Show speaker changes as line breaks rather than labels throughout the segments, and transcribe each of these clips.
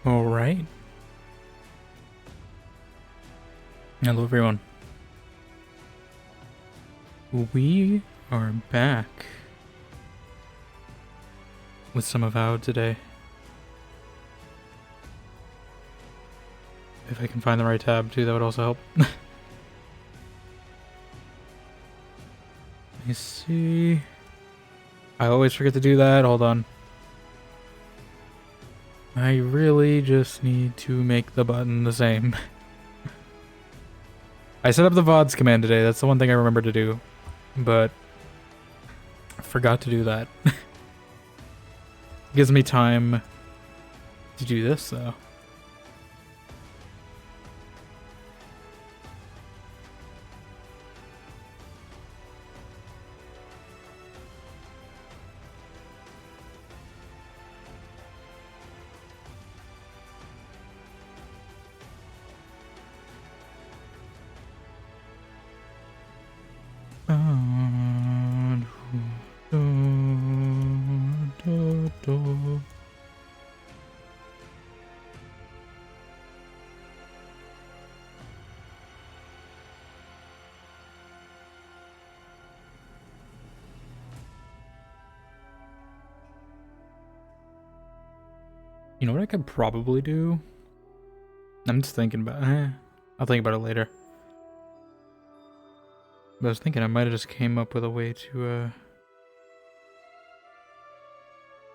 All right. Hello, everyone. We are back with some AVOWED today. If I can find the right tab, too, that would also help. Let me see. I always forget to do that. Hold on. I really just need to make the button the same. I set up the VODs command today. That's the one thing I remember to do. But I forgot to do that. Gives me time to do this, though. You know what I could probably do? I'm just thinking about I'll think about it later. But I was thinking I might have just came up with a way to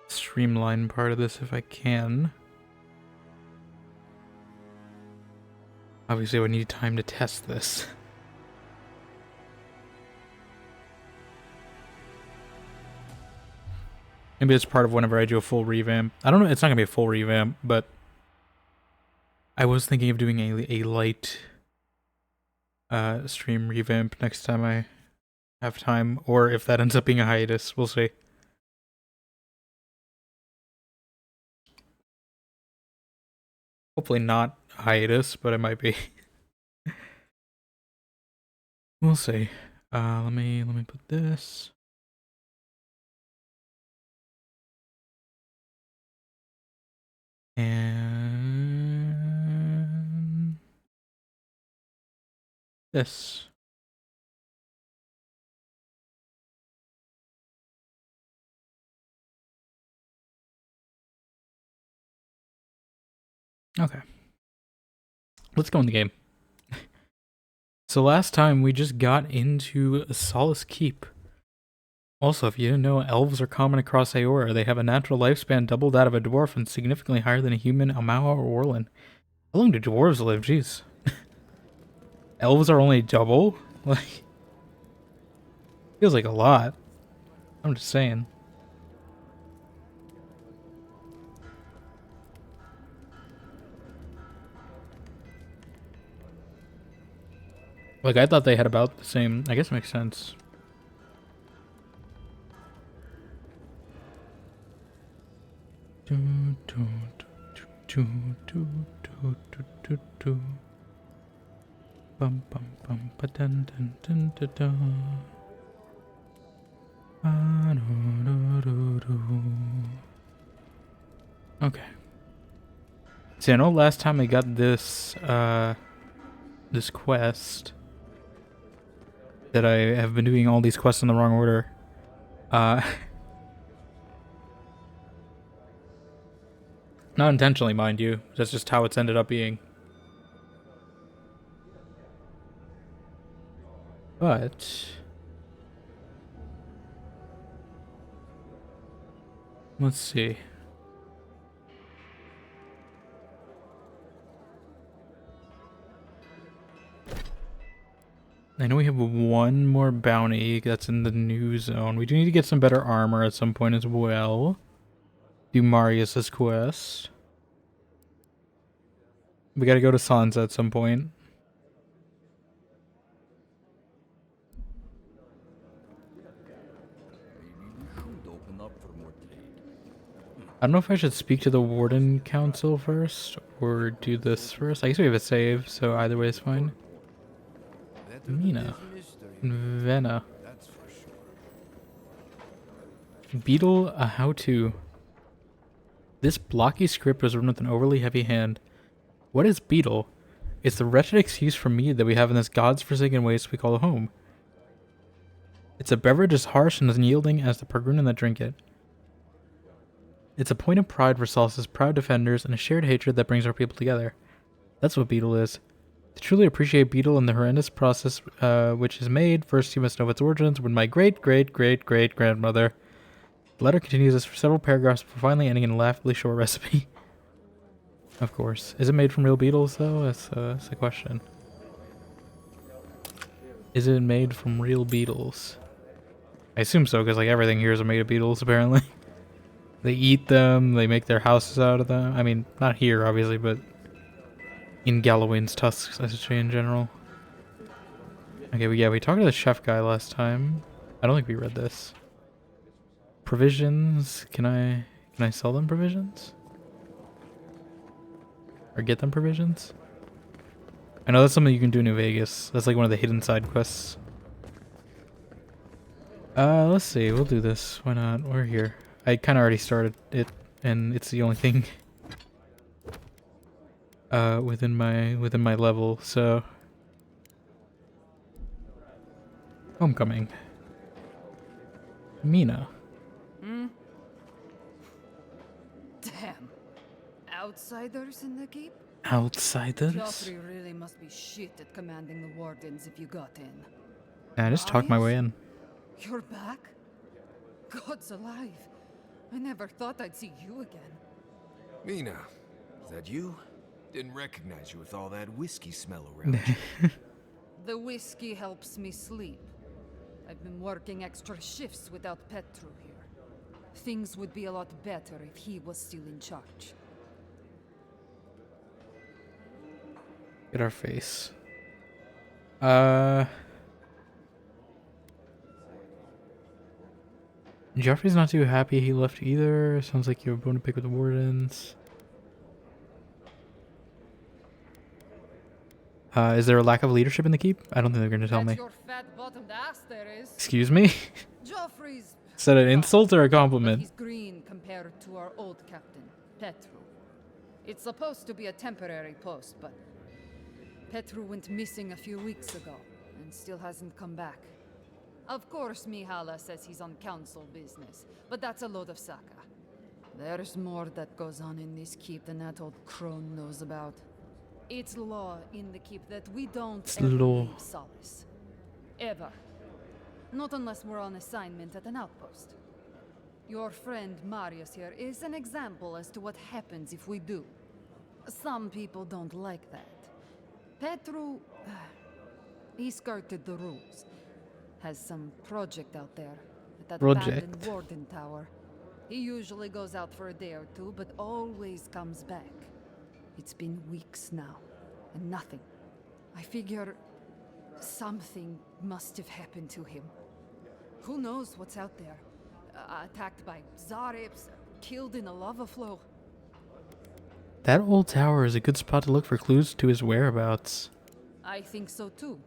streamline part of this if I can. Obviously I would need time to test this. Maybe it's part of whenever I do a full revamp. I don't know, it's not gonna be a full revamp, but I was thinking of doing a light stream revamp next time I have time, or if that ends up being a hiatus, we'll see. Hopefully not a hiatus, but it might be. We'll see. Let me put this. And this. Okay. Let's go in the game. So last time we just got into Solace Keep. Also, if you didn't know, elves are common across Aora. They have a natural lifespan double that of a dwarf and significantly higher than a human, a Mao, or Orlin. How long do dwarves live? Jeez. Elves are only double? Like, feels like a lot. I'm just saying. Like, I thought they had about the same. I guess it makes sense. Bum bum bum ba dun dun dun dun dun. Okay. See, I know last time I got this this quest that I have been doing all these quests in the wrong order. Not intentionally, mind you. That's just how it's ended up being. But let's see. I know we have one more bounty that's in the new zone. We do need to get some better armor at some point as well. Do Marius's quest. We gotta go to Sansa at some point. I don't know if I should speak to the Warden Council first, or do this first. I guess we have a save, so either way is fine. Mina. Vena. Beetle, a how-to. This blocky script was written with an overly heavy hand. What is beetle? It's the wretched excuse for mead that we have in this god's forsaken waste we call a home. It's a beverage as harsh and as unyielding as the Pergunan that drink it. It's a point of pride for Solace's proud defenders and a shared hatred that brings our people together. That's what beetle is. To truly appreciate beetle and the horrendous process which is made, first you must know its origins. When my great-great-great-great-grandmother... The letter continues this for several paragraphs before finally ending in a laughably short recipe. Of course. Is it made from real beetles, though? That's the question. Is it made from real beetles? I assume so, because like everything here is made of beetles, apparently. They eat them, they make their houses out of them. I mean, not here, obviously, but in Galloway's tusks, I should say, in general. Okay, we talked to the chef guy last time. I don't think we read this. Provisions. Can I sell them provisions? Or get them provisions? I know that's something you can do in New Vegas. That's like one of the hidden side quests. Let's see. We'll do this. Why not? We're here. I kind of already started it, and it's the only thing within my level. So homecoming. Mina.
Damn. Outsiders in the keep?
Outsiders?
Joffrey really must be shit at commanding the wardens if you got in.
I just talked my way in.
You're back? God's alive. I never thought I'd see you again.
Mina, is that you? Didn't recognize you with all that whiskey smell around you.
The whiskey helps me sleep. I've been working extra shifts without Petru here. Things would be a lot better if he was still in charge.
Get our face. Joffrey's not too happy he left either. Sounds like you were going to pick with the wardens. Is there a lack of leadership in the keep? I don't think they're going to tell me.
Your fat-bottomed ass there is.
Excuse me?
Joffrey's...
Is that an insult or a
But
compliment?
he's green compared to our old captain, Petru. It's supposed to be a temporary post, but Petru went missing a few weeks ago and still hasn't come back. Of course, Mihala says he's on council business, but that's a load of saka. There's more that goes on in this keep than that old crone knows about. It's law in the keep that we don't ever leave Solace. Ever. Not unless we're on assignment at an outpost. Your friend Marius here is an example as to what happens if we do. Some people don't like that. Petru... he skirted the rules. Has some project out there at that abandoned warden tower. He usually goes out for a day or two, but always comes back. It's been weeks now, and nothing. I figure something must have happened to him. Who knows what's out there? Attacked by Zarips, killed in a lava flow.
That old tower is a good spot to look for clues to his whereabouts.
I think so too.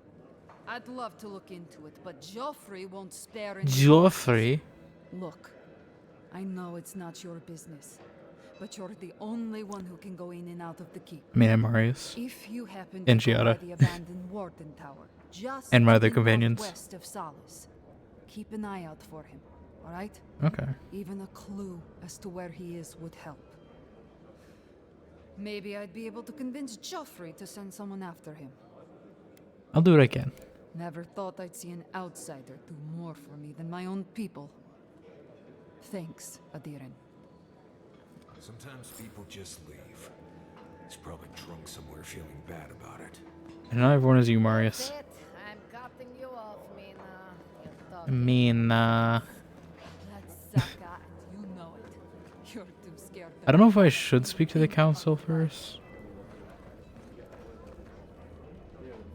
I'd love to look into it, but Joffrey won't spare any...
Joffrey?
Look, I know it's not your business, but you're the only one who can go in and out of the keep.
I mean, I'm Marius.
If you happen
And
to go
Giada.
by the abandoned warden tower, just
And my other
to the
companions.
northwest of Solace, keep an eye out for him, all right?
Okay.
Even a clue as to where he is would help. Maybe I'd be able to convince Joffrey to send someone after him.
I'll do what I can.
Never thought I'd see an outsider do more for me than my own people. Thanks, Adiren.
Sometimes people just leave. He's probably drunk somewhere feeling bad about it.
And not everyone is you, Marius.
That's it. I'm cutting you off, Mina. You're
I
talking.
mean,
That's Saka, and you know it. You're too scared.
I don't know if I should speak to the council first.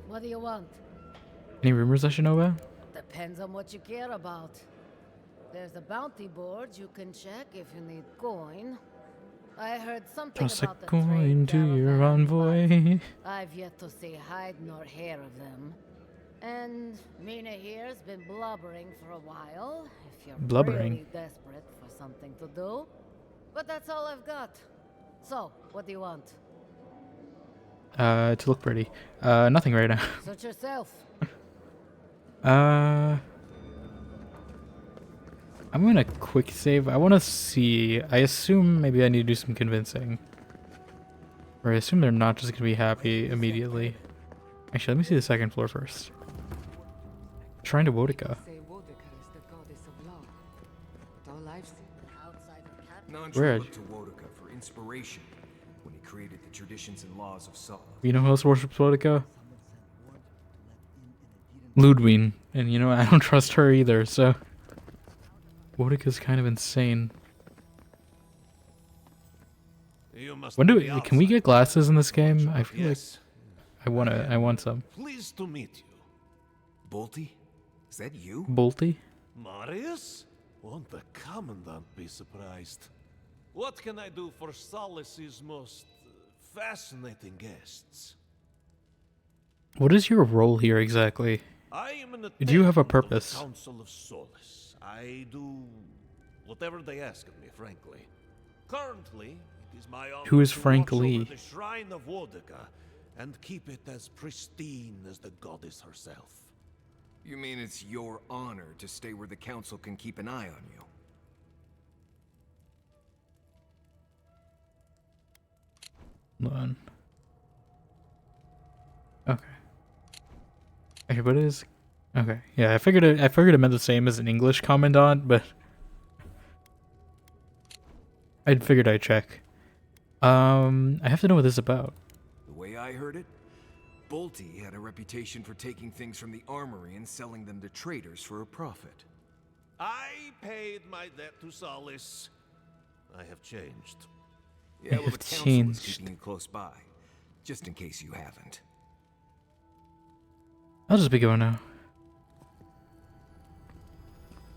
What do you want?
Any rumors I should know about?
Depends on what you care about. There's a bounty board you can check if you need coin. I heard something
Toss a
about the
coin
trade
to your
caravan,
envoy.
but I've yet to see hide nor hair of them. And Mina here's been blubbering for a while, if you're
Blubbering?
really desperate for something to do. But that's all I've got. So, what do you want?
To look pretty. Nothing right now.
Suit yourself.
I'm gonna quick save. I want to see. I assume maybe I need to do some convincing. Or I assume they're not just gonna be happy immediately. Actually, let me see the second floor first. Shrine to Wodica.
Say Wodica is the goddess of love. But all I've seen.
Outside of Cat.
Where?
Nandru looked to Wodica for inspiration when he created the traditions and laws of Solace.
You know who else worships Wodica? Ludwig. And you know, I don't trust her either, so. Wodica's kind of insane. When do can we get glasses in this game? I feel like I want some.
Pleased to meet you.
Bolty? Is that you?
Bolty?
Marius? Won't the Commandant be surprised? What can I do for Solace's most fascinating guests?
What is your role here exactly?
I am an
Do you have a
attendant of the
purpose?
Council of Solace. I do whatever they ask of me, frankly. Currently, it is my honor
Who is
to
Frank
watch over
Lee?
the Shrine of Wodica and keep it as pristine as the goddess herself.
You mean it's your honor to stay where the council can keep an eye on you?
Hold on. Okay. Okay, what is? Okay, yeah, I figured it meant the same as an English commandant, but I figured I'd check. I have to know what this is about.
The way I heard it, Bolty had a reputation for taking things from the armory and selling them to traders for a profit.
I paid my debt to Solace. I have changed.
Yeah, well, the
It's
council is
changed.
keeping you close by, just in case you haven't.
I'll just be going now.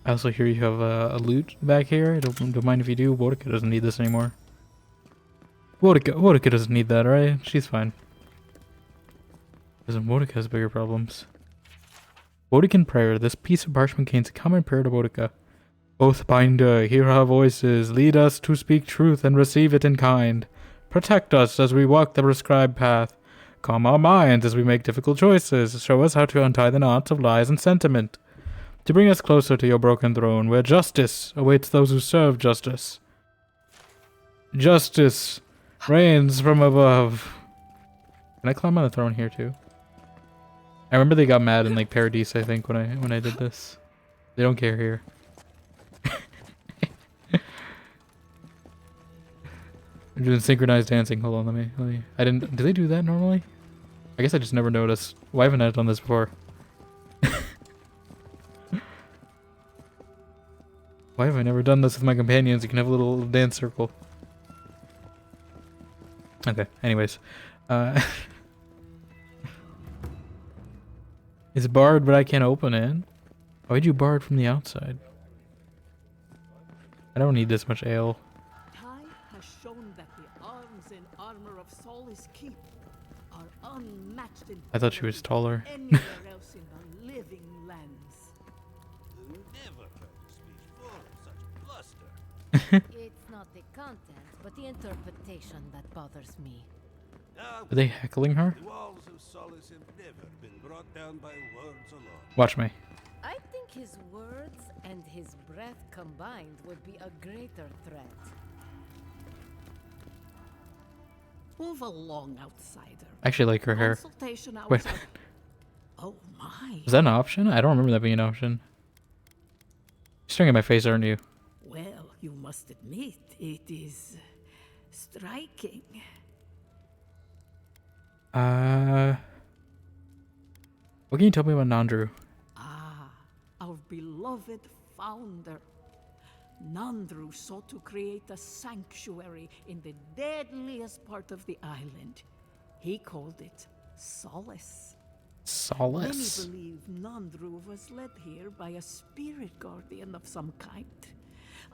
I also hear you have a loot back here. Don't mind if you do. Wodica doesn't need this anymore. Wodica doesn't need that, right? She's fine. Because Wodica has bigger problems. Wodican prayer. This piece of parchment contains a common prayer to Wodica. Oathbinder, hear our voices. Lead us to speak truth and receive it in kind. Protect us as we walk the prescribed path. Calm our minds as we make difficult choices. Show us how to untie the knots of lies and sentiment. To bring us closer to your broken throne, where justice awaits those who serve justice. Justice reigns from above. Can I climb on the throne here too? I remember they got mad in like Paradise, I think, when I did this. They don't care here. I'm doing synchronized dancing. Hold on, let me. I didn't. Do they do that normally? I guess I just never noticed. Why haven't I done this before? Why have I never done this with my companions? You can have a little dance circle. Okay. Anyways, it's barred, but I can't open it. Why'd you bar it from the outside? I don't need this much ale.
Time has shown that the arms and armor of Solace Keep are unmatched in
I thought she was taller.
anywhere else in the living lands.
Never heard a speech full of such bluster.
It's not the content, but the interpretation that bothers me.
Are they heckling her?
The walls of Solace have never been brought down by words alone.
Watch me.
I think his words and his breath combined would be a greater threat.
Move along, outsider.
I actually like her hair.
Consultation hours
Wait.
are- Oh my.
Is that an option? I don't remember that being an option. You're staring at my face, aren't you?
Well, you must admit, it is striking.
What can you tell me about Nandru?
Ah, our beloved founder. Nandru sought to create a sanctuary in the deadliest part of the island. He called it Solace.
Solace.
Many believe Nandru was led here by a spirit guardian of some kind.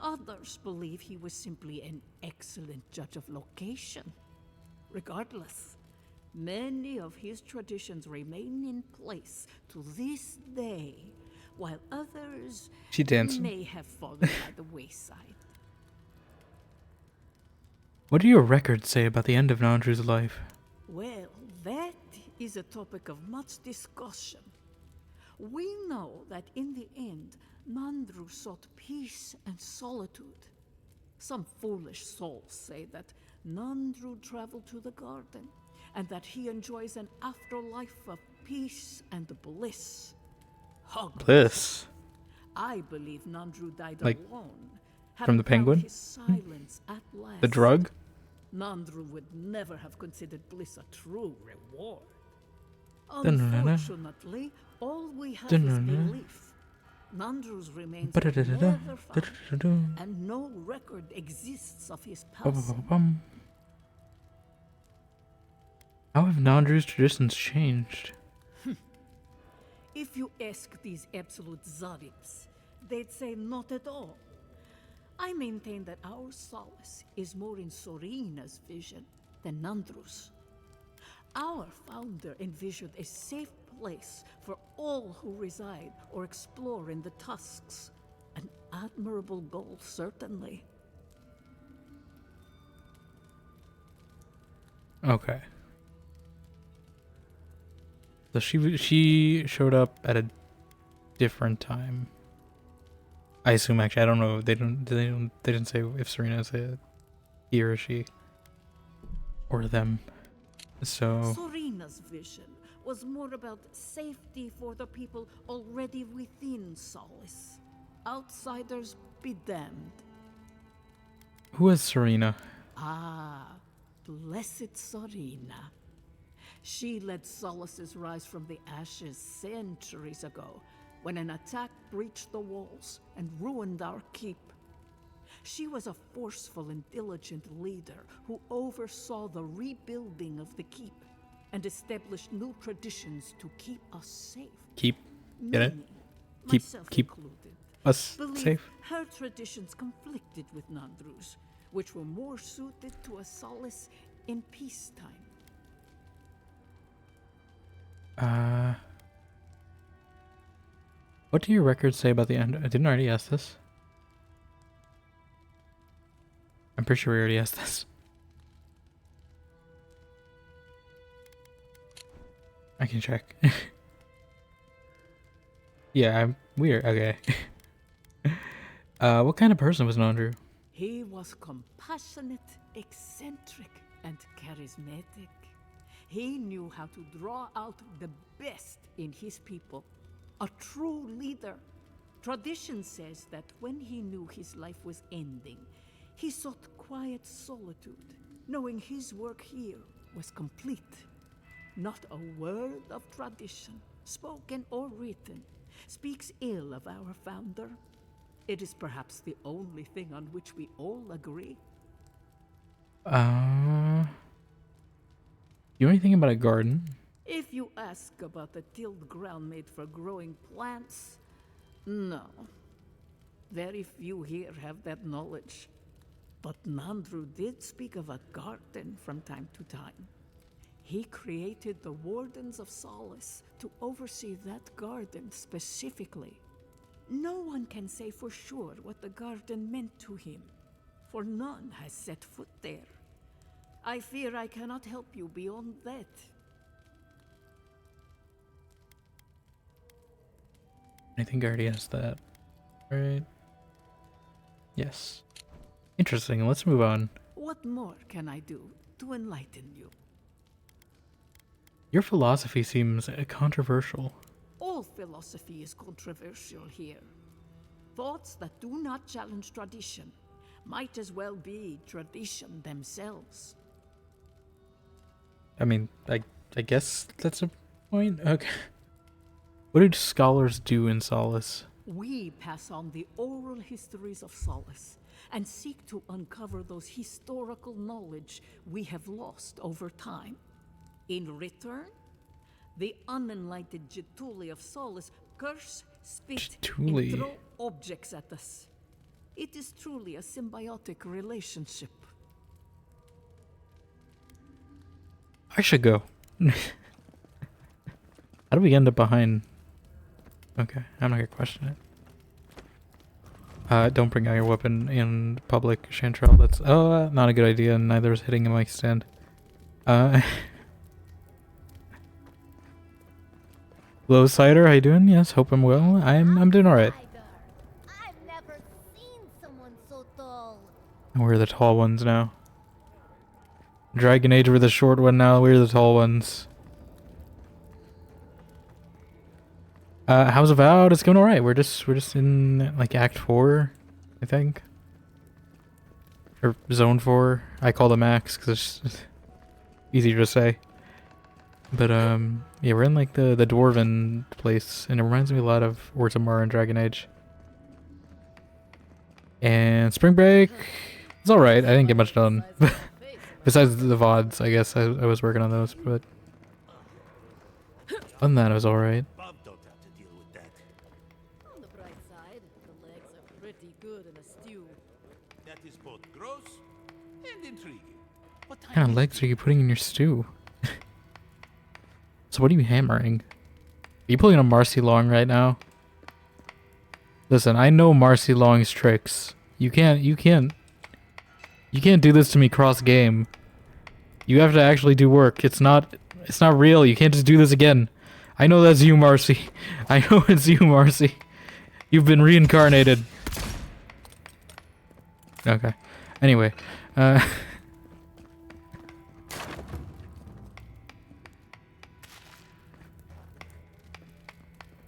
Others believe he was simply an excellent judge of location. Regardless, many of his traditions remain in place to this day, while others
She dancing.
may have fallen by the wayside.
What do your records say about the end of Nandru's life?
Well, that is a topic of much discussion. We know that in the end, Nandru sought peace and solitude. Some foolish souls say that Nandru traveled to the garden, and that he enjoys an afterlife of peace and bliss. Hogwarts.
Bliss.
I believe Nandru died
Like,
alone.
from the
having found
penguin?
his silence at last.
The drug?
Nandru would never have considered bliss a true reward.
Dun-dun-dun-dun.
Unfortunately, all we have is
Dun-dun-dun.
belief. Nandru's remains were never found, and no record exists of his passing.
Bum. How have Nandru's traditions changed?
If you ask these absolute Zaribs, they'd say not at all. I maintain that our solace is more in Sorina's vision than Nandru's. Our founder envisioned a safe place for all who reside or explore in the Tusks. An admirable goal, certainly.
Okay. So she showed up at a different time. I assume, actually, I don't know. They didn't say if Serena's a he or she or them. So
Sorina's vision was more about safety for the people already within Solace. Outsiders be damned.
who is Serena?
Ah, blessed Sorina. She led Solace's rise from the ashes centuries ago, when an attack breached the walls and ruined our keep. She was a forceful and diligent leader who oversaw the rebuilding of the keep and established new traditions to keep us safe.
Get it?
Many,
Keep
myself
keep
included,
us
believe
safe.
her traditions conflicted with Nandru's, which were more suited to a Solace in peacetime.
What do your records say about the end? I didn't already ask this. I'm pretty sure we already asked this. I can check. Yeah, I'm weird. Okay. What kind of person was Nandru?
He was compassionate, eccentric, and charismatic. He knew how to draw out the best in his people. A true leader. Tradition says that when he knew his life was ending, he sought quiet solitude, knowing his work here was complete. Not a word of tradition, spoken or written, speaks ill of our founder. It is perhaps the only thing on which we all agree.
You know anything about a garden?
If you ask about the tilled ground made for growing plants, no. Very few here have that knowledge. But Nandru did speak of a garden from time to time. He created the Wardens of Solace to oversee that garden specifically. No one can say for sure what the garden meant to him, for none has set foot there. I fear I cannot help you beyond that.
I think I already asked that. Right? Yes. Interesting. Let's move on.
What more can I do to enlighten you?
Your philosophy seems controversial.
All philosophy is controversial here. Thoughts that do not challenge tradition might as well be tradition themselves.
I mean, I guess that's a point. Okay. What do scholars do in Solace?
We pass on the oral histories of Solace and seek to uncover those historical knowledge we have lost over time. In return, the unenlightened Getuli of Solace curse, spit,
Getuli.
and throw objects at us. It is truly a symbiotic relationship.
I should go. How do we end up behind? Okay, I'm not gonna question it. Don't bring out your weapon in public, Chantrell. That's not a good idea, and neither is hitting a mic stand. Hello, Cider. How you doing? Yes, hope I'm well. I'm doing alright.
I've never seen someone so tall.
We're the tall ones now. Dragon Age were the short one now. We're the tall ones. How's Avowed? It's going alright. We're just in like Act 4, I think. Or Zone 4. I call them Acts because it's easier to say. But yeah, we're in like the dwarven place, and it reminds me a lot of Words of Mara and Dragon Age. And Spring Break, it's alright. I didn't get much done. Besides the VODs, I guess I was working on those, but other than that, it was alright.
Bob don't have to deal with that.
On the bright side, the legs are pretty good in a stew.
That is both gross and intriguing. What
What kind of legs are you putting in your stew? So what are you hammering? Are you pulling a Marcy Long right now? Listen, I know Marcy Long's tricks. You can't do this to me cross game. You have to actually do work. It's not real. You can't just do this again. I know that's you, Marcy. I know it's you, Marcy. You've been reincarnated. Okay. Anyway,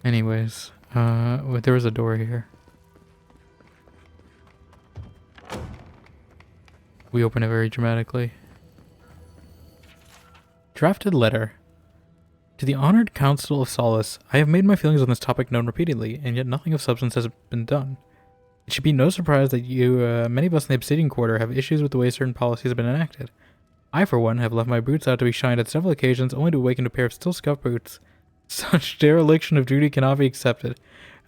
anyways, there was a door here. We open it very dramatically. Drafted letter. To the honored Council of Solace, I have made my feelings on this topic known repeatedly, and yet nothing of substance has been done. It should be no surprise that many of us in the Obsidian Quarter, have issues with the way certain policies have been enacted. I, for one, have left my boots out to be shined at several occasions, only to awaken a pair of still scuffed boots. Such dereliction of duty cannot be accepted.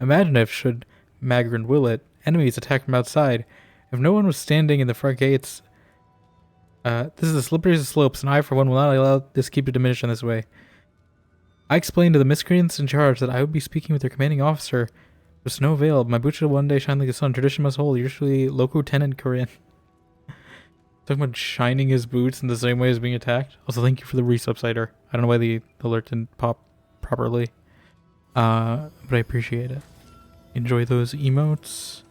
Imagine if, should Magrin will it, enemies attack from outside. If no one was standing in the front gates... this is the slippery slopes, and I, for one, will not allow this keep to diminish in this way. I explained to the miscreants in charge that I would be speaking with their commanding officer. With no avail. My boots shall one day shine like the sun. Tradition must hold. Usually, local tenant Corinne. Talking about shining his boots in the same way as being attacked. Also, thank you for the resub, Cider. I don't know why the alert didn't pop properly. But I appreciate it. Enjoy those emotes.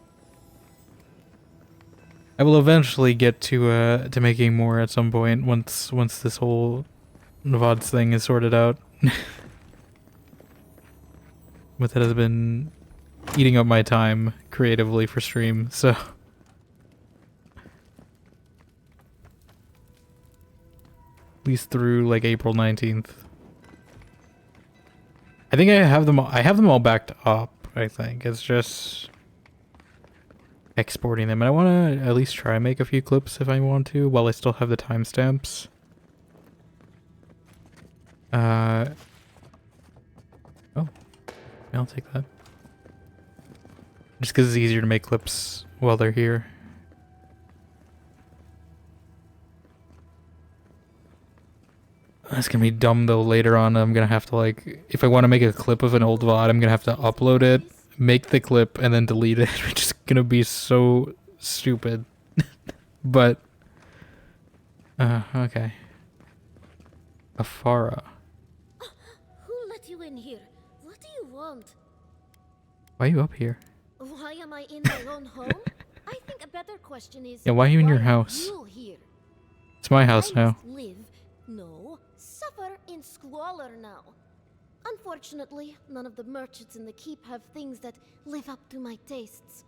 I will eventually get to making more at some point once this whole VODs thing is sorted out. But that has been eating up my time creatively for stream, so at least through like April 19th. I think I have them all backed up. I think it's just exporting them, and I want to at least try and make a few clips if I want to while I still have the timestamps. Oh, I'll take that. Just because it's easier to make clips while they're here. That's gonna be dumb though. Later on, I'm gonna have to like, if I want to make a clip of an old VOD, I'm gonna have to upload it, make the clip, and then delete it. Which is gonna be so stupid. But okay. Afara.
Who let you in here? What do you want?
Why are you up here?
Why am I in my own home? I think a better question is...
Yeah, why are you in your
why
house?
Are you here?
It's my house
I
now.
must live, no, suffer in squalor now. Unfortunately, none of the merchants in the keep have things that live up to my tastes.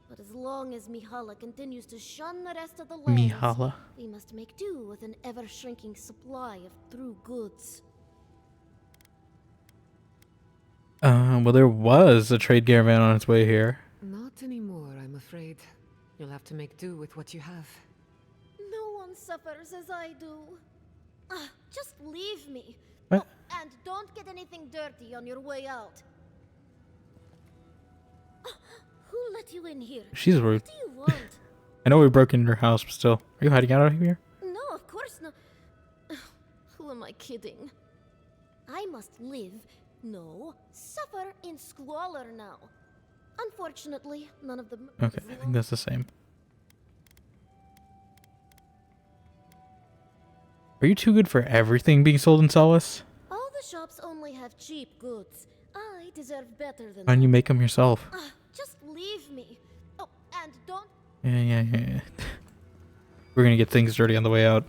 But as long as Mihala continues to shun the rest of the lands,
Mihala.
we must make do with an ever-shrinking supply of true goods.
Well, there was a trade caravan on its way here.
Not anymore, I'm afraid. You'll have to make do with what you have.
No one suffers as I do. Just leave me.
What?
Oh, and don't get anything dirty on your way out. Who let you in here?
She's rude.
What do you want?
I know we broke into her house, but still. Are you hiding out of here?
No, of course not. Who am I kidding? I must live, no, suffer in squalor now. Unfortunately, none of them.
Okay, I think that's the same. Are you too good for everything being sold in Solace?
All the shops only have cheap goods. I deserve better than
Why don't you
that.
make them yourself?
Just leave me. Oh, and don't.
Yeah. We're gonna get things dirty on the way out.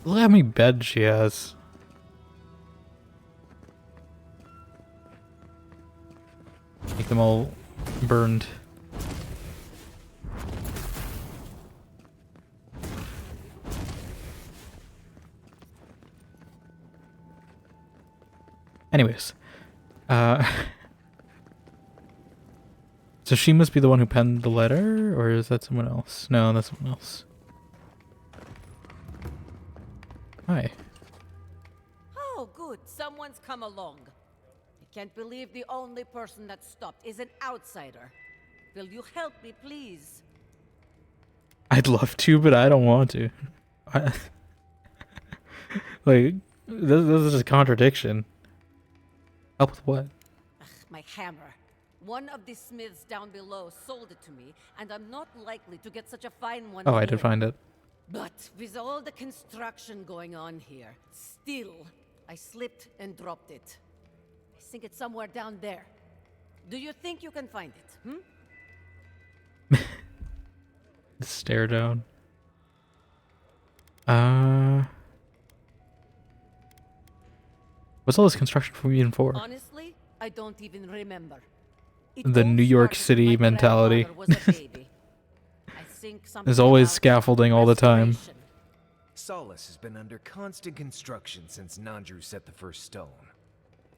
Look how many beds she has. Make them all burned. Anyways, so she must be the one who penned the letter, or is that someone else? No, that's someone else. Hi.
Oh, good. Someone's come along. I can't believe the only person that stopped is an outsider. Will you help me, please?
I'd love to, but I don't want to. Like, this is a contradiction. Help with what?
Ugh, my hammer. One of the smiths down below sold it to me, and I'm not likely to get such a fine one.
Oh, I did
again.
find it.
But with all the construction going on here, still, I slipped and dropped it. I think it's somewhere down there. Do you think you can find it,
Stare down. What's all this construction for even for?
Honestly, I don't even remember.
The
all
New York
started when
City
my
mentality.
grandfather was a baby. I think
There's
something
always
about
scaffolding all the time.
restoration.
Solace has been under constant construction since Nandru set the first stone.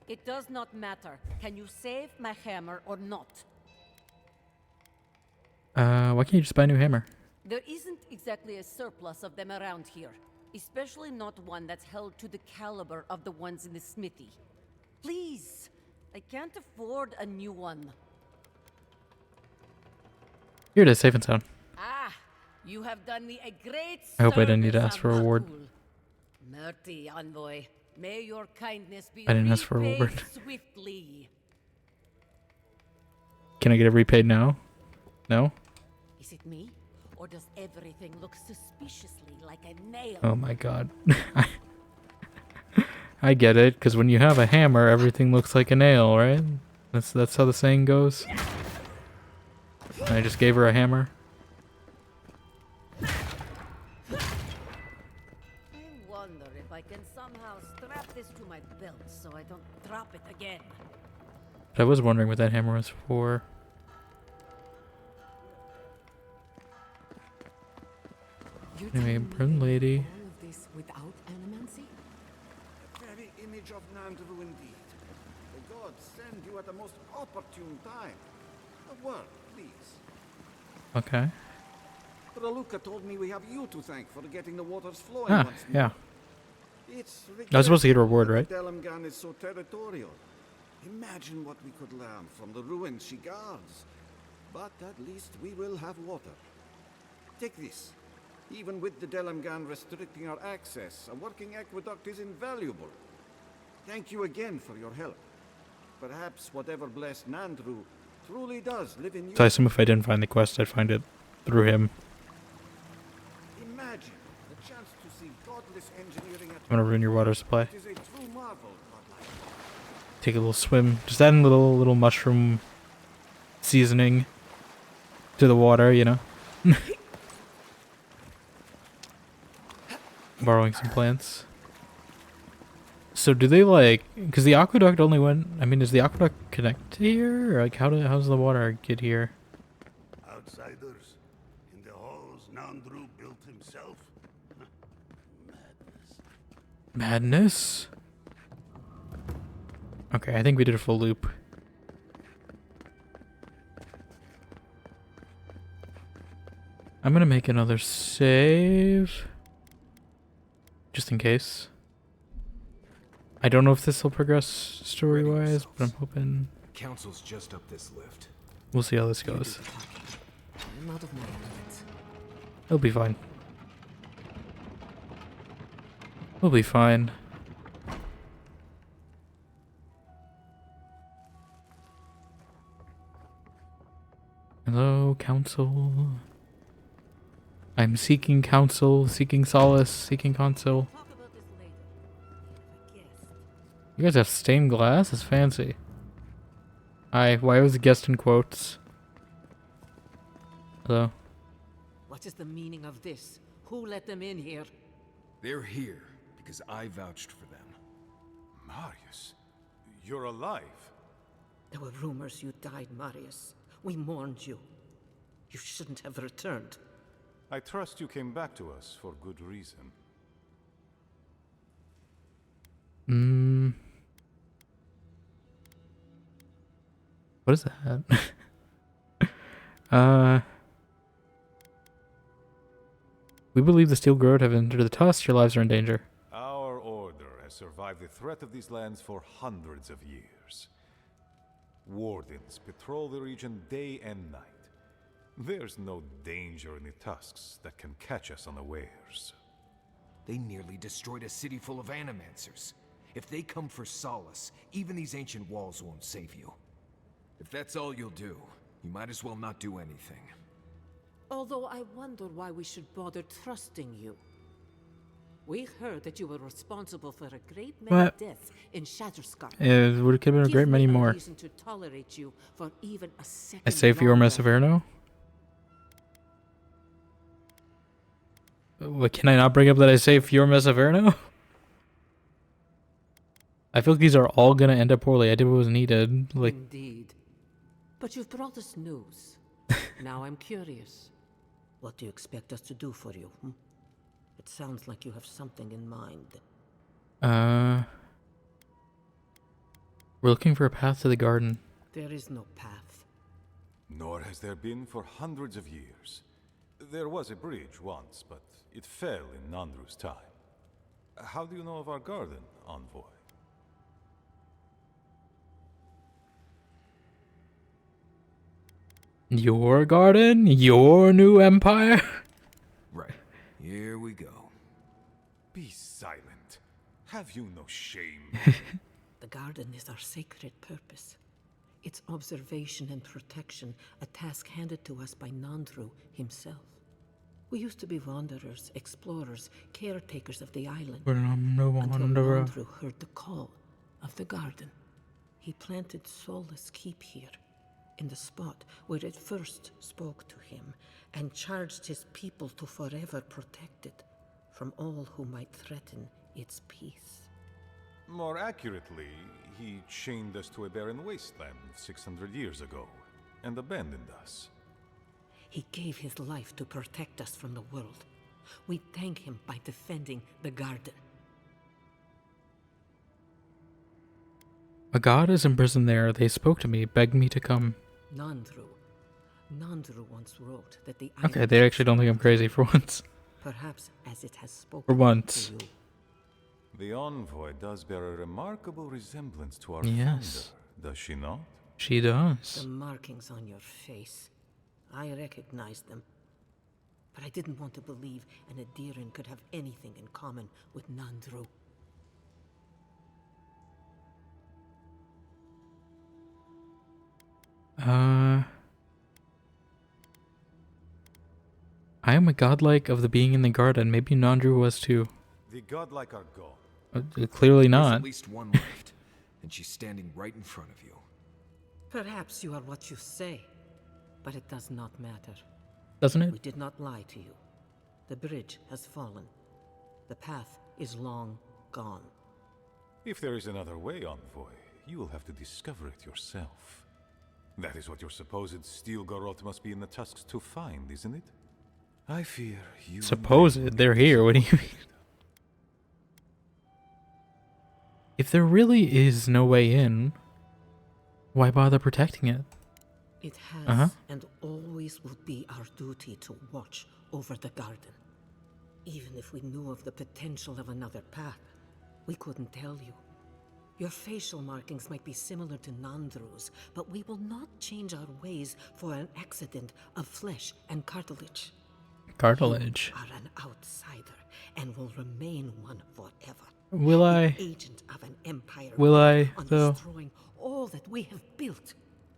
It does not matter. Can you save my hammer or not?
Why can't you just buy a new hammer?
There isn't exactly a surplus of them around here, especially not one that's held to the caliber of the ones in the smithy. Please, I can't afford a new one.
Here it is, safe and sound.
Ah, you have done me a great
I hope I didn't need to
service,
ask for a reward.
Amrakul. Merty, envoy. May your kindness be
I didn't ask for a
repaid
reward.
swiftly.
Can I get it repaid now? No?
Is it me? Or does everything look suspiciously like a nail?
Oh my god. I get it, because when you have a hammer, everything looks like a nail, right? That's how the saying goes. And I just gave her a hammer.
I wonder if I can somehow strap this to my belt so I don't drop it again.
But I was wondering what that hammer was for.
You're
Anyway,
telling me
burn lady.
all of this without animancy?
The very image of Nandru indeed. The gods send you at the most opportune time. A word, please.
Okay.
Raluca told me we have you to thank for getting the waters flowing
Ah,
once more.
yeah.
It's
I was supposed to get a reward,
regrettable
right?
that Delamgan is so territorial. Imagine what we could learn from the ruins she guards. But at least we will have water. Take this. Even with the Delamgan restricting our access, a working aqueduct is invaluable. Thank you again for your help. Perhaps whatever blessed Nandru truly does live in you.
So I assume if I didn't find the quest, I'd find it through him.
Imagine the chance to see godless engineering at
I'm gonna ruin your water supply.
It is a true marvel, godlike.
Take a little swim. Just add a little mushroom seasoning to the water, you know? Borrowing some plants. So do they like, because the aqueduct only went, I mean, does the aqueduct connect to here? Or like how's the water get here?
Outsiders in the halls Nandru built himself. Madness.
Madness? Okay, I think we did a full loop. I'm gonna make another save. Just in case. I don't know if this will progress story-wise, but I'm hoping
Council's just up this lift.
we'll see how this goes.
I'm out of my element.
It'll be fine. We'll be fine. Hello, counsel. I'm seeking counsel, seeking solace, seeking counsel.
Talk about this later. I have a guest.
You guys have stained glass? It's fancy. Hi, why was the guest in quotes? Hello.
What is the meaning of this? Who let them in here?
They're here because I vouched for them.
Marius, you're alive.
There were rumors you died, Marius. We mourned you. You shouldn't have returned.
I trust you came back to us for good reason.
What is that? We believe the Steel Grove have entered the Tusk. Your lives are in danger.
Our order has survived the threat of these lands for hundreds of years. Wardens patrol the region day and night. There's no danger in the Tusks that can catch us unawares.
They nearly destroyed a city full of animancers. If they come for Solace, even these ancient walls won't save you. If that's all you'll do, you might as well not do anything.
Although I wonder why we should bother trusting you. We heard that you were responsible for a great many deaths in Shatterscar.
It would have been a great many more.
Reason to tolerate you for even a second
I say Fior
longer.
Messeverno? What, can I not bring up that I say Fior Messeverno? I feel like these are all gonna end up poorly. I did what was needed. Like,
Indeed. But you've brought us news. Now I'm curious. What do you expect us to do for you? It sounds like you have something in mind.
we're looking for a path to the garden.
There is no path.
Nor has there been for hundreds of years. There was a bridge once, but it fell in Nandru's time. How do you know of our garden, envoy?
Your garden? Your new empire?
Right. Here we go.
Be silent. Have you no shame?
The garden is our sacred purpose. Its observation and protection, a task handed to us by Nandru himself. We used to be wanderers, explorers, caretakers of the island. Until Nandru heard the call of the garden. He planted Solace Keep here, in the spot where it first spoke to him, and charged his people to forever protect it from all who might threaten its peace.
More accurately, he chained us to a barren wasteland 600 years ago, and abandoned us.
He gave his life to protect us from the world. We thank him by defending the garden.
A god is imprisoned there. They spoke to me, begged me to come.
Nandru once wrote that the
Okay,
island
they actually don't think I'm crazy for once.
perhaps as it has spoken
For once.
to you.
The envoy does bear a remarkable resemblance to our
Yes.
founder, does she not?
She does.
The markings on your face. I recognized them. But I didn't want to believe an Adiran could have anything in common with Nandru.
I am a godlike of the being in the garden. Maybe Nandru was too.
The godlike are gone.
Clearly
There's
not.
at least one left, and she's standing right in front of you.
Perhaps you are what you say, but it does not matter.
Doesn't
We
it?
did not lie to you. The bridge has fallen. The path is long gone.
If there is another way, envoy, you will have to discover it yourself. That is what your supposed steel garrote must be in the tusks to find, isn't it? I fear you...
Suppose it. They're here. What do you mean? If there really is no way in, why bother protecting it?
It has
Uh-huh.
and always will be our duty to watch over the garden. Even if we knew of the potential of another path, we couldn't tell you. Your facial markings might be similar to Nandru's, but we will not change our ways for an accident of flesh and cartilage.
Cartilage.
You are an outsider and will remain one forever.
Will
The
I?
agent of an empire
Will I,
on
though?
destroying all that we have built.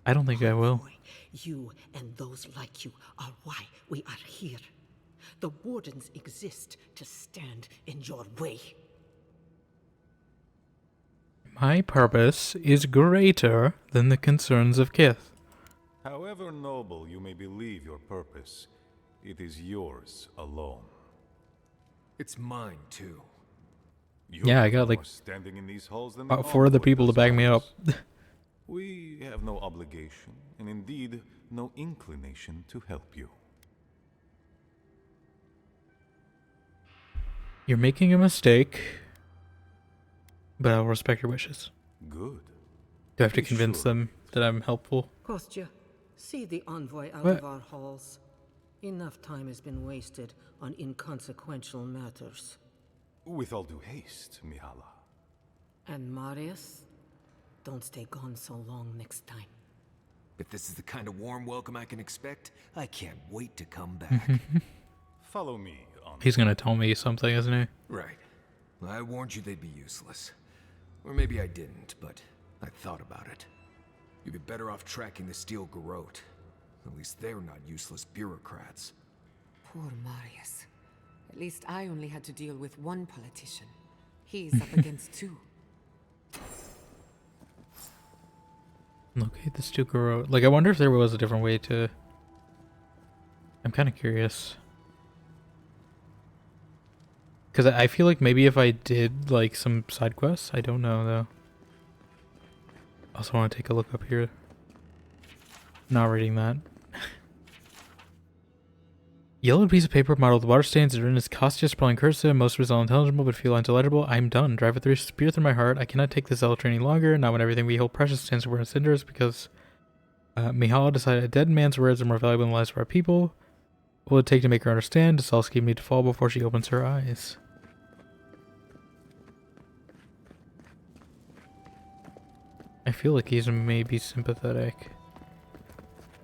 I don't think I will.
Boy, You and those like you are why we are here. The Wardens exist to stand in your way.
My purpose is greater than the concerns of Kith.
However noble you may believe your purpose, it is yours alone.
It's mine, too.
Yeah, I got like
standing in these halls than
about 4 other people to back me up.
We have no obligation, and indeed, no inclination to help you.
You're making a mistake, but I'll respect your wishes.
Good.
Do I have to convince them that I'm helpful?
Kostya, see the envoy out
What?
of our halls. Enough time has been wasted on inconsequential matters.
With all due haste, Mihala.
And Marius, don't stay gone so long next time.
If this is the kind of warm welcome I can expect, I can't wait to come back.
Follow me on.
He's gonna tell me something, isn't he?
Right. Well, I warned you they'd be useless. Or maybe I didn't, but I thought about it. You'd be better off tracking the Steel Garrote. At least they're not useless bureaucrats.
Poor Marius. At least I only had to deal with one politician. He's up against 2.
Locate the Stuka. Like, I wonder if there was a different way to... I'm kind of curious. Because I feel like maybe if I did, like, some side quests, I don't know, though. Also want to take a look up here. Not reading that. Yellowed piece of paper modeled with water stains written as Kostya spelling cursive. Most of it is unintelligible but feel illegible. I'm done. Drive a spear through my heart. I cannot take this zealotry any longer. Not when everything we hold precious stands for cinders because Mihala decided a dead man's words are more valuable than the lives of our people. What will it take to make her understand? Does Solace scheme need to fall before she opens her eyes? I feel like he's maybe sympathetic.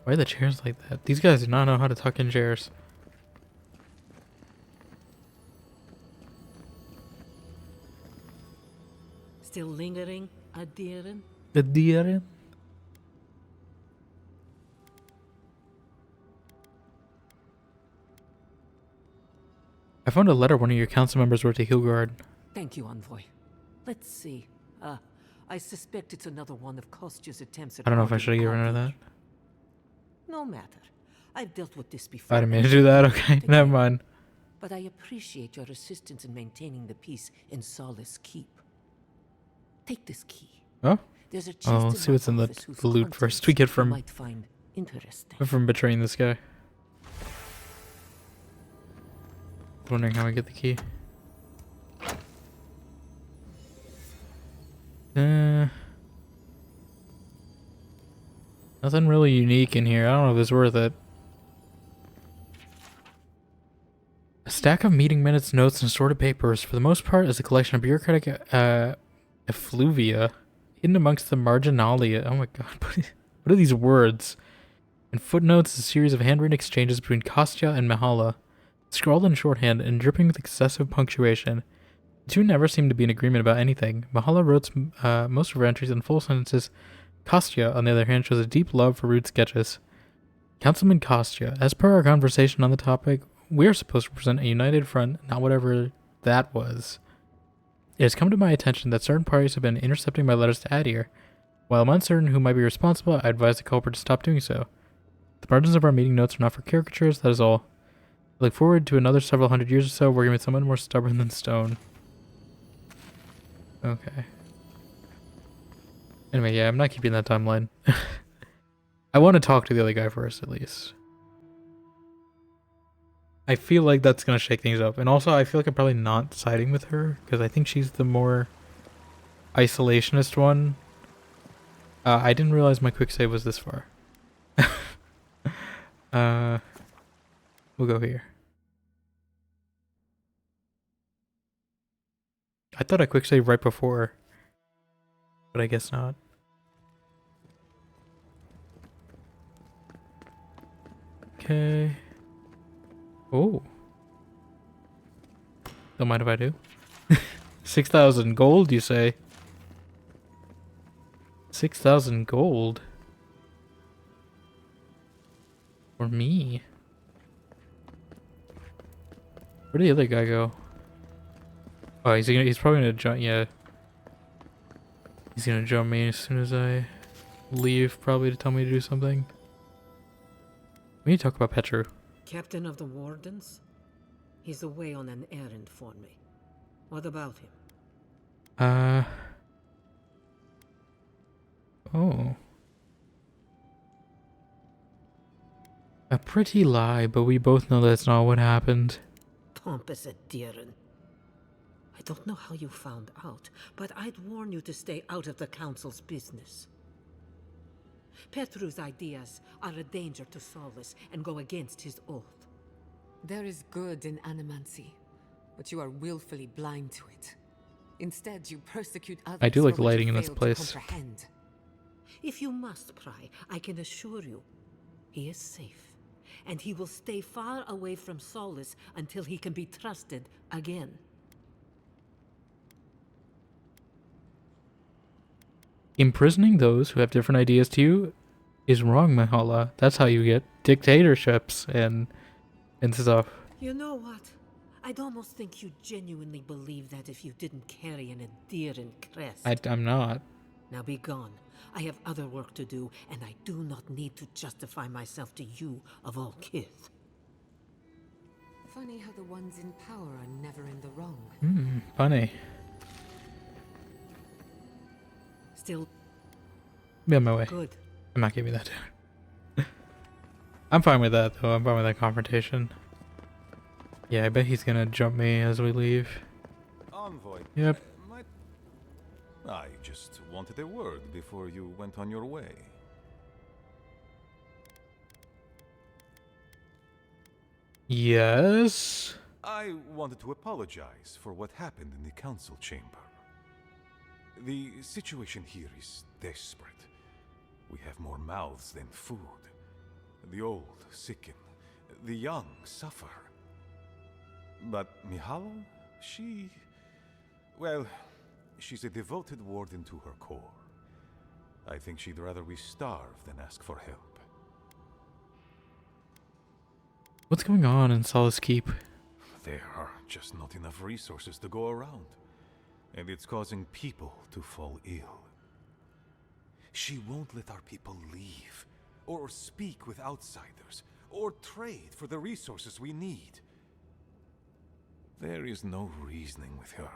Why are the chairs like that? These guys do not know how to tuck in chairs.
Still lingering, Adirin?
Adirin? I found a letter one of your council members wrote to Hilgard.
Thank you, Envoy. Let's see. I suspect it's another one of Kostya's attempts at...
I don't know if I should have given her that.
No matter. I've dealt with this before.
I didn't mean to do that. Okay, never mind.
But I appreciate your assistance in maintaining the peace in Solace Keep. Take this key.
Oh?
There's a chest
Oh, let's see what's in the loot first. We get from
might find interesting.
betraying this guy. Wondering how I get the key. Nothing really unique in here. I don't know if it's worth it. A stack of meeting minutes, notes, and assorted papers. For the most part, is a collection of bureaucratic effluvia hidden amongst the marginalia. Oh my god, what are these words? And footnotes, a series of handwritten exchanges between Kostya and Mihala, scrawled in shorthand and dripping with excessive punctuation. The two never seemed to be in agreement about anything. Mihala wrote most of her entries in full sentences. Kostya, on the other hand, shows a deep love for rude sketches. Councilman Kostya, as per our conversation on the topic, we are supposed to present a united front, not whatever that was. It has come to my attention that certain parties have been intercepting my letters to Adir. While I'm uncertain who might be responsible, I advise the culprit to stop doing so. The margins of our meeting notes are not for caricatures, that is all. I look forward to another several hundred years or so working with someone more stubborn than stone. Okay. Anyway, yeah, I'm not keeping that timeline. I want to talk to the other guy first, at least. I feel like that's going to shake things up. And also, I feel like I'm probably not siding with her, because I think she's the more isolationist one. I didn't realize my quick save was this far. We'll go here. I thought I quick saved right before, but I guess not. Okay. Oh. Don't mind if I do. 6,000 gold, you say? 6,000 gold? Or me? Where'd the other guy go? Oh, he's probably gonna jump. Yeah, he's gonna jump me as soon as I leave, probably to tell me to do something. We need to talk about Petru.
Captain of the Wardens? He's away on an errand for me. What about him?
Oh. A pretty lie, but we both know that's not what happened.
Pompous Adiran. I don't know how you found out, but I'd warn you to stay out of the Council's business. Petru's ideas are a danger to Solace and go against his oath.
There is good in animancy, but you are willfully blind to it. Instead, you persecute others.
I do like
for what you
lighting in this
fail to
place.
comprehend.
If you must pry, I can assure you, he is safe. And he will stay far away from Solace until he can be trusted again.
Imprisoning those who have different ideas to you is wrong, Mahala. That's how you get dictatorships and stuff.
You know what? I'd almost think you genuinely believe that if you didn't carry an Adiran crest.
I'm not.
Now be gone. I have other work to do, and I do not need to justify myself to you of all kith.
Funny how the ones in power are never in the wrong.
Funny.
Still
Be on my way.
good.
I'm not giving that down. I'm fine with that, though. I'm fine with that confrontation. Yeah, I bet he's gonna jump me as we leave.
Envoy.
Yep.
I just wanted a word before you went on your way.
Yes?
I wanted to apologize for what happened in the council chamber. The situation here is desperate. We have more mouths than food. The old sicken, the young suffer. But Mihala, well, she's a devoted warden to her core. I think she'd rather we starve than ask for help.
What's going on in Solace Keep?
There are just not enough resources to go around. And it's causing people to fall ill. She won't let our people leave, or speak with outsiders, or trade for the resources we need. There is no reasoning with her.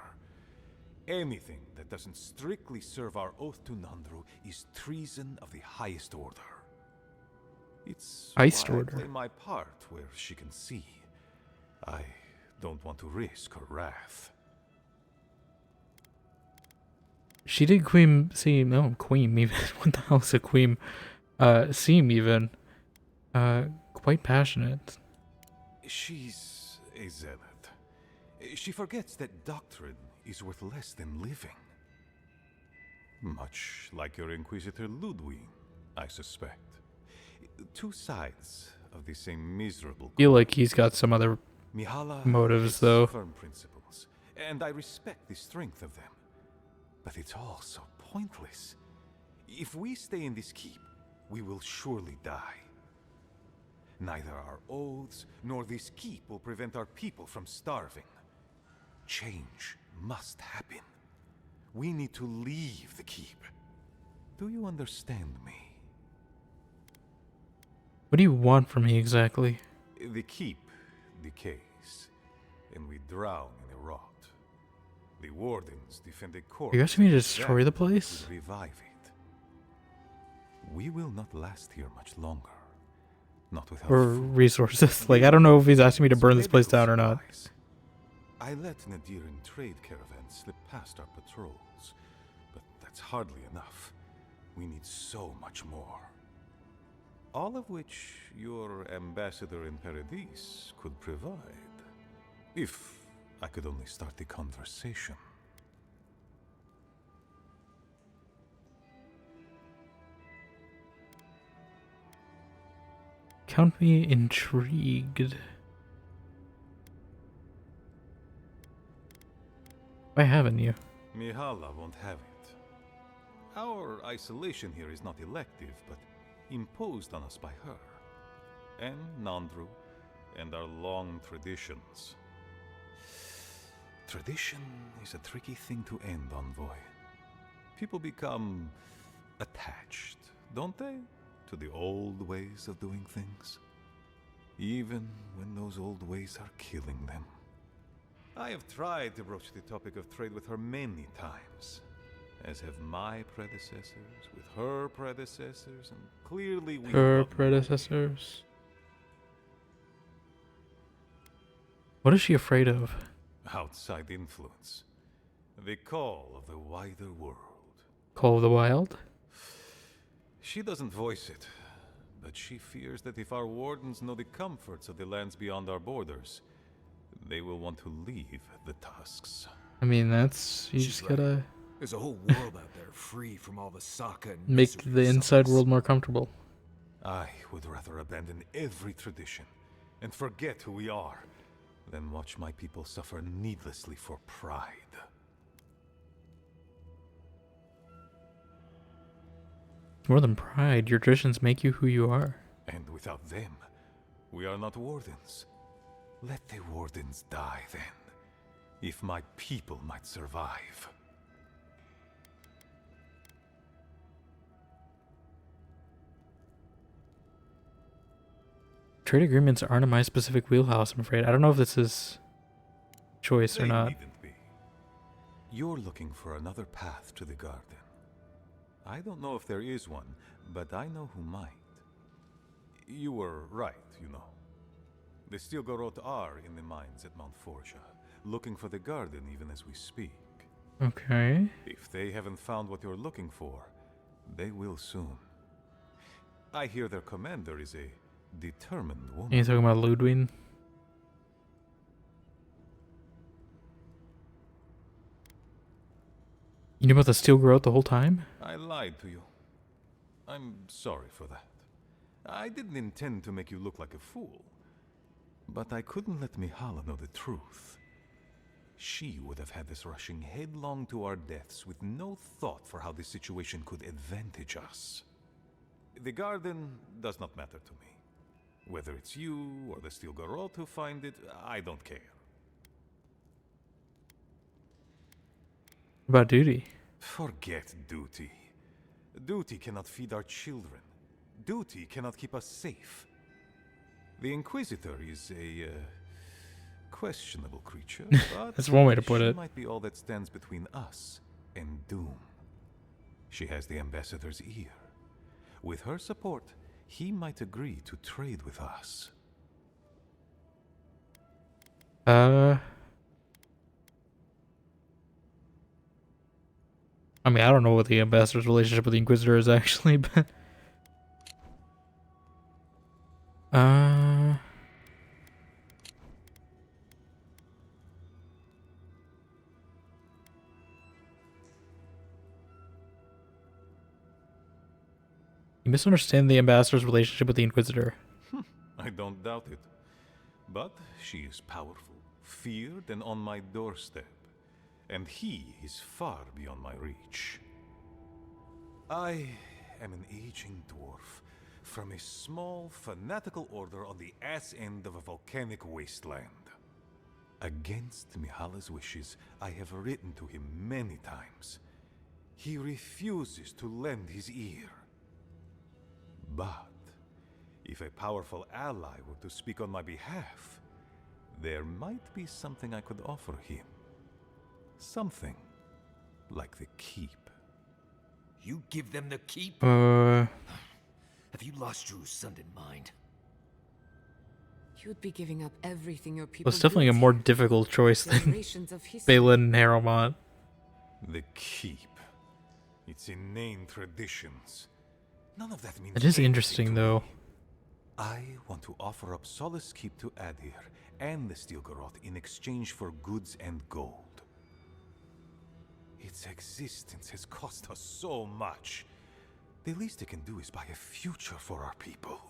Anything that doesn't strictly serve our oath to Nandru is treason of the highest order. It's
Highest
why
order.
I play my part where she can see. I don't want to risk her wrath.
She did seem even. What the hell is a queen? Seem even quite passionate.
She's a zealot. She forgets that doctrine is worth less than living. Much like your Inquisitor Ludwig, I suspect. Two sides of the same miserable
Feel like he's got some other
Mihala
motives,
has
though.
firm principles, and I respect the strength of them. But it's all so pointless. If we stay in this keep, we will surely die. Neither our oaths nor this keep will prevent our people from starving. Change must happen. We need to leave the keep. Do you understand me?
What do you want from me exactly?
The keep decays, and we drown in a rot. The wardens defend a corpse.
Are you asking me to destroy the
that
place?
would revive it. We will not last here much longer. Not without
Or
food.
resources? Like, I don't know if he's asking me to burn this place down or not.
Supplies. I let Nadiran trade caravans slip past our patrols, but that's hardly enough. We need so much more. All of which your ambassador in Paradis could provide. If I could only start the conversation.
Count me intrigued. Why haven't you?
Mihala won't have it. Our isolation here is not elective, but imposed on us by her. and Nandru, and our long traditions. Tradition is a tricky thing to end, Envoy. People become attached, don't they, to the old ways of doing things? Even when those old ways are killing them. I have tried to broach the topic of trade with her many times, as have my predecessors with her predecessors, and clearly we
Her
got
predecessors. What is she afraid of?
outside influence, the call of the wider world.
Call of the Wild?
She doesn't voice it, but she fears that if our wardens know the comforts of the lands beyond our borders, they will want to leave the Tusks.
I mean, that's... You
She's
just
right.
gotta
There's a whole world out there free from all the Sokka and
make
misery
the
of
inside
Solace.
world more comfortable.
I would rather abandon every tradition and forget who we are than watch my people suffer needlessly for pride.
More than pride, your traditions make you who you are.
And without them, we are not wardens. Let the wardens die then, if my people might survive.
Trade agreements aren't in my specific wheelhouse, I'm afraid. I don't know if this is choice or
They
not.
needn't be. You're looking for another path to the garden. I don't know if there is one, but I know who might. You were right, you know. The Steel Garrote are in the mines at Mount Forja, looking for the garden even as we speak.
Okay.
If they haven't found what you're looking for, they will soon. I hear their commander is a determined woman.
You talking about Ludwig? You knew about the steel growth the whole time?
I lied to you. I'm sorry for that. I didn't intend to make you look like a fool. But I couldn't let Mihala know the truth. She would have had us rushing headlong to our deaths with no thought for how this situation could advantage us. The garden does not matter to me. Whether it's you or the Steel Garrote who find it, I don't care.
What about duty?
Forget duty. Duty cannot feed our children. Duty cannot keep us safe. The Inquisitor is a questionable creature, but
That's one way to put
she
it.
might be all that stands between us and doom. She has the Ambassador's ear. With her support, he might agree to trade with us.
I mean, I don't know what the Ambassador's relationship with the Inquisitor is actually, but... You misunderstand the Ambassador's relationship with the Inquisitor.
I don't doubt it. But she is powerful, feared, and on my doorstep. And he is far beyond my reach. I am an aging dwarf from a small, fanatical order on the ass end of a volcanic wasteland. Against Mihala's wishes, I have written to him many times. He refuses to lend his ear. But if a powerful ally were to speak on my behalf, there might be something I could offer him. Something like the keep.
You give them the keep?
Uh,
Have you lost your Sundan mind?
You'd be giving up everything your people
well, it's definitely a
built
more
here.
difficult choice than
Generations of history.
Balin and Harrowmont.
The keep. Its inane traditions. None of that means
It is
anything
interesting,
to
though.
me. I want to offer up Solace Keep to Adir and the Steel Garrote in exchange for goods and gold. Its existence has cost us so much. The least it can do is buy a future for our people.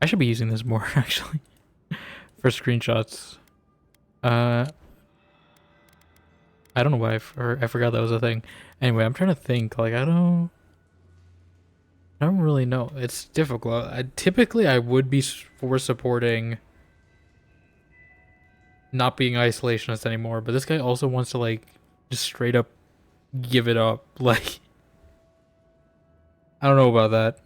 I should be using this more actually for screenshots. I don't know why I forgot that was a thing. Anyway, I'm trying to think. Like I don't really know. It's difficult. Typically I would be for supporting not being isolationist anymore, but this guy also wants to like just straight up give it up. Like I don't know about that.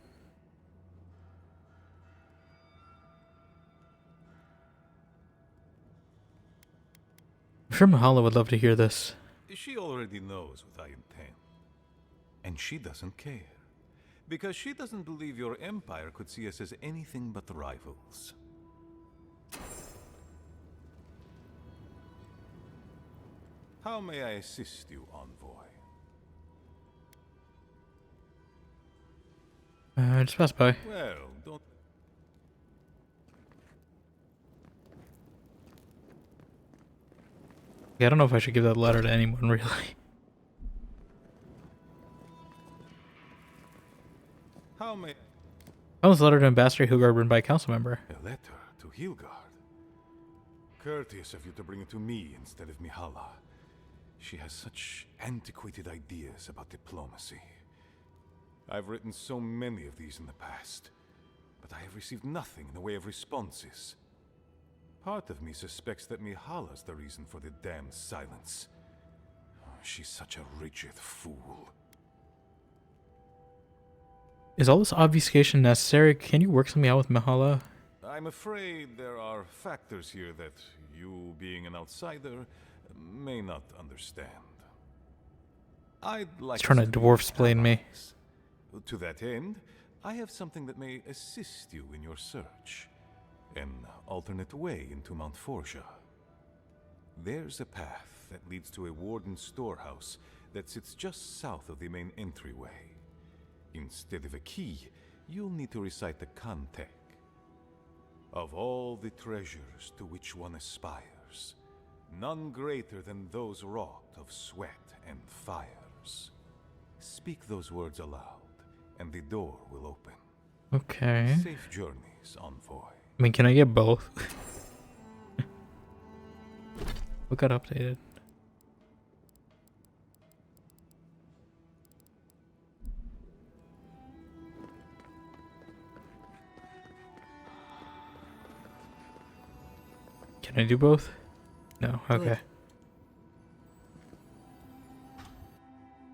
I'm sure Mahala would love to hear this.
She already knows what I intend. And she doesn't care. Because she doesn't believe your empire could see us as anything but rivals. How may I assist you, envoy?
Just pass by.
Well, don't...
Yeah, I don't know if I should give that letter to anyone, really.
How may...
Oh, this letter to Ambassador Hilgard written by a council member.
A letter to Hilgard? Courteous of you to bring it to me instead of Mihala. She has such antiquated ideas about diplomacy. I've written so many of these in the past, but I have received nothing in the way of responses. Part of me suspects that Mihala's the reason for the damned silence. She's such a rigid fool.
Is all this obfuscation necessary? Can you work something out with Mihala?
I'm afraid there are factors here that you, being an outsider, may not understand. I'd like
He's trying to dwarf-splain me.
To that end, I have something that may assist you in your search. An alternate way into Mount Forja. There's a path that leads to a warden storehouse that sits just south of the main entryway. Instead of a key, you'll need to recite the Kantek. Of all the treasures to which one aspires, none greater than those wrought of sweat and fires. Speak those words aloud, and the door will open.
Okay.
Safe journeys, envoy.
I mean, can I get both? What got updated? Can I do both? No, okay.
Good.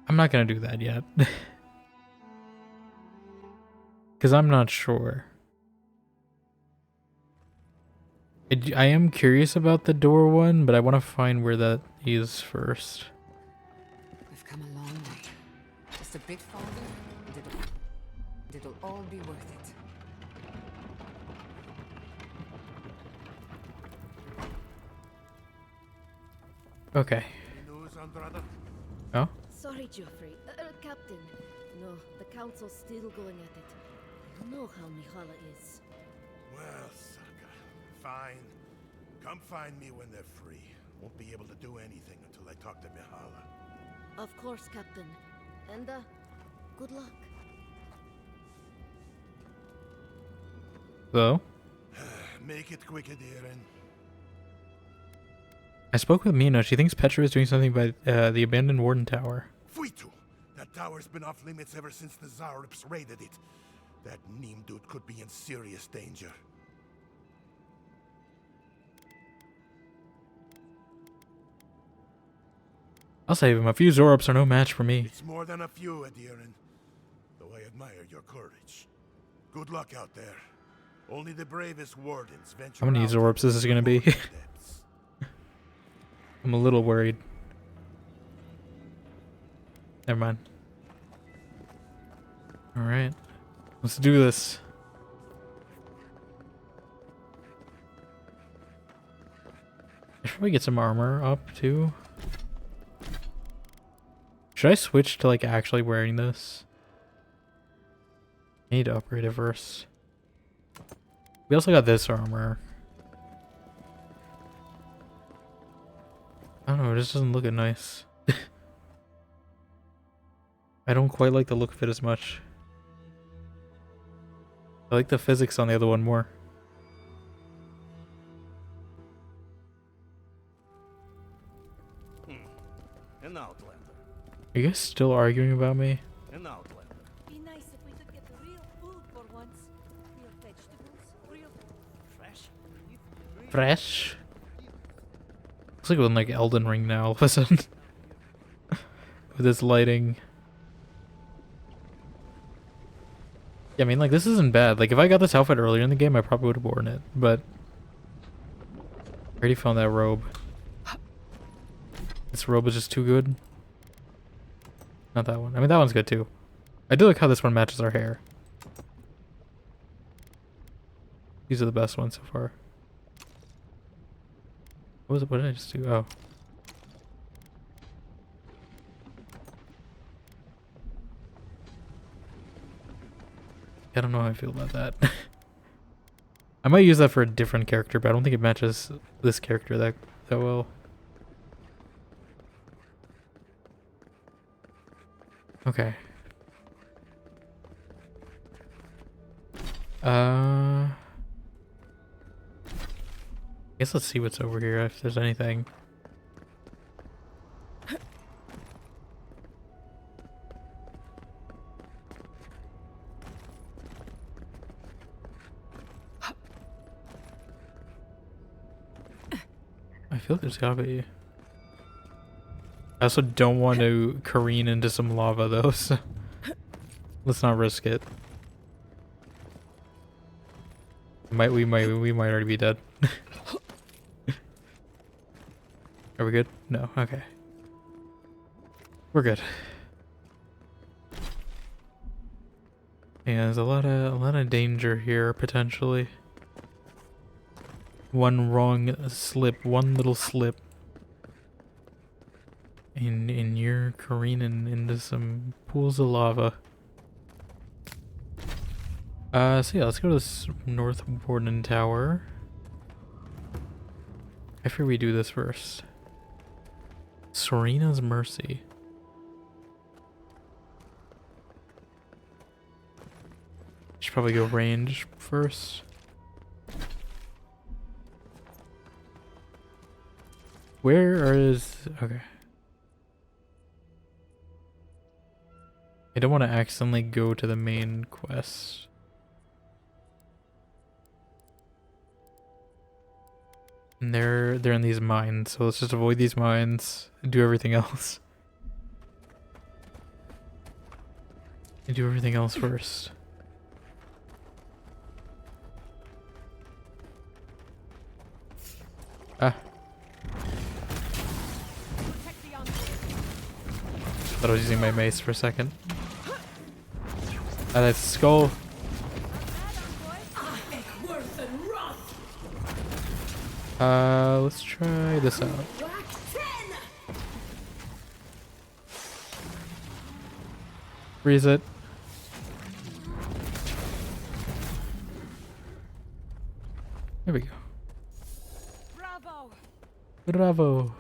I'm not gonna do that yet. Because I'm not sure. I am curious about the door one, but I want to find where that is first.
We've come a long way. Just a bit farther, and it'll all be worth it.
Okay.
News, Andrada?
Oh?
Sorry, Geoffrey. Captain. No, the council's still going at it. You know how Mihala is.
Well, Saka, fine. Come find me when they're free. Won't be able to do anything until I talk to Mihala.
Of course, Captain. And, good luck.
Hello?
Make it quick, Adirin.
I spoke with Mina. She thinks Petra is doing something by the abandoned Warden Tower.
Fuitu! That tower's been off limits ever since the Zarips raided it. That Neem dude could be in serious danger.
I'll save him. A few Zorups are no match for me.
It's more than a few, Adirin. Though I admire your courage. Good luck out there. Only the bravest wardens venture
How many
out
Zorups this is gonna be?
into the depths.
I'm a little worried. Never mind. Alright. Let's do this. I should probably get some armor up too. Should I switch to like actually wearing this? I need to upgrade it first. We also got this armor. I don't know, it just doesn't look it nice. I don't quite like the look of it as much. I like the physics on the other one more.
An outlander.
Are you guys still arguing about me?
An outlander.
Be nice if we could get real food for once. Real vegetables, real
Fresh.
Fresh? Looks like we're in like Elden Ring now all of a sudden. With this lighting. Yeah, I mean, like, this isn't bad. Like, if I got this outfit earlier in the game, I probably would have worn it, but I already found that robe. This robe is just too good. Not that one. I mean, that one's good too. I do like how this one matches our hair. These are the best ones so far. What was it? What did I just do? Oh. I don't know how I feel about that. I might use that for a different character, but I don't think it matches this character that well. Okay. I guess let's see what's over here if there's anything. I feel like there's gotta be. I also don't want to careen into some lava though, so let's not risk it. We might already be dead. Are we good? No. Okay. We're good. Yeah, there's a lot of danger here potentially. One wrong slip, one little slip, and you're careening into some pools of lava. So yeah, let's go to this North Warden Tower. I figure we do this first. Serena's Mercy. Should probably go range first. Where is... Okay. I don't want to accidentally go to the main quest. And they're in these mines, so let's just avoid these mines and do everything else. And do everything else first. Ah. Thought I was using my mace for a second. Ah, that's skull. Let's try this out. Freeze it. There we go.
Bravo!
Bravo.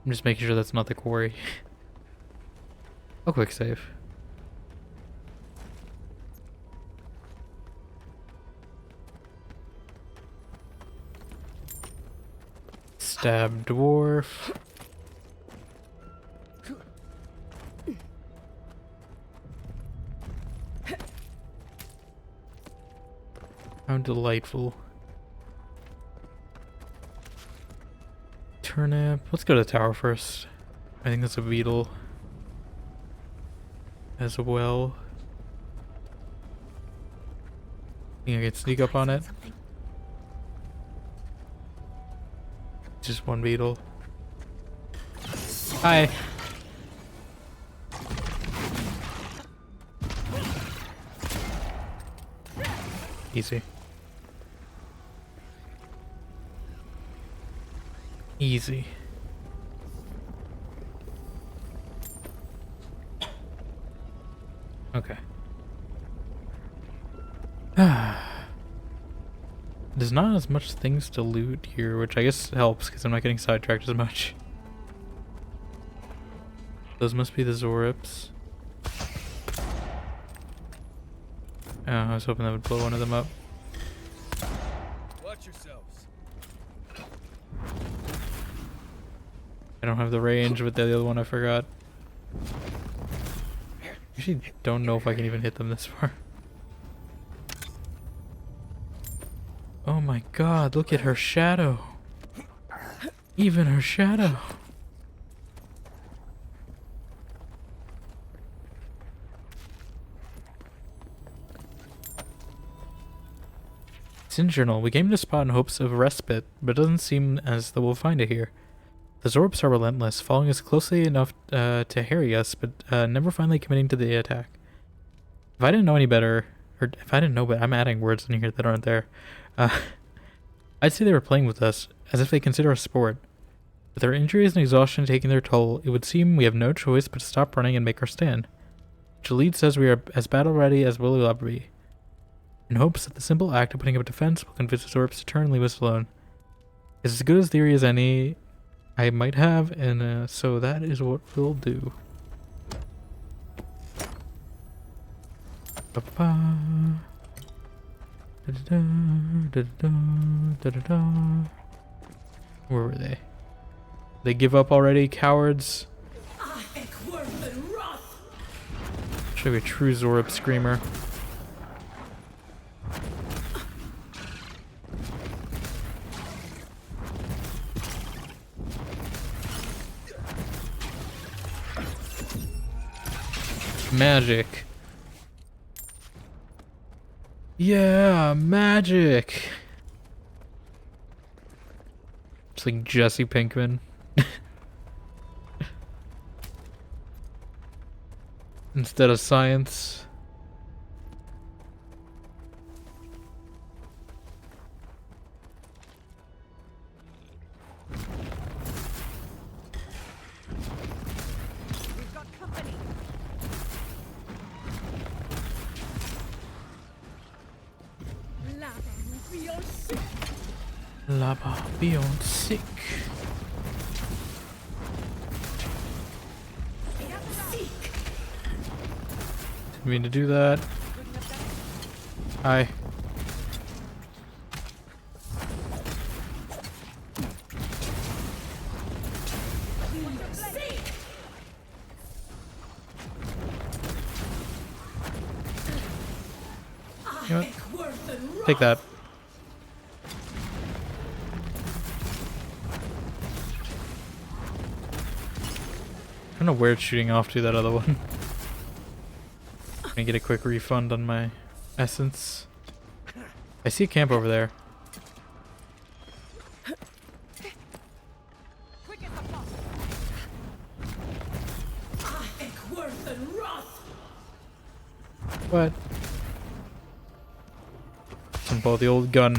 I'm just making sure that's not the quarry. A quick save. Stab dwarf. How delightful. Turnip. Let's go to the tower first. I think that's a beetle as well. Think I could sneak up on it? Just one beetle. Hi. Easy. Easy. Okay. There's not as much things to loot here, which I guess helps because I'm not getting sidetracked as much. Those must be the Zorips. Oh, I was hoping that would blow one of them up.
Watch yourselves.
I don't have the range with the other one, I forgot. Actually, don't know if I can even hit them this far. Oh my god, look at her shadow. Even her shadow. Sin Journal. We came to the spot in hopes of respite, but it doesn't seem as though we'll find it here. The Zorps are relentless, following us closely enough to harry us, but never finally committing to the attack. If I didn't know any better, or if I didn't know, but I'm adding words in here that aren't there. I'd say they were playing with us, as if they consider us sport. With our injuries and exhaustion taking their toll, it would seem we have no choice but to stop running and make our stand. Jalid says we are as battle ready as we'll ever be, in hopes that the simple act of putting up a defense will convince the Zorps to turn and leave us alone. It's as good a theory as any I might have, and so that is what we'll do. Ba-ba. Da-da-da, da-da-da, da-da-da. Where were they? They give up already, cowards. Should be a true Zorip screamer. Magic. Yeah, magic. It's like Jesse Pinkman. Instead of science.
We've got company. Lava will be on sick.
Lava beyond sick. Didn't mean to do that. Hi. You know what? Take that. I don't know where it's shooting off to, that other one. Gonna get a quick refund on my essence. I see a camp over there. What? Some about the old gun.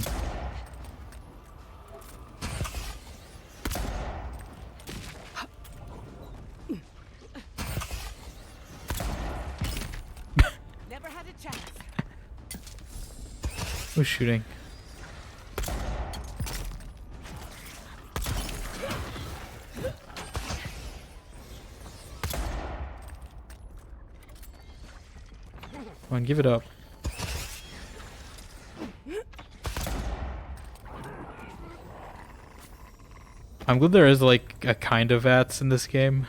Never had a chance.
Who's shooting? Come on, give it up. I'm glad there is like a kind of VATS in this game.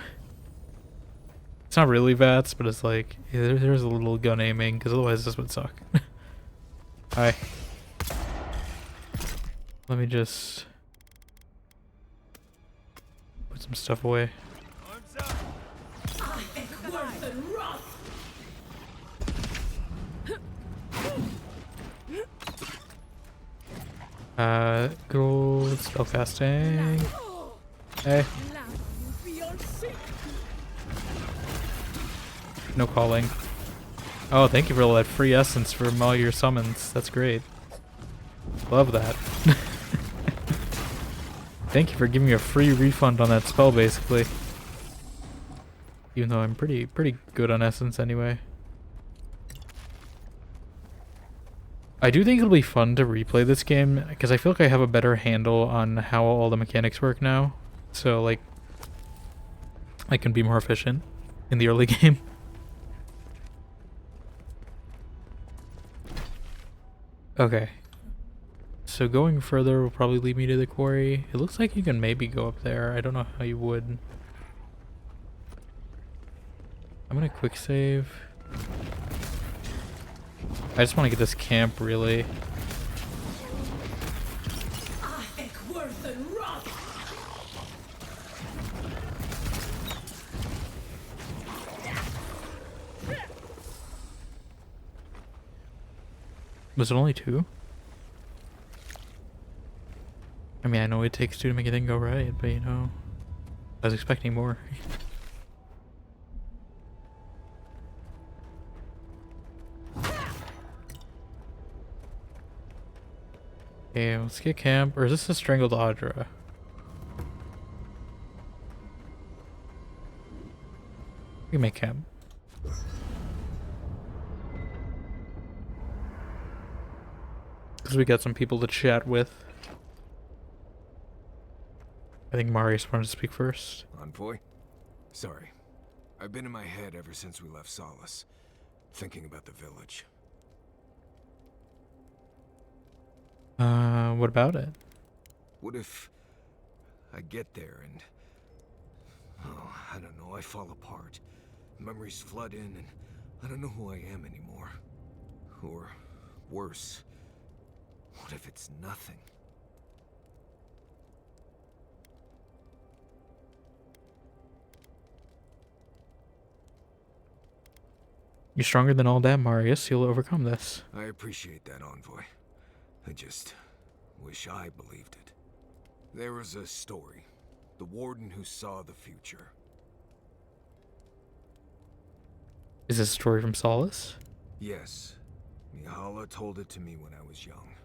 It's not really VATS, but it's like yeah, there's a little gun aiming, because otherwise this would suck. Hi. Let me just put some stuff away. Good old spellcasting. Hey. No calling. Oh, thank you for all that free essence from all your summons. That's great. Love that. Thank you for giving me a free refund on that spell, basically. Even though I'm pretty good on essence anyway. I do think it'll be fun to replay this game because I feel like I have a better handle on how all the mechanics work now. So like I can be more efficient in the early game. Okay. So going further will probably lead me to the quarry. It looks like you can maybe go up there. I don't know how you would. I'm gonna quick save. I just want to get this camp, really. Was it only 2? I mean, I know it takes 2 to make a thing go right, but you know, I was expecting more. Okay, let's get camp. Or is this a strangled Audra? We can make camp. Because we got some people to chat with. I think Marius wanted to speak first.
Envoy? Sorry. I've been in my head ever since we left Solace, thinking about the village.
What about it?
What if I get there and... oh, I don't know, I fall apart. Memories flood in and I don't know who I am anymore. Or worse, what if it's nothing?
You're stronger than all that, Marius. You'll overcome this.
I appreciate that, Envoy. I just wish I believed it. There was a story. The warden who saw the future.
Is this a story from Solace?
Yes. Mihala told it to me when I was young.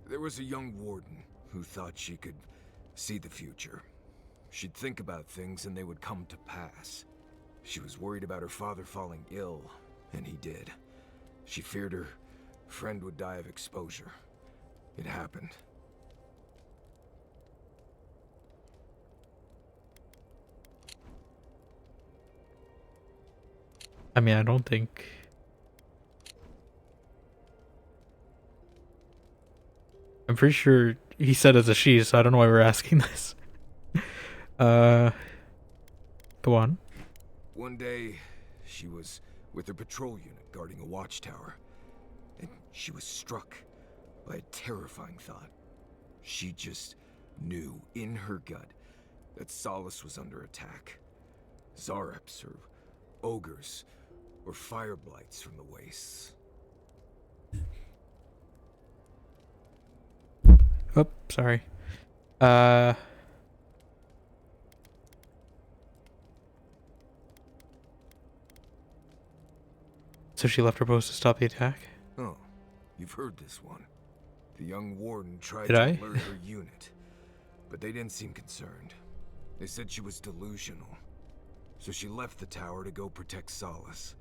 There was a young warden who thought she could see the future. She'd think about things and they would come to pass. She was worried about her father falling ill, and he did. She feared her friend would die of exposure. It happened.
I mean, I don't think... I'm pretty sure he said it's a she, so I don't know why we're asking this. Go on.
One day, she was with her patrol unit guarding a watchtower, and she was struck by a terrifying thought. She just knew in her gut that Solace was under attack. Zareps or ogres or fire blights from the wastes.
Oh, sorry. So she left her post to stop the attack?
Oh, you've heard this one. The young warden tried
Did
to
I?
alert her unit, but they didn't seem concerned. They said she was delusional. So she left the tower to go protect Solace.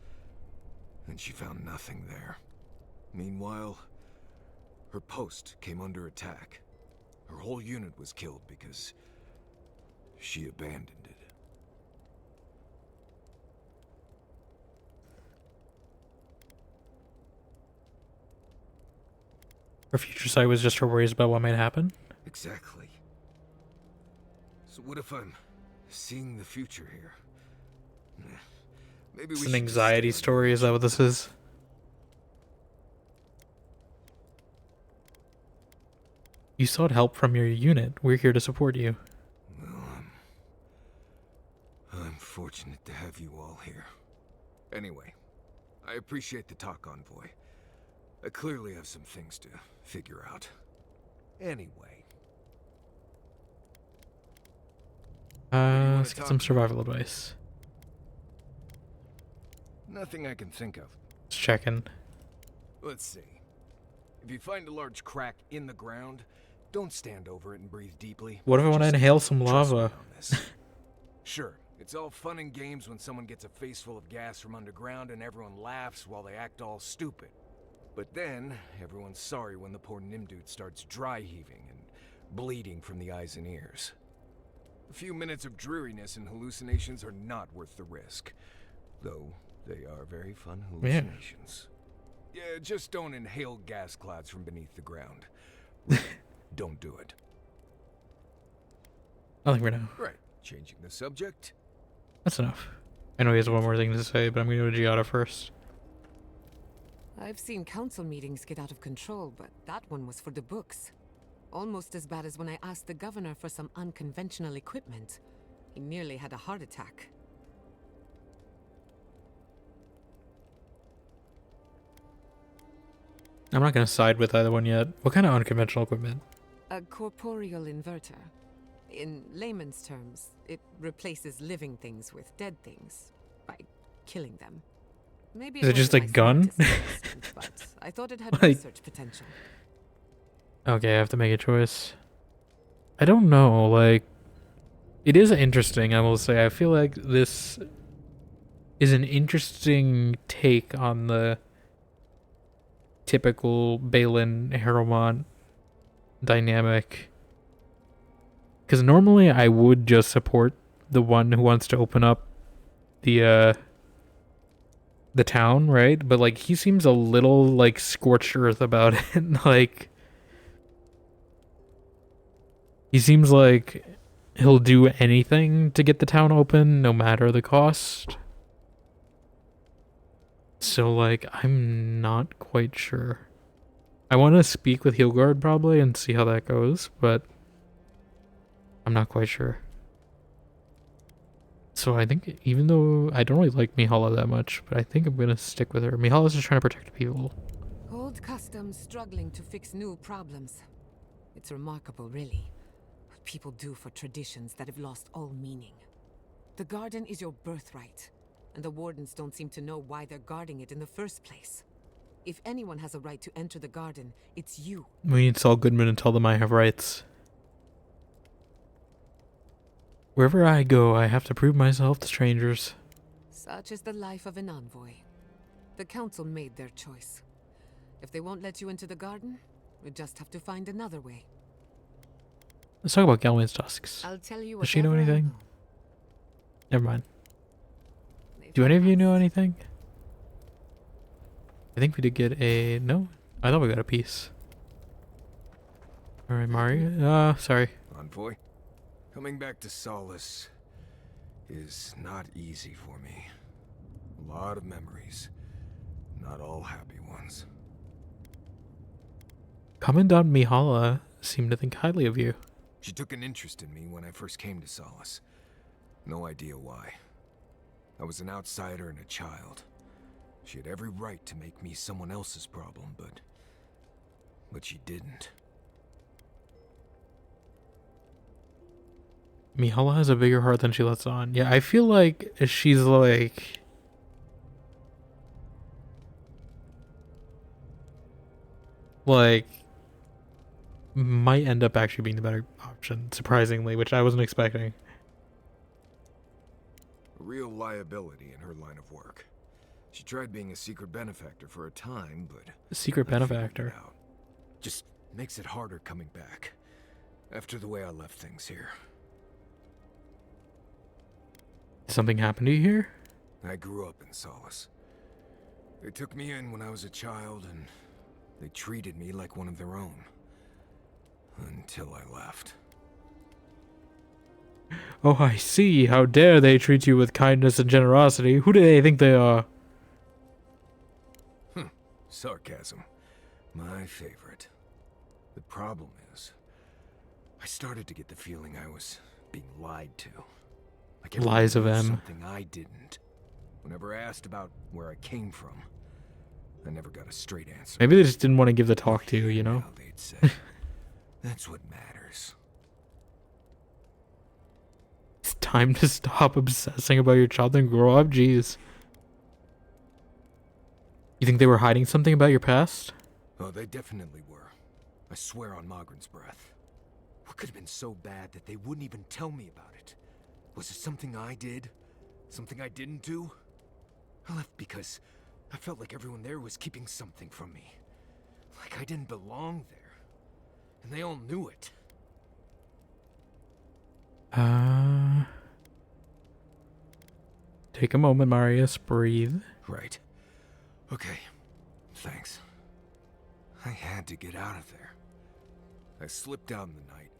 And she found nothing there. Meanwhile, her post came under attack. Her whole unit was killed because she abandoned it.
Her future sight was just her worries about what might happen?
Exactly. So what if I'm seeing the future here? Maybe
It's
we
an
should just
anxiety
stay on
story, is that what this is? You sought help from your unit. We're here to support you.
Well, I'm fortunate to have you all here. Anyway, I appreciate the talk, Envoy. I clearly have some things to figure out. Anyway.
Let's get some
talk
survival advice.
Nothing I can think of.
Let's check in.
Let's see. If you find a large crack in the ground, don't stand over it and breathe deeply.
What if I want to
Just
inhale some
trust me
lava?
on this. Sure, it's all fun and games when someone gets a face full of gas from underground and everyone laughs while they act all stupid. But then, everyone's sorry when the poor Nimdude starts dry heaving and bleeding from the eyes and ears. A few minutes of dreariness and hallucinations are not worth the risk. Though, they are very fun hallucinations. Yeah, just don't inhale gas clouds from beneath the ground. Really, don't do it.
Nothing for now.
Right, changing the subject.
That's enough. I know he has one more thing to say, but I'm going to go to Giada first.
I've seen council meetings get out of control, but that one was for the books. Almost as bad as when I asked the governor for some unconventional equipment. He nearly had a heart attack.
I'm not going to side with either one yet. What kind of unconventional equipment?
A corporeal inverter. In layman's terms, it replaces living things with dead things by killing them. Maybe
Is it just a
wasn't my
gun?
smartest investment, but I thought it had
Like-
research potential.
Okay, I have to make a choice. I don't know, like... It is interesting, I will say. I feel like this is an interesting take on the typical Balin Harrowmont dynamic. Because normally I would just support the one who wants to open up the town, right? But like he seems a little like scorched earth about it. Like he seems like he'll do anything to get the town open, no matter the cost. So like I'm not quite sure. I want to speak with Heelguard probably and see how that goes, but I'm not quite sure. So I think, even though I don't really like Mihala that much, but I think I'm gonna stick with her. Mihala's just trying to protect people.
Old customs struggling to fix new problems. It's remarkable, really, what people do for traditions that have lost all meaning. The garden is your birthright, and the wardens don't seem to know why they're guarding it in the first place. If anyone has a right to enter the garden, it's you.
We need Saul Goodman and tell them I have rights. Wherever I go, I have to prove myself to strangers.
Such is the life of an envoy. The council made their choice. If they won't let you into the garden, we just have to find another way.
Let's talk about Galwain's tusks.
I'll tell you.
Does she know
whatever I
anything?
know.
Never mind.
They
Do any of you
found
know
us.
anything? I think we did get a... No? I thought we got a piece. Alright, Mario. Sorry.
Envoy, coming back to Solace is not easy for me. A lot of memories, not all happy ones.
Commandant Mihala seemed to think highly of you.
She took an interest in me when I first came to Solace. No idea why. I was an outsider and a child. She had every right to make me someone else's problem, but she didn't.
Mihala has a bigger heart than she lets on. Yeah, I feel like she's like... might end up actually being the better option, surprisingly, which I wasn't expecting.
A real liability in her line of work. She tried being a secret benefactor for a time, but...
Secret
I figured
benefactor.
it out. Just makes it harder coming back. After the way I left things here.
Did something happen to you here?
I grew up in Solace. They took me in when I was a child, and they treated me like one of their own. Until I left.
Oh, I see. How dare they treat you with kindness and generosity. Who do they think they are?
Sarcasm. My favorite. The problem is, I started to get the feeling I was being lied to. Like everyone
Lies of
knew
M.
something I didn't. Whenever I asked about where I came from, I never got a straight answer.
Maybe they just didn't want to give the talk to you, you know?
Now they'd say, that's what matters.
It's time to stop obsessing about your child and grow up, jeez. You think they were hiding something about your past?
Oh, they definitely were. I swear on Mogren's breath. What could have been so bad that they wouldn't even tell me about it? Was it something I did? Something I didn't do? I left because I felt like everyone there was keeping something from me. Like I didn't belong there. And they all knew it.
Take a moment, Marius. Breathe.
Right. Okay. Thanks. I had to get out of there. I slipped out in the night.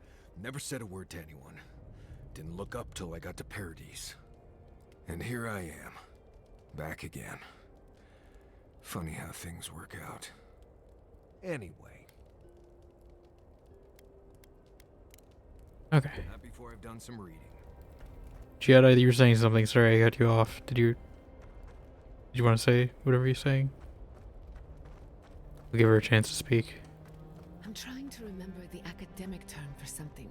Never said a word to anyone. Didn't look up till I got to Paradise. And here I am. Back again. Funny how things work out. Anyway.
Okay.
Not before I've done some reading.
Giada, you were saying something. Sorry, I cut you off. Did you want to say whatever you're saying? We'll give her a chance to speak.
I'm trying to remember the academic term for something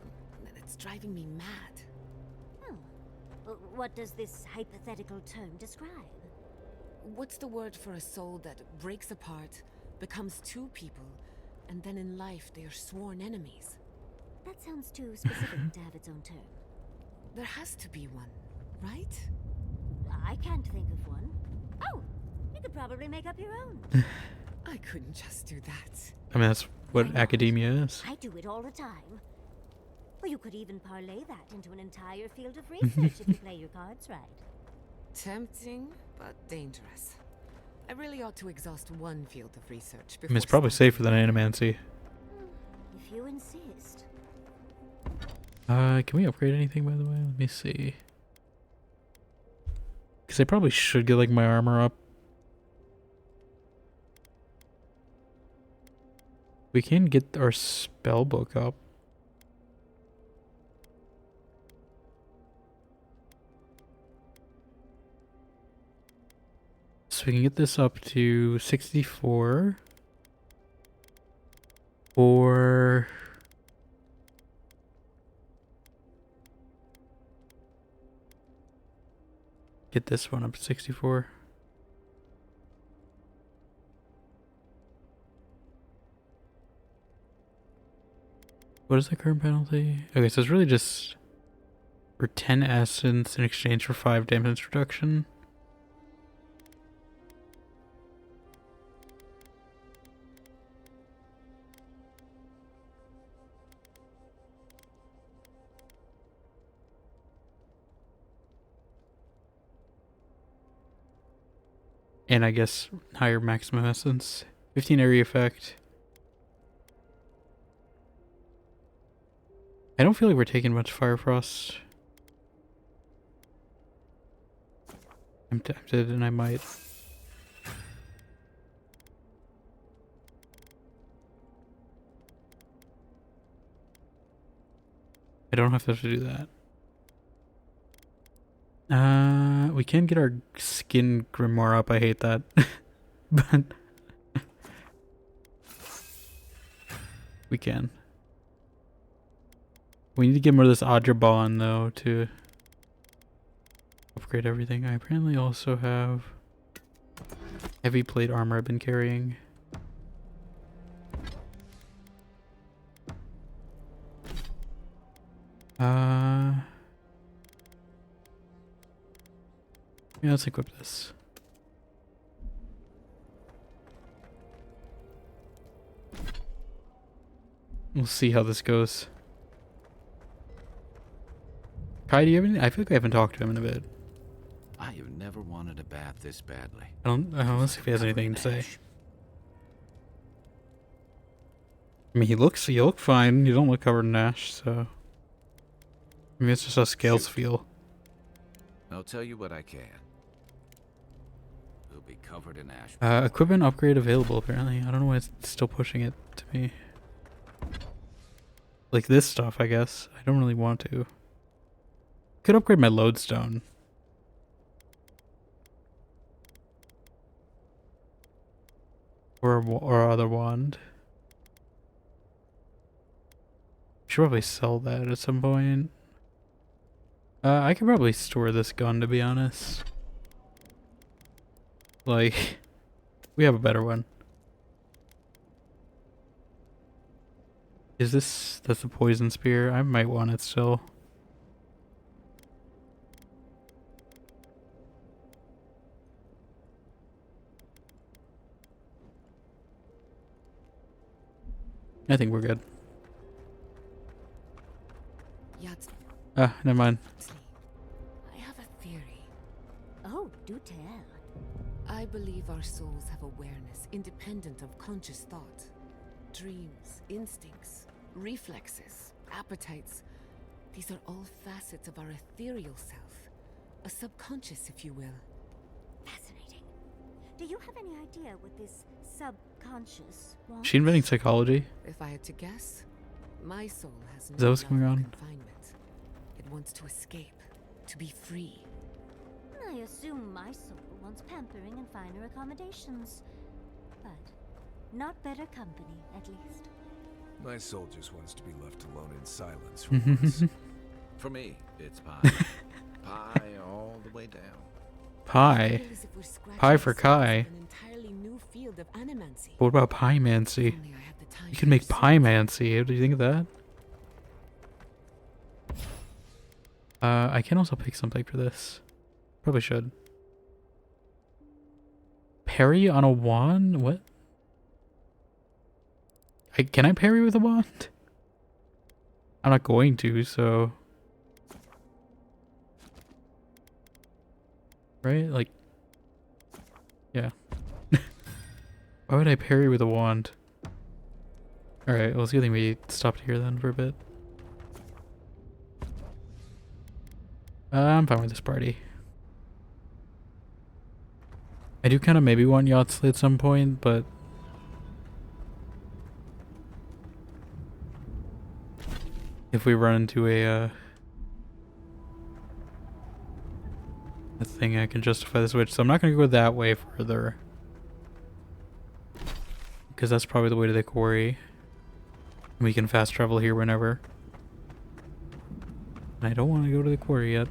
that's driving me mad.
What does this hypothetical term describe?
What's the word for a soul that breaks apart, becomes two people, and then in life they are sworn enemies?
That sounds too specific to have its own term.
There has to be one, right?
I can't think of one. Oh, you could probably make up your own.
I couldn't just do that.
I mean, that's what academia is.
I do it all the time. Or you could even parlay that into an entire field of research if you play your cards right.
Tempting, but dangerous. I really ought to exhaust one field of research
I
before
mean, it's probably safer than animancy.
If you insist.
Can we upgrade anything, by the way? Let me see. Because I probably should get, like, my armor up. We can get our spell book up. So we can get this up to 64. Or... get this one up to 64. What is the current penalty? Okay, so it's really just for 10 essence in exchange for 5 damage reduction. And I guess higher maximum essence. 15 area effect. I don't feel like we're taking much Fire Frost. I'm tempted and I might. I don't have to do that. We can get our skin grimoire up. I hate that. But we can. We need to get more of this Adrabon though to upgrade everything. I apparently also have heavy plate armor I've been carrying. Yeah, let's equip this. We'll see how this goes. Kai, do you have any? I feel like I haven't talked to him in a bit.
I have never wanted a bath this badly.
Let's see if he has anything to say. I mean, you look fine. You don't look covered in ash, so. I mean, it's just how scales feel.
I'll tell you what I can. We'll be covered in ash.
Equipment upgrade available, apparently. I don't know why it's still pushing it to me. Like this stuff, I guess. I don't really want to. Could upgrade my lodestone. Or other wand. Should probably sell that at some point. I could probably store this gun, to be honest. Like, we have a better one. Is this... that's a poison spear? I might want it still. I think we're good.
Yat,
Ah, never mind.
I have a theory.
Oh, do tell.
I believe our souls have awareness independent of conscious thought. Dreams, instincts, reflexes, appetites. These are all facets of our ethereal self. A subconscious, if you will.
Fascinating. Do you have any idea what this subconscious wants?
Is she inventing psychology?
If I had to guess, my soul has no
that what's
love
going
for
on?
confinement. It wants to escape, to be free.
I assume my soul wants pampering and finer accommodations. But not better company, at least.
My soul just wants to be left alone in silence for once.
For me, it's pie. Pie all the way down.
Pie.
Feel as if we're scratching
Pie for
the surface
Kai.
of an entirely new field of animancy.
What about pie-mancy?
Only I had the time
You
to
can make
pursue it.
pie-mancy. What do you think of that? I can also pick something for this. Probably should. Parry on a wand? What? Can I parry with a wand? I'm not going to, so... Right? Like... Yeah. Why would I parry with a wand? Alright, well it's a good thing we stopped here then for a bit. I'm fine with this party. I do kind of maybe want Yahtzee at some point, but... if we run into a thing, I can justify the switch. So I'm not going to go that way further. Because that's probably the way to the quarry. We can fast travel here whenever. And I don't want to go to the quarry yet.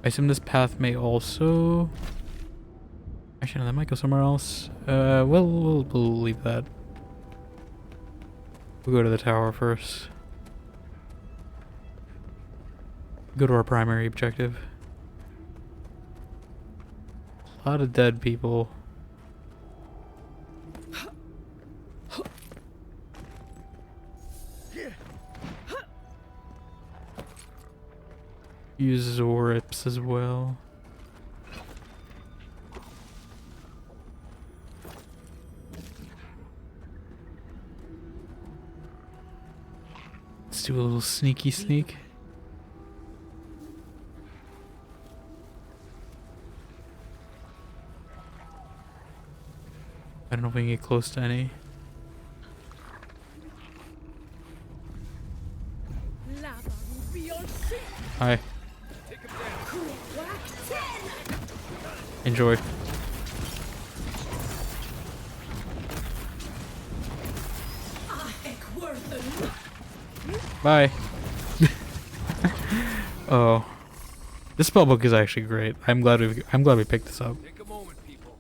I assume this path may also... Actually, no, that might go somewhere else. We'll leave that. We'll go to the tower first. Go to our primary objective. A lot of dead people. Use Zorips as well. Let's do a little sneaky sneak. I don't know if we can get close to any. Hi. Enjoy. Bye. Oh, this spellbook is actually great. I'm glad we picked this up.
Take a moment, people.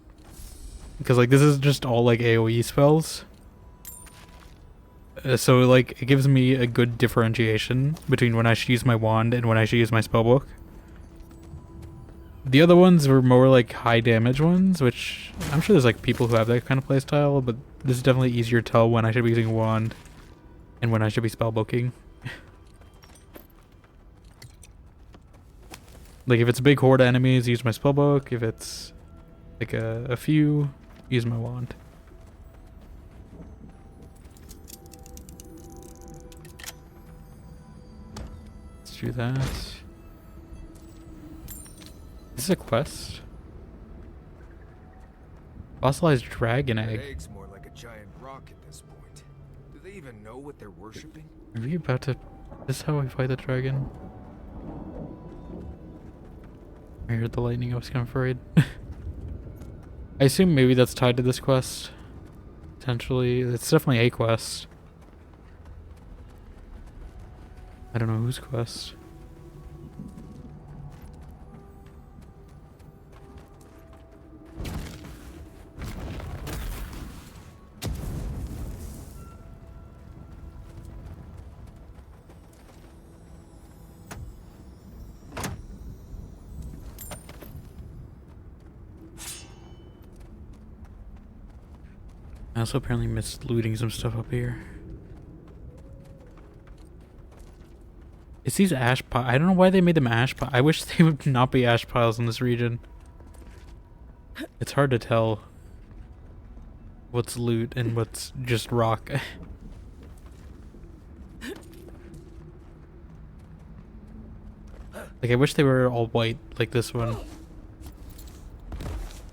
Because like this is just all like AoE spells. So like it gives me a good differentiation between when I should use my wand and when I should use my spellbook. The other ones were more like high damage ones, which I'm sure there's like people who have that kind of playstyle, but this is definitely easier to tell when I should be using a wand and when I should be spellbooking. Like if it's a big horde of enemies, use my spellbook. If it's like a few, use my wand. Let's do that. Is this a quest? Fossilized dragon
That
egg.
egg's more like a giant rock at this point. Do they even know what they're worshipping?
Are we about to... Is this how I fight the dragon? I heard the lightning, I was kind of afraid. I assume maybe that's tied to this quest. Potentially. It's definitely a quest. I don't know whose quest. also apparently missed looting some stuff up here. It's these ash piles. I don't know why they made them ash piles. I wish they would not be ash piles in this region. It's hard to tell what's loot and what's just rock. Like, I wish they were all white like this one.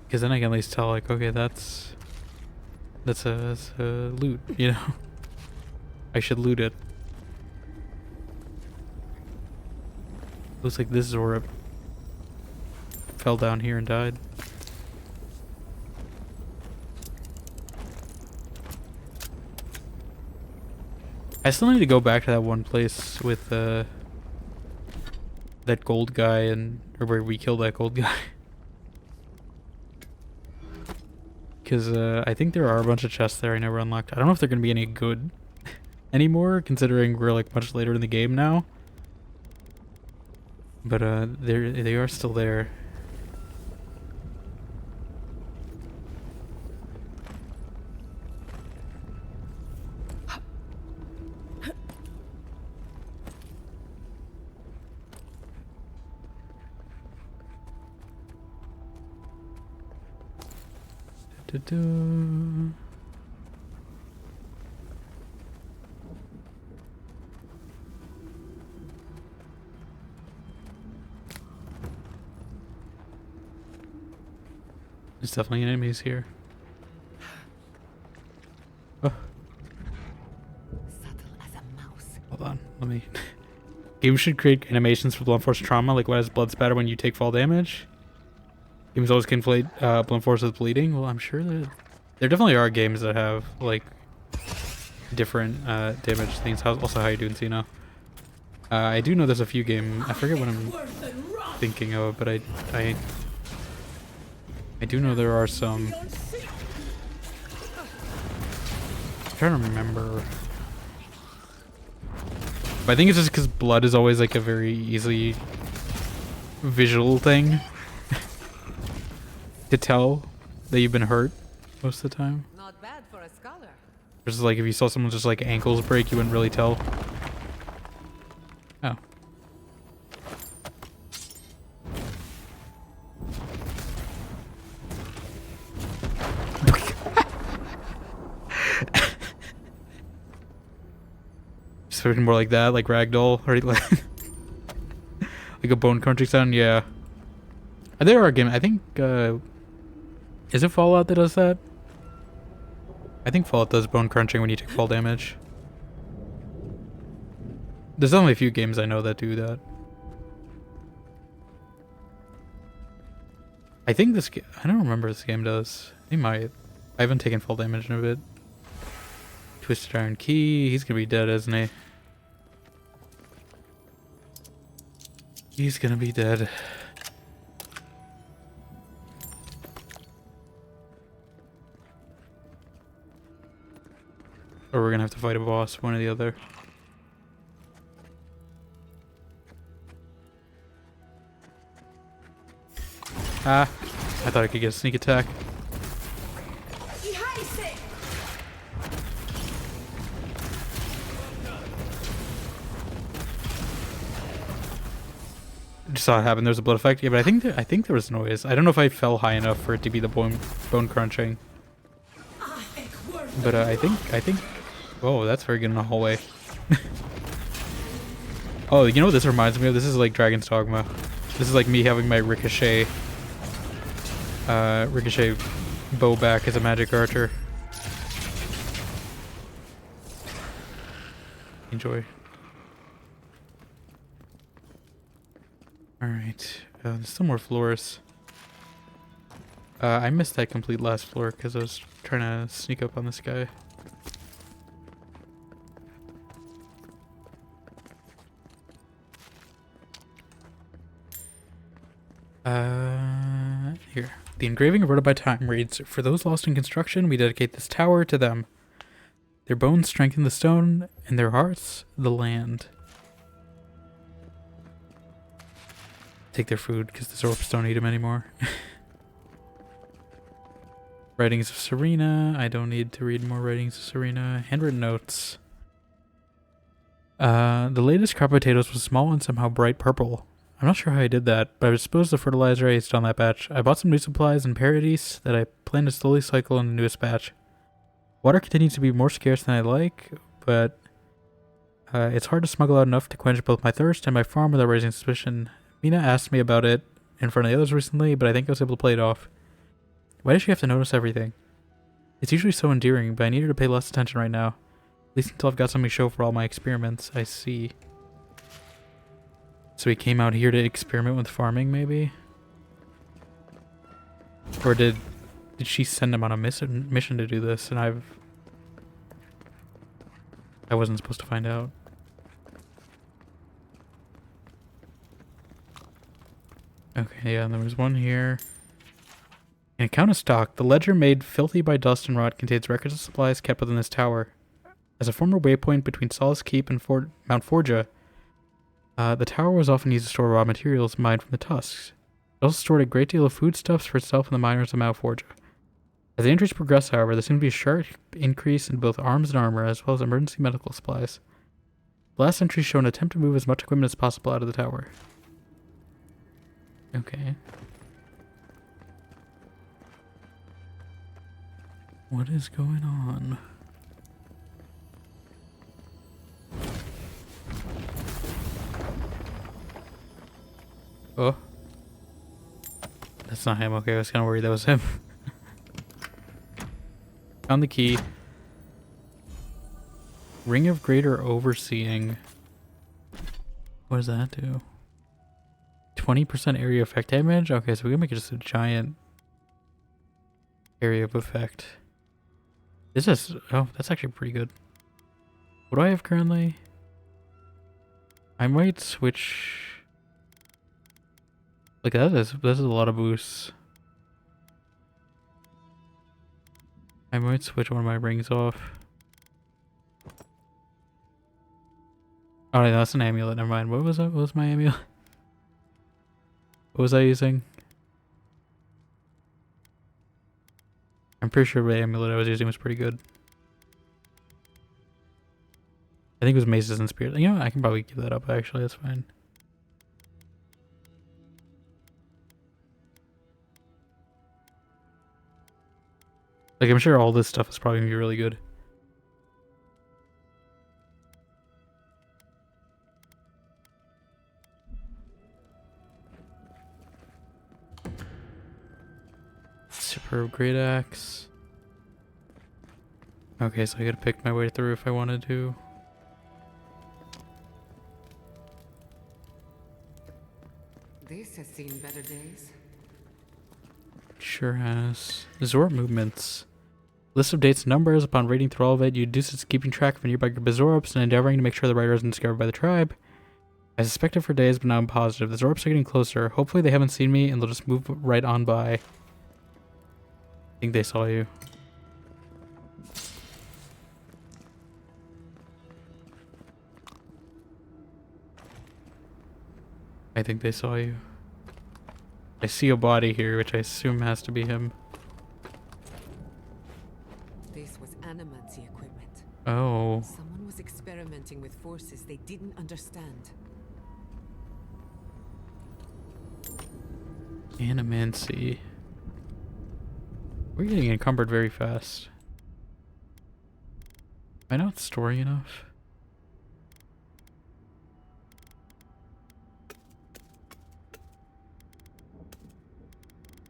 Because then I can at least tell, like, okay, that's a loot, you know? I should loot it. Looks like this Zora fell down here and died. I still need to go back to that one place with that gold guy or where we killed that gold guy. Because I think there are a bunch of chests there I never unlocked. I don't know if they're going to be any good anymore, considering we're like much later in the game now. But they are still there. Da-da. There's definitely enemies here. Oh.
Subtle as a mouse.
Hold on, let me... Games should create animations for blunt force trauma, like what has blood spatter when you take fall damage. Games always conflate blunt force with bleeding. Well, I'm sure there definitely are games that have, like, different damage things. Also, how you doing, Cena? I do know there's a few games. I forget what I'm thinking of, but I do know there are some. I'm trying to remember. But I think it's just because blood is always like a very easily visual thing to tell that you've been hurt most of the time.
Not bad for a scholar.
Versus like if you saw someone just like ankles break, you wouldn't really tell. Oh. Sort of more like that, like ragdoll, or like like a bone crunching sound. Yeah, there are games. I think is it Fallout that does that? I think Fallout does bone crunching when you take fall damage. There's only a few games I know that do that. I think this game, I don't remember if this game does. He might. I haven't taken fall damage in a bit. Twisted Iron Key. He's gonna be dead, isn't he? He's gonna be dead. Or we're gonna have to fight a boss, one or the other. Ah, I thought I could get a sneak attack. Just saw it happen. There's a blood effect. Yeah, but I think there was noise. I don't know if I fell high enough for it to be the bone crunching. But I think. Whoa, that's very good in the hallway. Oh, you know what this reminds me of? This is like Dragon's Dogma. This is like me having my ricochet bow back as a magic archer. Enjoy. Alright, there's still more floors. I missed that complete last floor because I was trying to sneak up on this guy. Here. The engraving awarded by time reads, "For those lost in construction, we dedicate this tower to them. Their bones strengthen the stone, and their hearts, the land." Take their food, because the Zorps don't eat them anymore. Writings of Serena. I don't need to read more writings of Serena. Handwritten notes. The latest crop potatoes was small and somehow bright purple. I'm not sure how I did that, but I suppose the fertilizer I used on that batch. I bought some new supplies and parodies that I plan to slowly cycle in the newest batch. Water continues to be more scarce than I like, but it's hard to smuggle out enough to quench both my thirst and my farm without raising suspicion. Mina asked me about it in front of the others recently, but I think I was able to play it off. Why does she have to notice everything? It's usually so endearing, but I need her to pay less attention right now. At least until I've got something to show for all my experiments. I see. So he came out here to experiment with farming, maybe? Or did she send him on a mission to do this, and I wasn't supposed to find out. Okay, yeah, and there was one here. An account of stock. The ledger made filthy by dust and rot contains records of supplies kept within this tower. As a former waypoint between Solace Keep and Mount Forja, the tower was often used to store raw materials mined from the tusks. It also stored a great deal of foodstuffs for itself and the miners of Mount Forja. As the entries progress, however, there seemed to be a sharp increase in both arms and armor, as well as emergency medical supplies. The last entries show an attempt to move as much equipment as possible out of the tower. Okay. What is going on? Oh. That's not him. Okay, I was kind of worried that was him. Found the key. Ring of Greater Overseeing. What does that do? 20% area effect damage? Okay, so we can make it just a giant area of effect. This is... Oh, that's actually pretty good. What do I have currently? I might switch... Like this is a lot of boosts. I might switch one of my rings off. Oh, no, that's an amulet. Never mind. What was that? What was my amulet? What was I using? I'm pretty sure the amulet I was using was pretty good. I think it was Maces and Spirit. You know, I can probably give that up actually. That's fine. Like, I'm sure all this stuff is probably going to be really good. Superb Great Axe. Okay, so I gotta pick my way through if I wanted to.
This has seen better days.
Sure has. Resort movements. List of dates and numbers. Upon reading through all of it, you deduce it's keeping track of a nearby group of Zorops and endeavoring to make sure the writer isn't discovered by the tribe. I suspected for days, but now I'm positive. The Zorops are getting closer. Hopefully they haven't seen me and they'll just move right on by. I think they saw you. I think they saw you. I see a body here, which I assume has to be him.
This was animancy equipment.
Oh.
Someone was experimenting with forces they didn't understand.
Animancy. We're getting encumbered very fast. Am I not storing enough?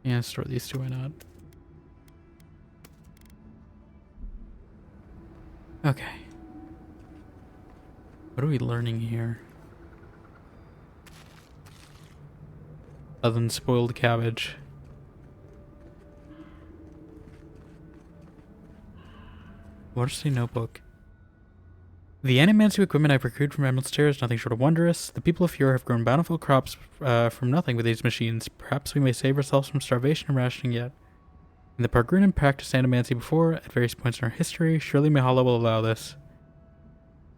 Yeah, store these two, why not? Okay. What are we learning here? Other than spoiled cabbage. Watersea Notebook. The animancy equipment I procured from Emerald Stair is nothing short of wondrous. The people of Fiora have grown bountiful crops from nothing with these machines. Perhaps we may save ourselves from starvation and rationing yet. In the Pargrunan practiced animancy before, at various points in our history. Surely Mihala will allow this.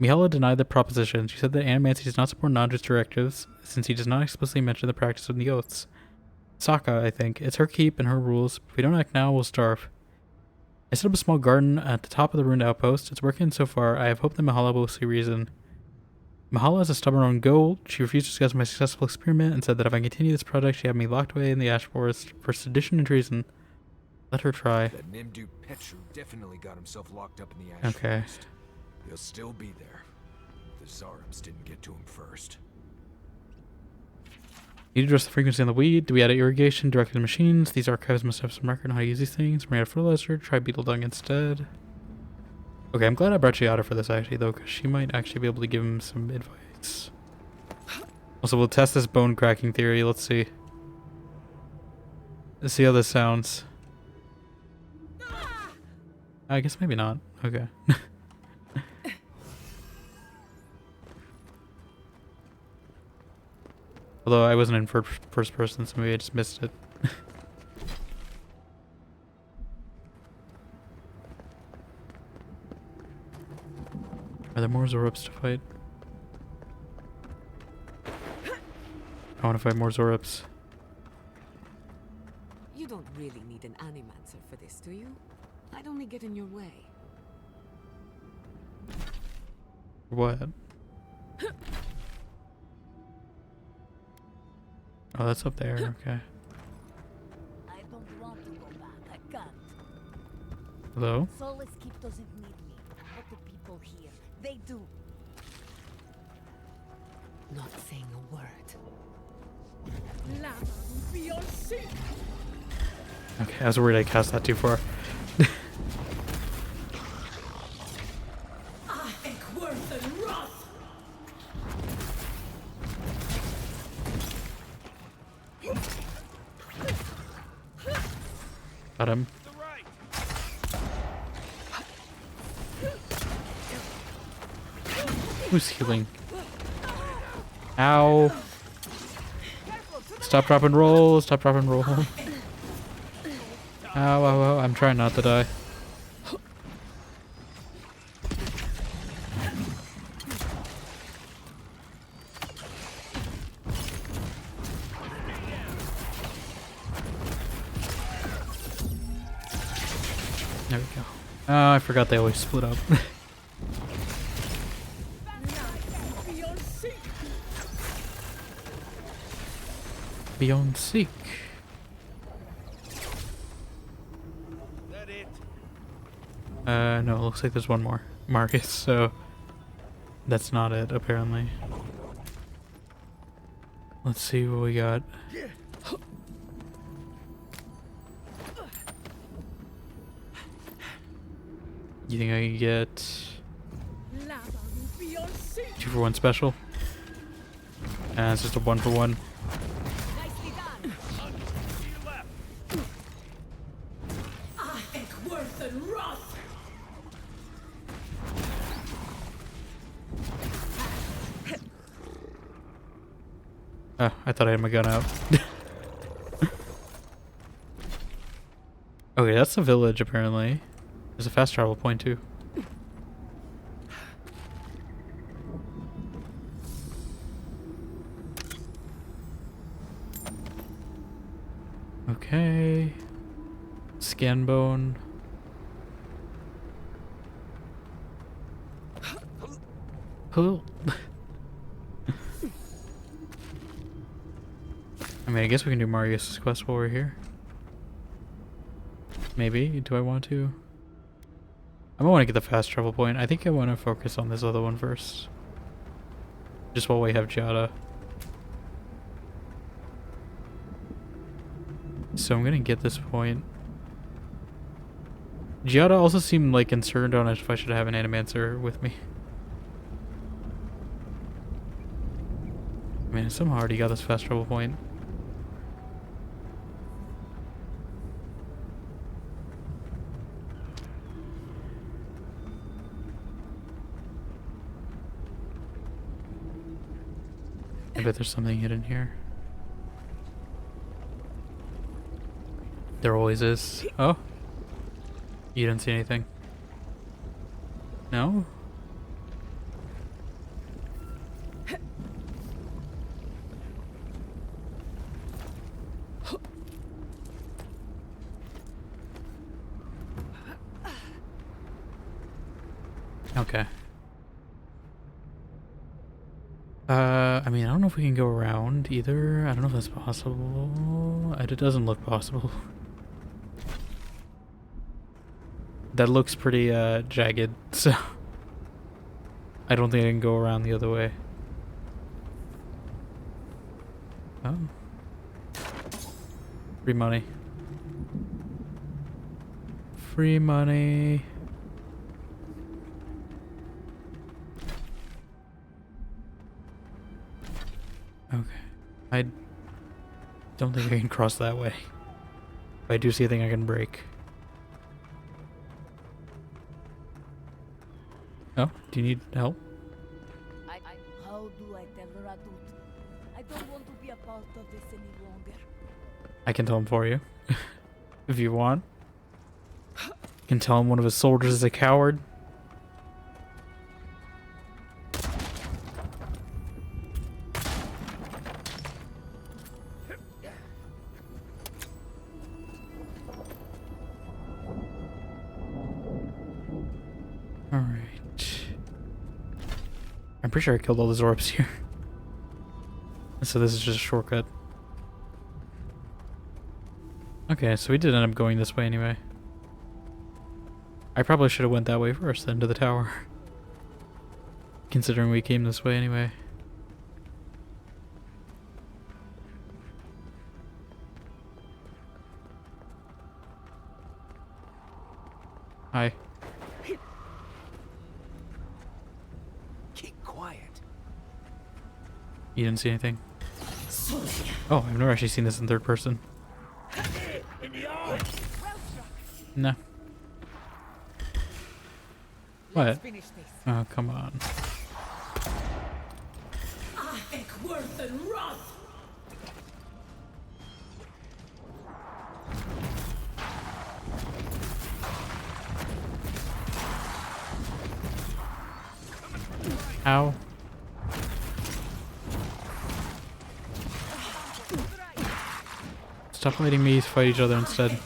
Mihala denied the proposition. She said that animancy does not support Nandra's directives, since he does not explicitly mention the practice of the oaths. Sokka, I think. It's her keep and her rules. If we don't act now, we'll starve. I set up a small garden at the top of the ruined outpost. It's working so far. I have hope that Mahala will see reason. Mahala is a stubborn own goal. She refused to discuss my successful experiment and said that if I continue this project, she had me locked away in the ash forest for sedition and treason. Let her try.
That Nimdu Petru definitely got himself locked up in the ash forest. He'll still be there. The Zarabs didn't get to him first.
Need to address the frequency on the weed. Do we add irrigation directly to machines? These archives must have some record on how to use these things. We add fertilizer. Try beetle dung instead. Okay, I'm glad I brought Giada for this actually though, because she might actually be able to give him some advice. Also, we'll test this bone cracking theory. Let's see. Let's see how this sounds. I guess maybe not. Okay. Although I wasn't in first person, so maybe I just missed it. Are there more Zorups to fight? I want to fight more Zorups.
You don't really need an animancer for this, do you? I'd only get in your way.
What? Oh, that's up there. Okay.
I don't want to go back. I can't.
Hello?
Solace Keep doesn't need me, but the people here, they do.
Not saying a word.
Okay, I was worried I cast that too far. Got him. Who's healing? Ow. Stop, drop, and roll. Stop, drop, and roll. Ow, ow, ow. I'm trying not to die. There we go. Oh, I forgot they always split up. Beyond Seek.
That it?
No, it looks like there's one more. Marcus, so that's not it, apparently. Let's see what we got. You think I can get 2-for-1 special? And it's just a 1-for-1. Oh, I thought I had my gun out. Okay, that's the village apparently. There's a fast travel point too. Okay. Scan bone. Hello. I mean, I guess we can do Marius' quest while we're here. Maybe. Do I want to? I might want to get the fast travel point. I think I want to focus on this other one first. Just while we have Giada. So I'm going to get this point. Giada also seemed like concerned on if I should have an animancer with me. I mean, I somehow already got this fast travel point. I bet there's something hidden here. There always is. Oh? You didn't see anything? No? Okay. I mean, I don't know if we can go around either. I don't know if that's possible. It doesn't look possible. That looks pretty, jagged, so... I don't think I can go around the other way. Oh. Free money. Free money. Okay. I don't think I can cross that way. If I do see a thing I can break. Oh, do you need help?
How do I tell Radut? I don't want to be a part of this any longer.
I can tell him for you. If you want. You can tell him one of his soldiers is a coward. Alright. I'm pretty sure I killed all the Zorps here. So this is just a shortcut. Okay, so we did end up going this way anyway. I probably should have went that way first, then to the tower. Considering we came this way anyway. Hi.
Keep quiet.
You didn't see anything? Oh, I've never actually seen this in third person. No. What? Oh, come on. Ow. Stop letting me fight each other instead.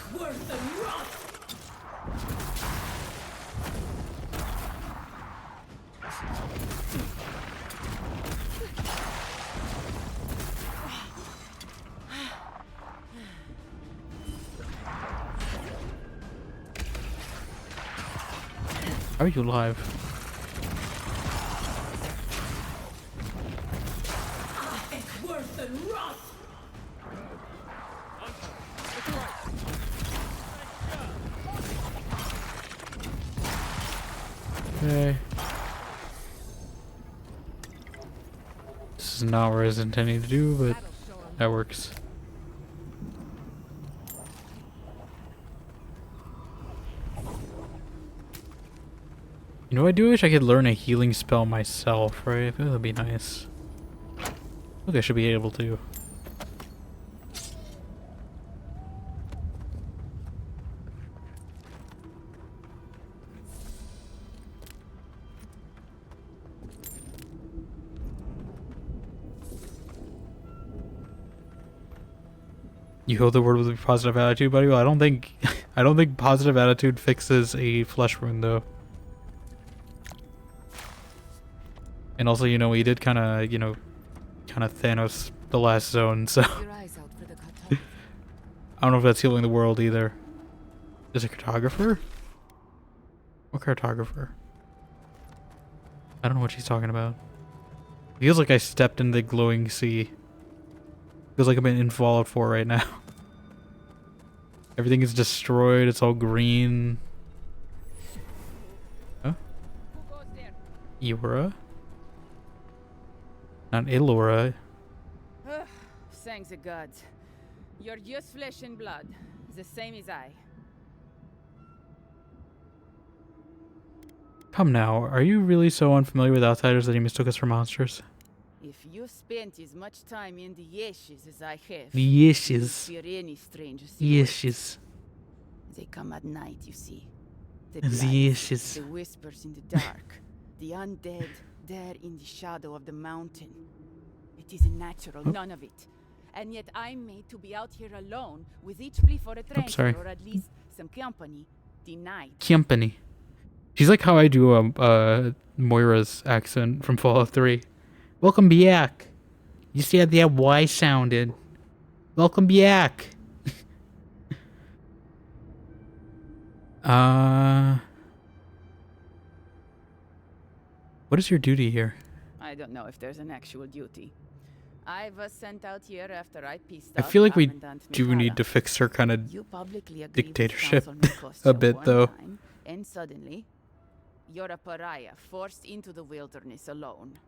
How are you alive? Okay. This is not what I was intending to do, but that works. You know, I do wish I could learn a healing spell myself, right? I feel that would be nice. Look, I should be able to. You hold the word with a positive attitude, buddy? Well, I don't think positive attitude fixes a flesh wound though. And also, you know, we did kind of Thanos the last zone, so I don't know if that's healing the world either. Is it cartographer? What cartographer? I don't know what she's talking about. Feels like I stepped in the glowing sea. Feels like I'm in Fallout 4 right now. Everything is destroyed. It's all green. Huh? Eora? Not Elora.
Thanks the gods. You're just flesh and blood, the same as I.
Come now, are you really so unfamiliar with outsiders that you mistook us for monsters?
If you spent as much time in the ashes as I have,
The ashes.
you'd fear any strangers.
Ashes.
They come at night, you see.
The
blood,
ashes.
the whispers in the dark, the undead there in the shadow of the mountain. It isn't natural, none of it. And yet I'm made to be out here alone, with each plea for a transfer
sorry.
or at least some company denied.
Company. She's like how I do Moira's accent from Fallout 3. Welcome back. You see how that Y sounded. Welcome back. What is your duty here?
I don't know if there's an actual duty. I was sent out here after I pissed
I
off
feel like we
Commandant
do
Mikhaila.
need to fix her kind of
You publicly agreed with
dictatorship
Councilman Kostya
a bit,
one
though.
time, and suddenly, you're a pariah forced into the wilderness alone.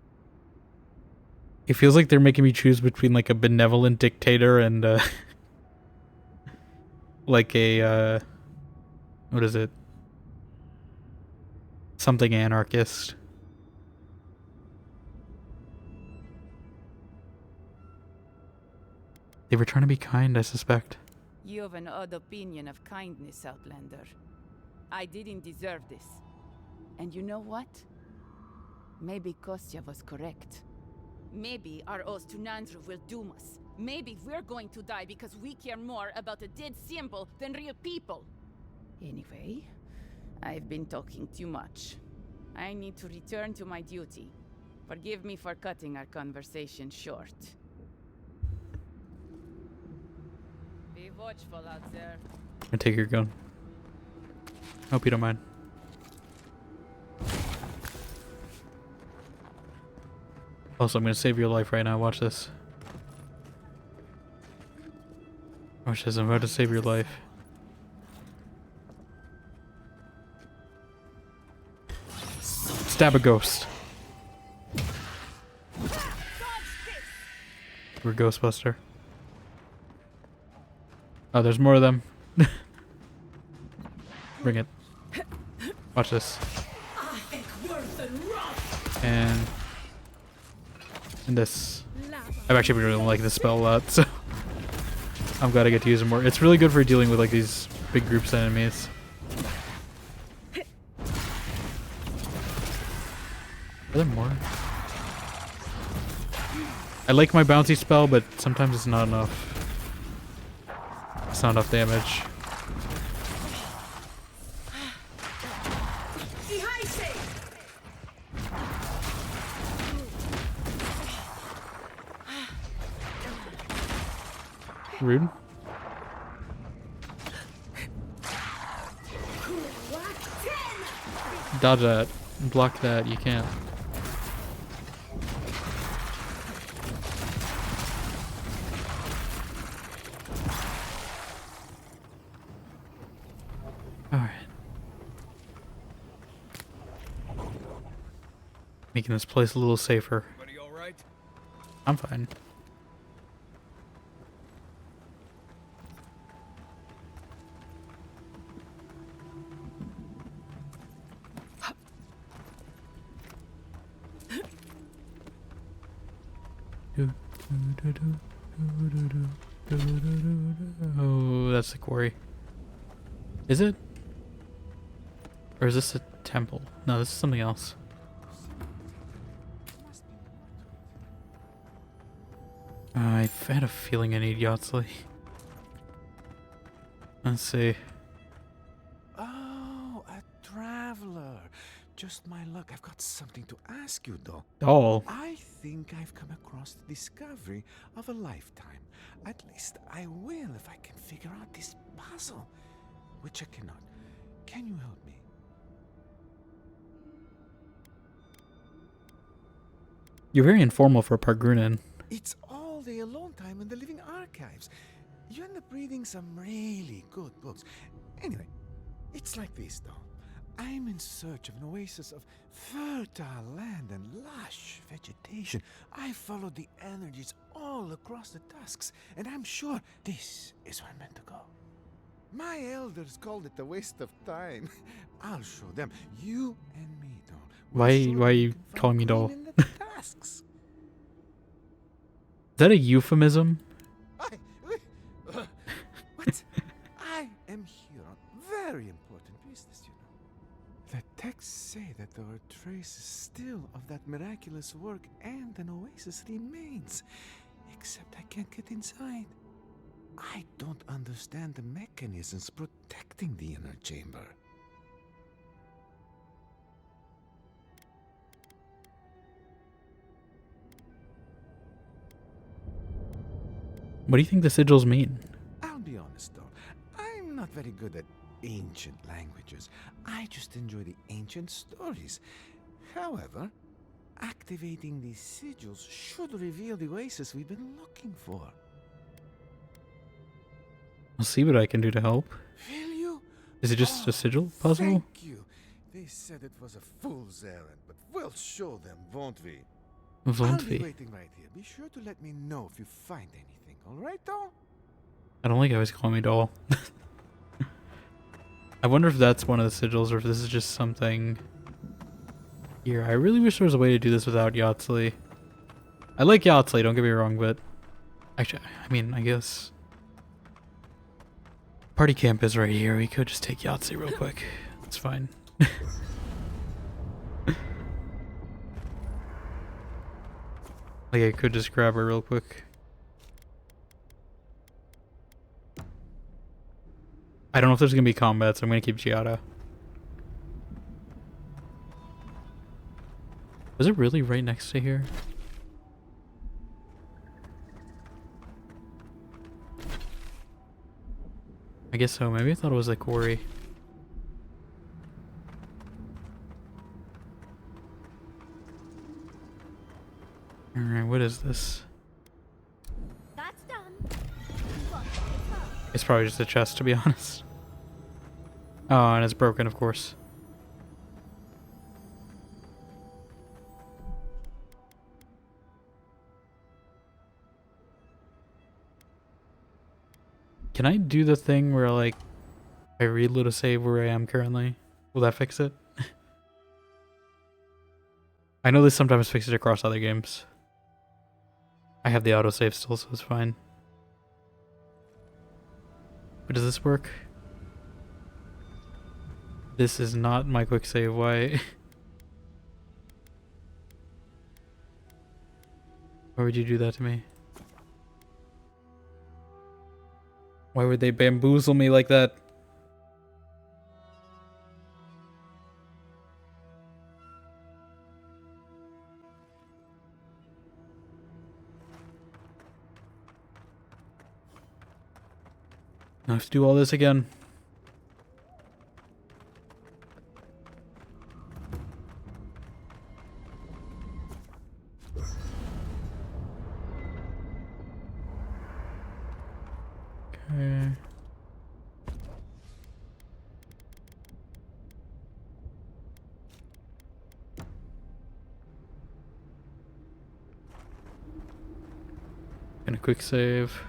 It feels like they're making me choose between like a benevolent dictator and like a what is it? Something anarchist. They were trying to be kind, I suspect.
You have an odd opinion of kindness, Outlander. I didn't deserve this. And you know what? Maybe Kostya was correct. Maybe our oath to Nandru will doom us. Maybe we're going to die because we care more about a dead symbol than real people. Anyway, I've been talking too much. I need to return to my duty. Forgive me for cutting our conversation short. Be watchful out there.
I take your gun. Hope you don't mind. Also, I'm gonna save your life right now. Watch this. Watch this. I'm about to save your life. Stab a ghost. We're Ghostbuster. Oh, there's more of them. Bring it. Watch this. And this. I've actually been really liking this spell a lot, so I'm glad I get to use it more. It's really good for dealing with like these big groups of enemies. Are there more? I like my bouncy spell, but sometimes it's not enough. It's not enough damage. Rude. Dodge that. Block that. You can't. Alright. Making this place a little safer.
Everybody all right?
I'm fine. Oh, that's the quarry. Is it? Or is this a temple? No, this is something else. I've had a feeling I need Yahtzee. Let's see.
Oh, a traveler. Just my luck. I've got something to ask you, though.
Oh.
I think I've come across the discovery of a lifetime. At least I will if I can figure out this puzzle, which I cannot. Can you help me?
You're very informal for a Pargrunin.
It's all the alone time in the living archives. You end up reading some really good books. Anyway, it's like this, though. I'm in search of an oasis of fertile land and lush vegetation. I followed the energies all across the tusks, and I'm sure this is where I'm meant to go. My elders called it a waste of time. I'll show them. You and me, doll.
Why are you calling me doll?
In the tusks.
Is that a euphemism?
What? I am here on very important business, you know. The texts say that there are traces still of that miraculous work and an oasis remains. Except I can't get inside. I don't understand the mechanisms protecting the inner chamber.
What do you think the sigils mean?
I'll be honest though, I'm not very good at ancient languages. I just enjoy the ancient stories. However, activating these sigils should reveal the oasis we've been looking for.
I'll see what I can do to help.
Will you?
Is it just a sigil puzzle?
Thank you. They said it was a fool's errand, but we'll show them, won't we?
Won't
I'll be
we?
waiting right here. Be sure to let me know if you find anything, alright, doll?
I don't like how he's calling me doll. I wonder if that's one of the sigils or if this is just something here. I really wish there was a way to do this without Yahtzee. I like Yahtzee, don't get me wrong, but actually, I mean, I guess party camp is right here. We could just take Yahtzee real quick. It's fine. Like I could just grab her real quick. I don't know if there's gonna be combat, so I'm gonna keep Giada. Was it really right next to here? I guess so. Maybe I thought it was like quarry. Alright, what is this?
That's done.
It's probably just a chest, to be honest. Oh, and it's broken, of course. Can I do the thing where, like, I reload a save where I am currently? Will that fix it? I know this sometimes fixes it across other games. I have the autosave still, so it's fine. But does this work? This is not my quick save. Why? Why would you do that to me? Why would they bamboozle me like that? I have to do all this again. Okay. Gonna quick save.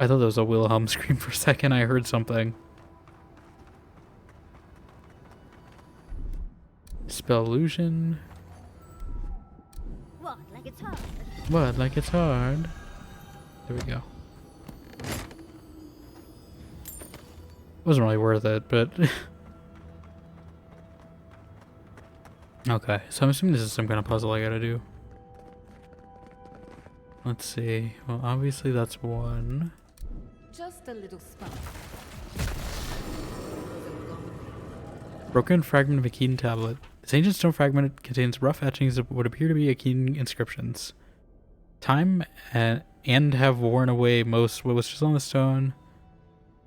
I thought that was a Wilhelm scream for a second. I heard something. Spell illusion.
What? Like it's hard?
What? Like it's hard? There we go. Wasn't really worth it, but... Okay, so I'm assuming this is some kind of puzzle I gotta do. Let's see. Well, obviously that's one.
Just a little spot.
Broken fragment of a Achaean tablet. This ancient stone fragment contains rough etchings of what appear to be Achaean inscriptions. Time and have worn away most what was just on the stone.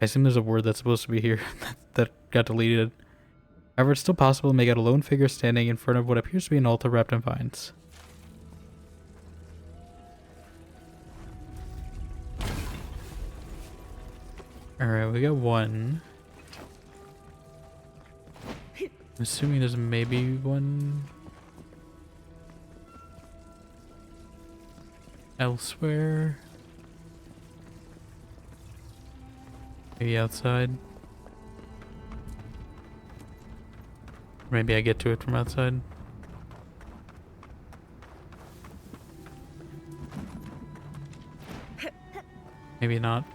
I assume there's a word that's supposed to be here that got deleted. However, it's still possible to make out a lone figure standing in front of what appears to be an altar wrapped in vines. Alright, we got one. I'm assuming there's maybe one elsewhere. Maybe outside. Maybe I get to it from outside. Maybe not.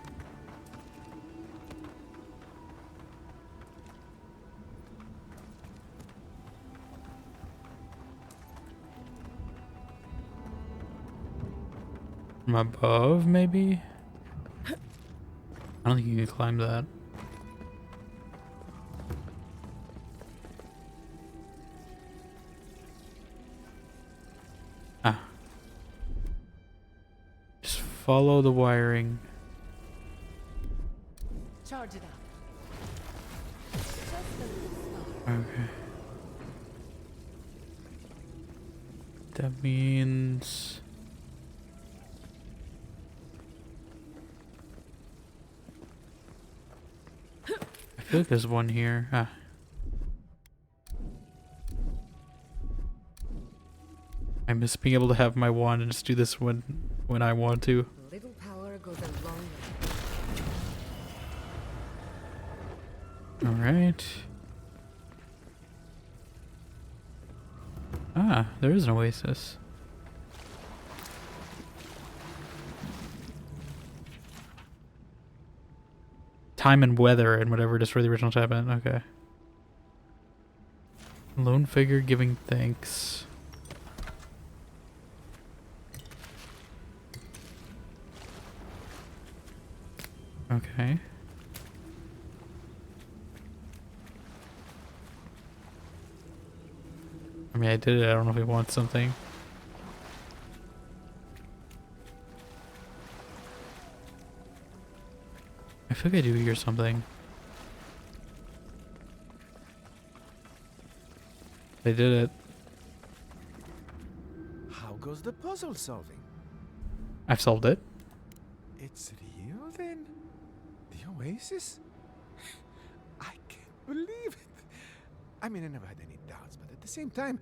From above, maybe? I don't think you can climb that. follow the wiring.
Charge it up.
Okay. That means... I feel like there's one here. Ah. I miss being able to have my wand and just do this when I want to.
Little power goes a long way.
Alright. Ah, there is an oasis. Time and weather and whatever it is for the original tab in. Okay. Lone figure giving thanks. Okay. I mean, I did it. I don't know if he wants something. I feel like I do hear something. They did it.
How goes the puzzle solving?
I've solved it.
It's real then? The oasis? I can't believe it. I mean, I never had any doubts, but at the same time,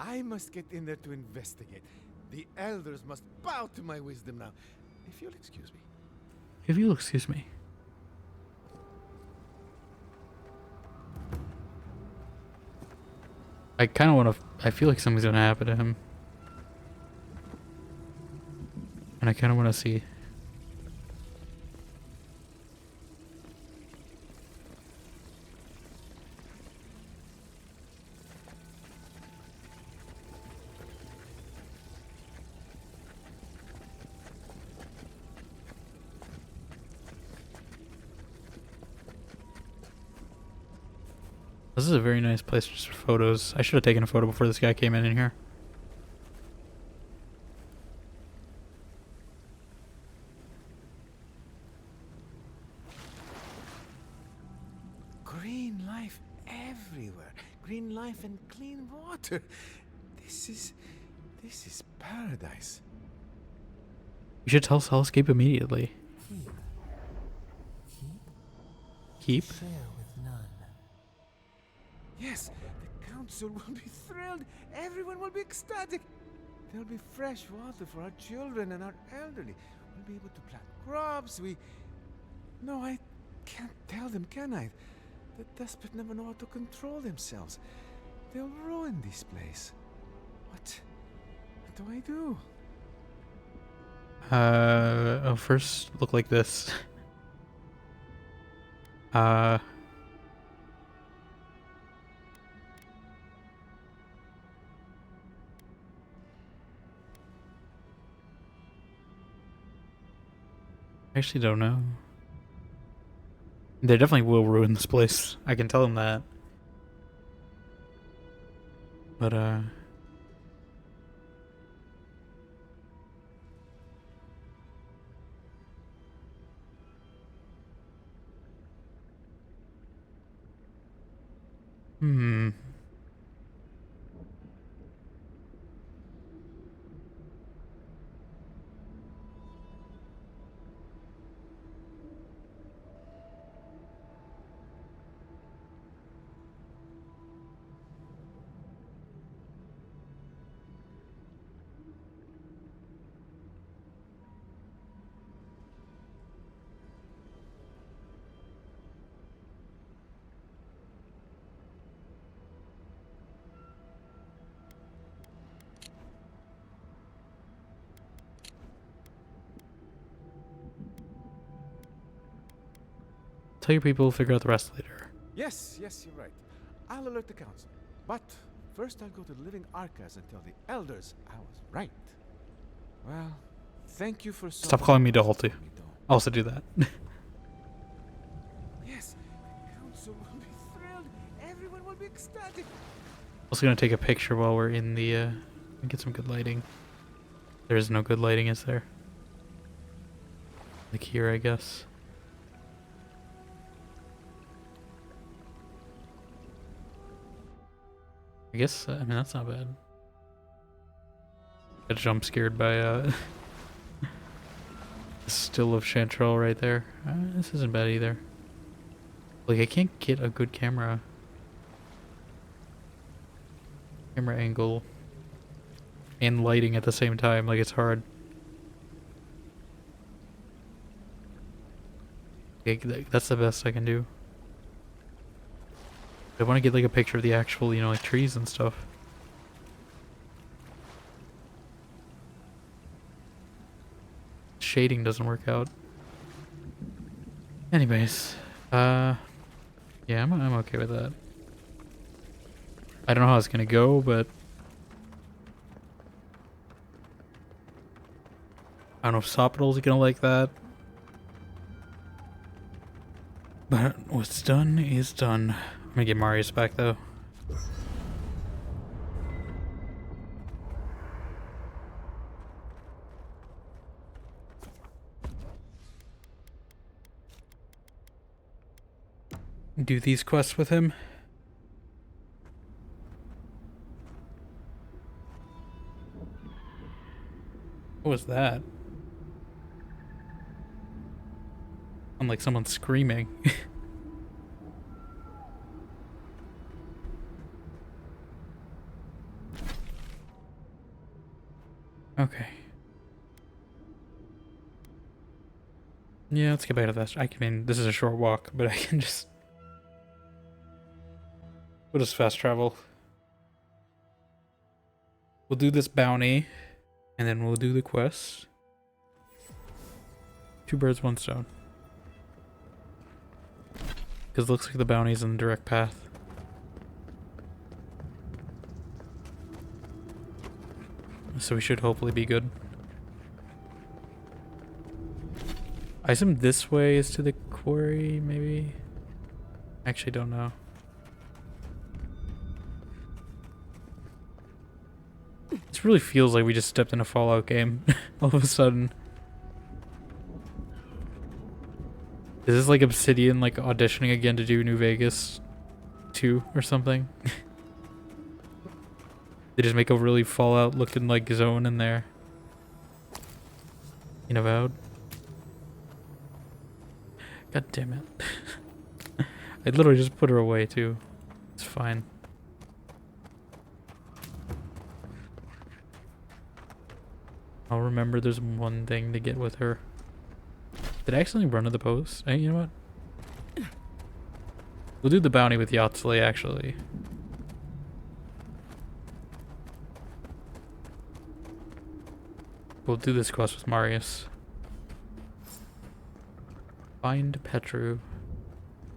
I must get in there to investigate. The elders must bow to my wisdom now. If you'll excuse me.
If you'll excuse me. I kind of want to... I feel like something's going to happen to him. And I kind of want to see. This is a very nice place just for photos. I should have taken a photo before this guy came in here.
Green life everywhere. Green life and clean water. This is paradise.
You should tell Solscape immediately. Keep?
Yes, the council will be thrilled. Everyone will be ecstatic. There'll be fresh water for our children and our elderly. We'll be able to plant crops. No, I can't tell them, can I? The desperate never know how to control themselves. They'll ruin this place. What do I do?
Oh, first look like this. I actually don't know. They definitely will ruin this place. I can tell them that. But, tell your people, figure out the rest later.
Yes, you're right. I'll alert the council. But first I'll go to the living archives and tell the elders I was right. Well, thank you for...
Stop calling me Dalty. I'll also do that.
Yes, the council will be thrilled. Everyone will be ecstatic.
Also gonna take a picture while we're in the, and get some good lighting. There's no good lighting, is there? Like here, I guess. I mean, that's not bad. Got jump scared by the still of Chanterelle right there. This isn't bad either. Like, I can't get a good camera angle and lighting at the same time. Like, it's hard. Okay, that's the best I can do. I want to get like a picture of the actual, you know, like trees and stuff. Shading doesn't work out. Anyways, yeah, I'm okay with that. I don't know how it's gonna go, but I don't know if Sopital's gonna like that. But what's done is done. I'm gonna get Marius back though. Do these quests with him. What was that? I'm like someone screaming. Okay. Yeah, let's get back to this. I mean, this is a short walk, but I can just... We'll just fast travel. We'll do this bounty, and then we'll do the quest. 2 birds, 1 stone. Because it looks like the bounty's in the direct path. So we should hopefully be good. I assume this way is to the quarry, maybe? Actually don't know. This really feels like we just stepped in a Fallout game all of a sudden. Is this like Obsidian like auditioning again to do New Vegas 2 or something? They just make a really Fallout looking like zone in there. In AVOWED. God damn it. I literally just put her away too. It's fine. I'll remember there's one thing to get with her. Did I accidentally run to the post? Hey, you know what? We'll do the bounty with Yatsley actually. We'll do this quest with Marius. Find Petru.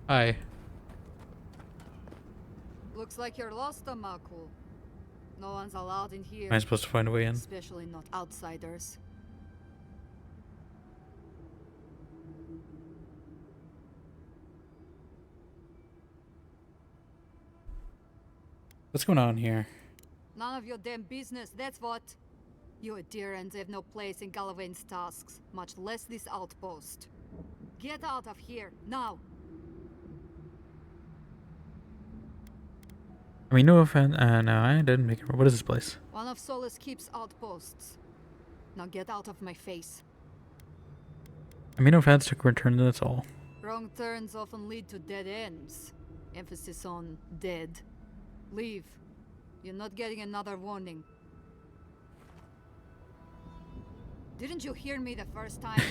Hi.
Looks like you're lost, Amaku. No one's allowed in here.
Am I supposed to find a way in?
Especially not outsiders.
What's going on here?
None of your damn business, that's what. You adherents have no place in Galavain's tasks, much less this outpost. Get out of here, now!
I mean, no offense. No, I didn't make it. What is this place?
One of Solace keeps outposts. Now get out of my face.
I mean, no offense, took a return, that's all.
Wrong turns often lead to dead ends. Emphasis on dead. Leave. You're not getting another warning. Didn't you hear me the first time?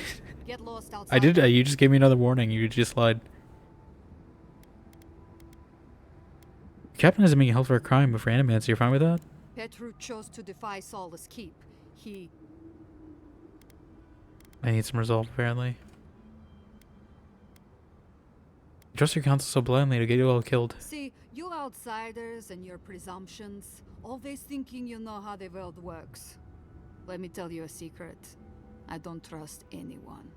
Get lost outside.
I did. You just gave me another warning. You just lied. The captain isn't being held for a crime but for animants. You're fine with that?
Petru chose to defy Solace Keep.
I need some resolve, apparently. You trust your counsel so blindly to get you all killed.
See, you outsiders and your presumptions, always thinking you know how the world works. Let me tell you a secret. I don't trust anyone.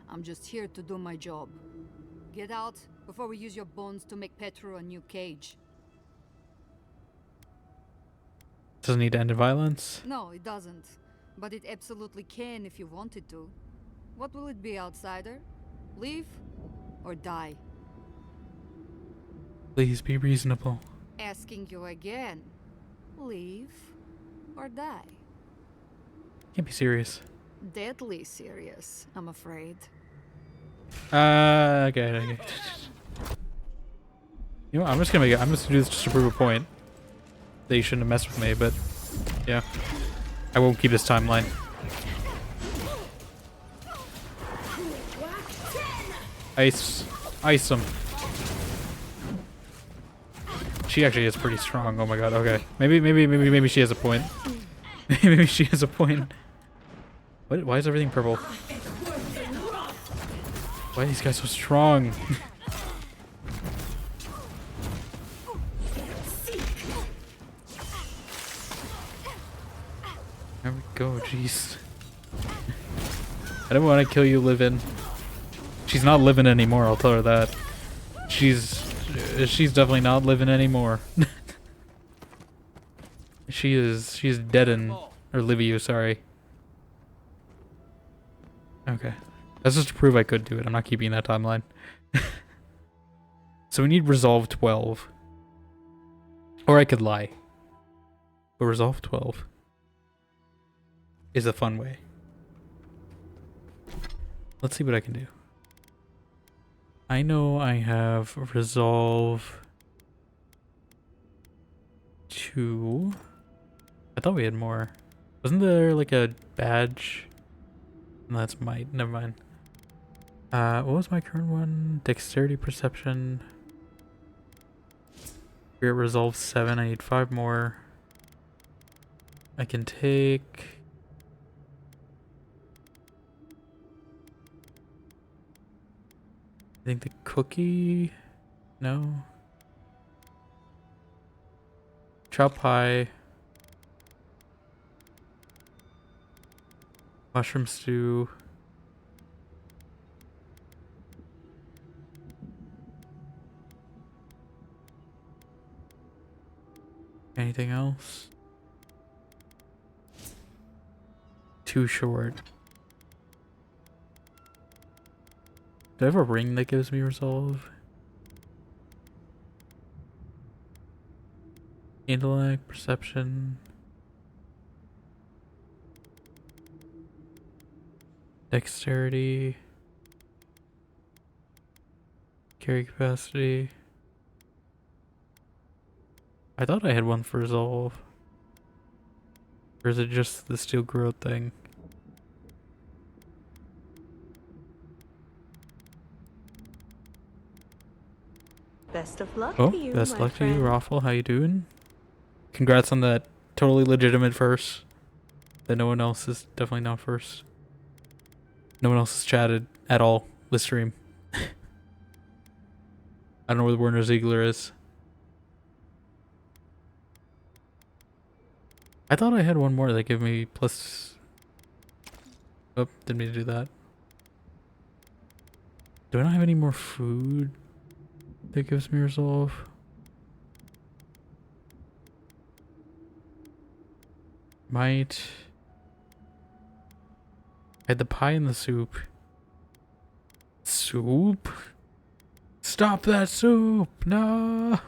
I'm just here to do my job. Get out before we use your bones to make Petru a new cage.
Doesn't need to end in violence.
No, it doesn't. But it absolutely can if you wanted to. What will it be, outsider? Leave or die?
Please be reasonable.
Asking you again. Leave or die?
Can't be serious.
Deadly serious, I'm afraid.
Okay. You know what, I'm just gonna do this just to prove a point. That you shouldn't have messed with me, but yeah. I won't keep this timeline. Ice him. She actually is pretty strong. Oh my god. Okay. Maybe she has a point. Maybe she has a point. What? Why is everything purple? Why are these guys so strong? There we go. Jeez. I don't want to kill you, Livin. She's not living anymore. I'll tell her that. She's definitely not living anymore. She's dead or Livio, sorry. Okay. That's just to prove I could do it. I'm not keeping that timeline. So we need resolve 12. Or I could lie. But resolve 12 is a fun way. Let's see what I can do. I know I have resolve 2. I thought we had more. Wasn't there like a badge? No, that's might. Never mind. What was my current one? Dexterity, perception. We're at resolve 7. I need 5 more. I can take. I think the cookie. No. Chop pie. Mushroom stew. Anything else? Too short. Do I have a ring that gives me resolve? Intellect, perception. Dexterity. Carry capacity. I thought I had one for resolve. Or is it just the steel growth thing?
Best of luck
Oh,
to you,
best
my
luck to you,
friend.
Raffle. How you doing? Congrats on that totally legitimate first. That no one else is definitely not first. No one else has chatted at all this stream. I don't know where the Werner Ziegler is. I thought I had one more that gave me plus. Oh, didn't mean to do that. Do I not have any more food that gives me resolve? Might. I had the pie and the soup. Soup? Stop that soup! No!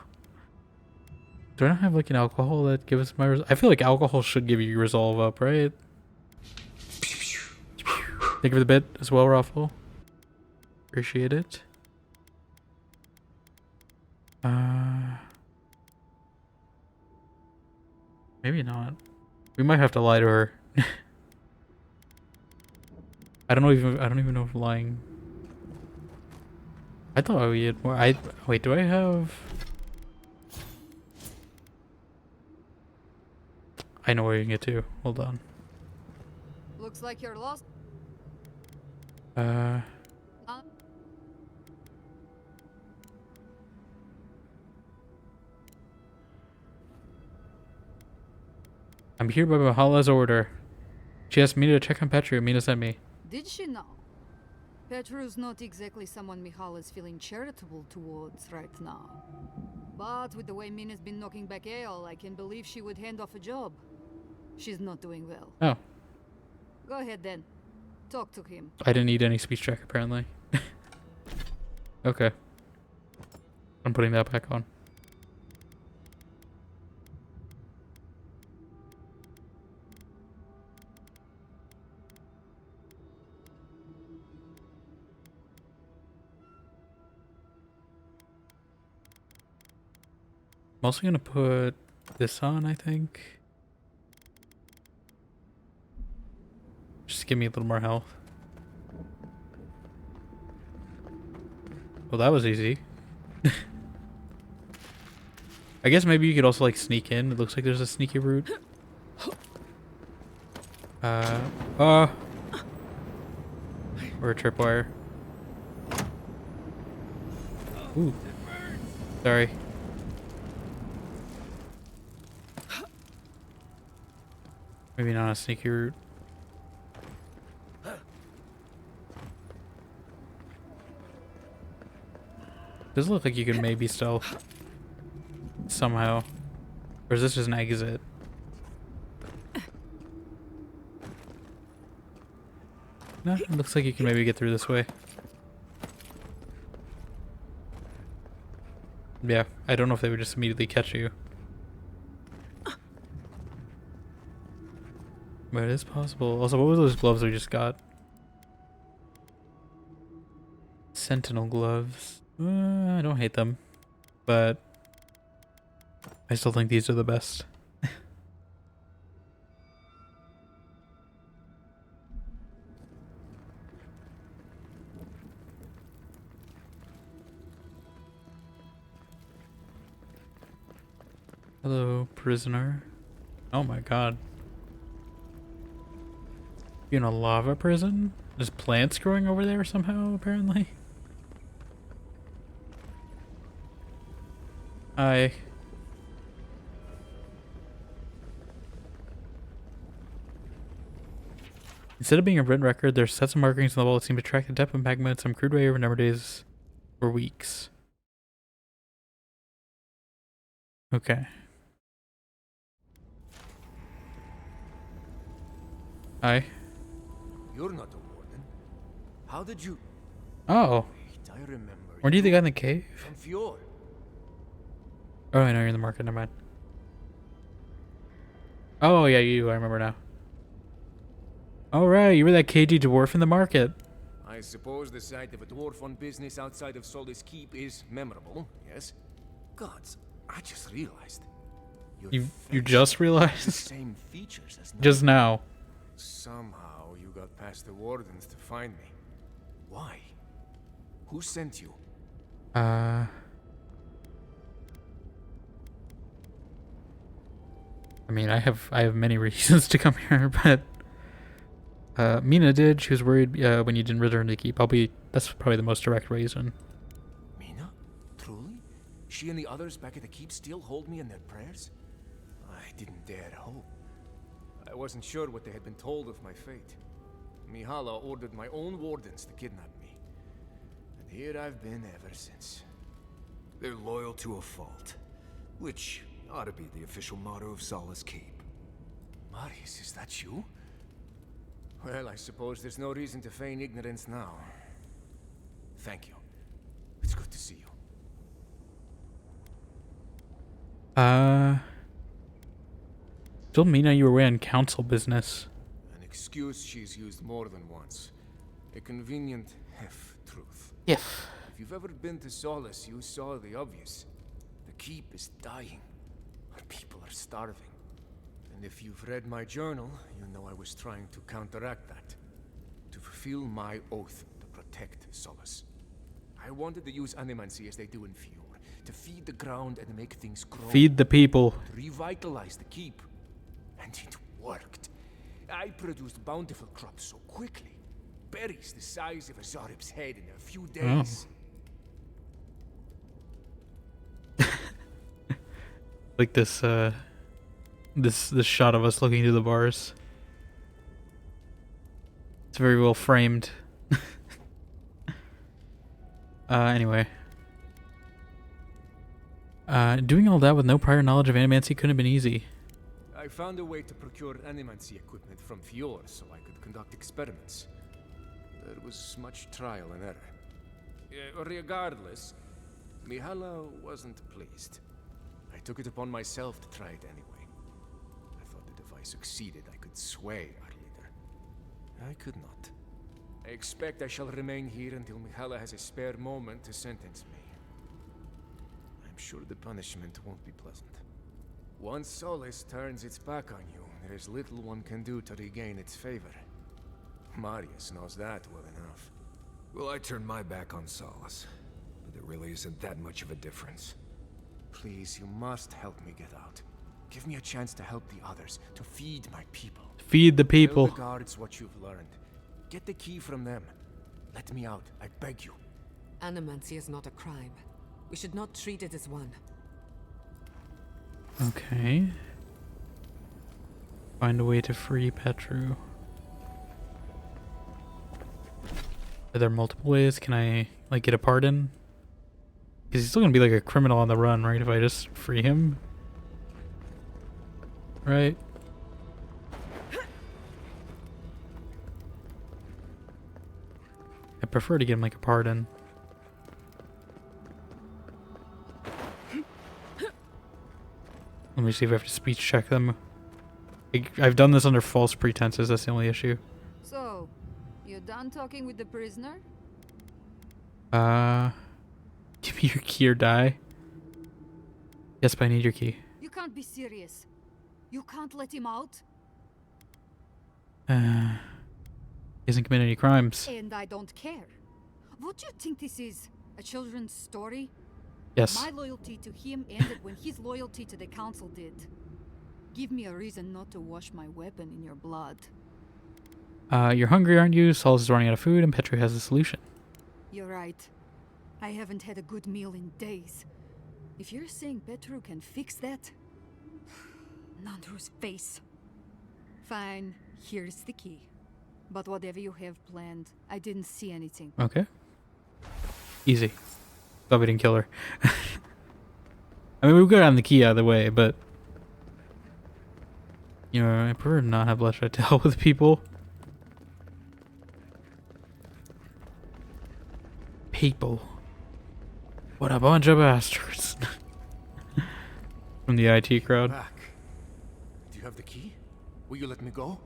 Do I not have like an alcohol that gives my I feel like alcohol should give you resolve up, right? Thank you for the bit as well, Raffle. Appreciate it. Maybe not. We might have to lie to her. I don't even know if lying. I thought we had more. Wait, do I have? I know where you can get to. Hold on.
Looks like you're lost.
I'm here by Mahala's order. She asked me to check on Petru. Mina sent me.
Did she know? Petru's not exactly someone Michal is feeling charitable towards right now. But with the way Mina's been knocking back ale, I can believe she would hand off a job. She's not doing well.
Oh.
Go ahead then. Talk to him.
I didn't need any speech check apparently. Okay. I'm putting that back on. I'm also gonna put this on, I think. Just give me a little more health. Well, that was easy. I guess maybe you could also like sneak in. It looks like there's a sneaky route. Or a tripwire. Ooh. Sorry. Maybe not a sneaky route. Does look like you could maybe stealth somehow. Or is this just an exit? No, it looks like you can maybe get through this way. Yeah, I don't know if they would just immediately catch you. But it is possible. Also, what were those gloves we just got? Sentinel gloves. I don't hate them, but I still think these are the best. Hello, prisoner. Oh my god. You in a lava prison? There's plants growing over there somehow, apparently. Hi. Instead of being a written record, there's sets of markings on the wall that seem to track the depth of magma in some crude way over a number of days or weeks. Okay. Hi.
You're not a warden. How did you...
Oh.
Wait, I remember.
Weren't you the guy in the cave?
From Fjord.
Oh, I know you're in the market. Never mind. Oh, yeah, you. I remember now. Alright, you were that cagey dwarf in the market.
I suppose the sight of a dwarf on business outside of Solace Keep is memorable, yes? Gods, I just realized.
You just realized?
The same features as
just now.
Somehow you got past the wardens to find me. Why? Who sent you?
I mean, I have many reasons to come here, but Mina did. She was worried when you didn't return to keep. That's probably the most direct reason.
Mina? Truly? She and the others back at the keep still hold me in their prayers? I didn't dare hope. I wasn't sure what they had been told of my fate. Mihala ordered my own wardens to kidnap me. And here I've been ever since. They're loyal to a fault, which ought to be the official motto of Solace Keep. Marius, is that you? Well, I suppose there's no reason to feign ignorance now. Thank you. It's good to see you.
Told Mina you were away on council business.
An excuse she's used more than once. A convenient half-truth.
Yeah.
If you've ever been to Solace, you saw the obvious. The keep is dying. Our people are starving. And if you've read my journal, you know I was trying to counteract that. To fulfill my oath to protect Solace. I wanted to use animancy as they do in Fjord. To feed the ground and make things grow.
Feed the people.
To revitalize the keep. And it worked. I produced bountiful crops so quickly. Berries the size of a Zarib's head in a few days.
Oh. Like this this shot of us looking through the bars. It's very well framed. Anyway. Doing all that with no prior knowledge of animancy couldn't have been easy.
I found a way to procure animancy equipment from Fior so I could conduct experiments. There was much trial and error. Regardless, Mihala wasn't pleased. I took it upon myself to try it anyway. I thought that if I succeeded, I could sway our leader. I could not. I expect I shall remain here until Mihala has a spare moment to sentence me. I'm sure the punishment won't be pleasant. Once Solace turns its back on you, there is little one can do to regain its favor. Marius knows that well enough. Well, I turned my back on Solace, but there really isn't that much of a difference. Please, you must help me get out. Give me a chance to help the others, to feed my people.
Feed the people.
Tell the guards what you've learned. Get the key from them. Let me out, I beg you.
Animancy is not a crime. We should not treat it as one.
Okay. Find a way to free Petru. Are there multiple ways? Can I, like, get a pardon? Because he's still gonna be like a criminal on the run, right? If I just free him? Right? I prefer to give him like a pardon. Let me see if I have to speech check them. I've done this under false pretenses, that's the only issue.
So, you done talking with the prisoner?
Give me your key or die. Yes, but I need your key.
You can't be serious. You can't let him out?
He hasn't committed any crimes.
And I don't care. What do you think this is? A children's story?
Yes.
My loyalty to him ended when his loyalty to the council did. Give me a reason not to wash my weapon in your blood.
You're hungry, aren't you? Solace is running out of food, and Petru has a solution.
You're right. I haven't had a good meal in days. If you're saying Petru can fix that... Nandru's face. Fine, here's the key. But whatever you have planned, I didn't see anything.
Okay. Easy. Thought we didn't kill her. I mean, we got on the key out of the way, but... You know, I prefer to not have bloodshed to help with people. People. What a bunch of bastards. From the IT crowd.
Back. Do you have the key? Will you let me go?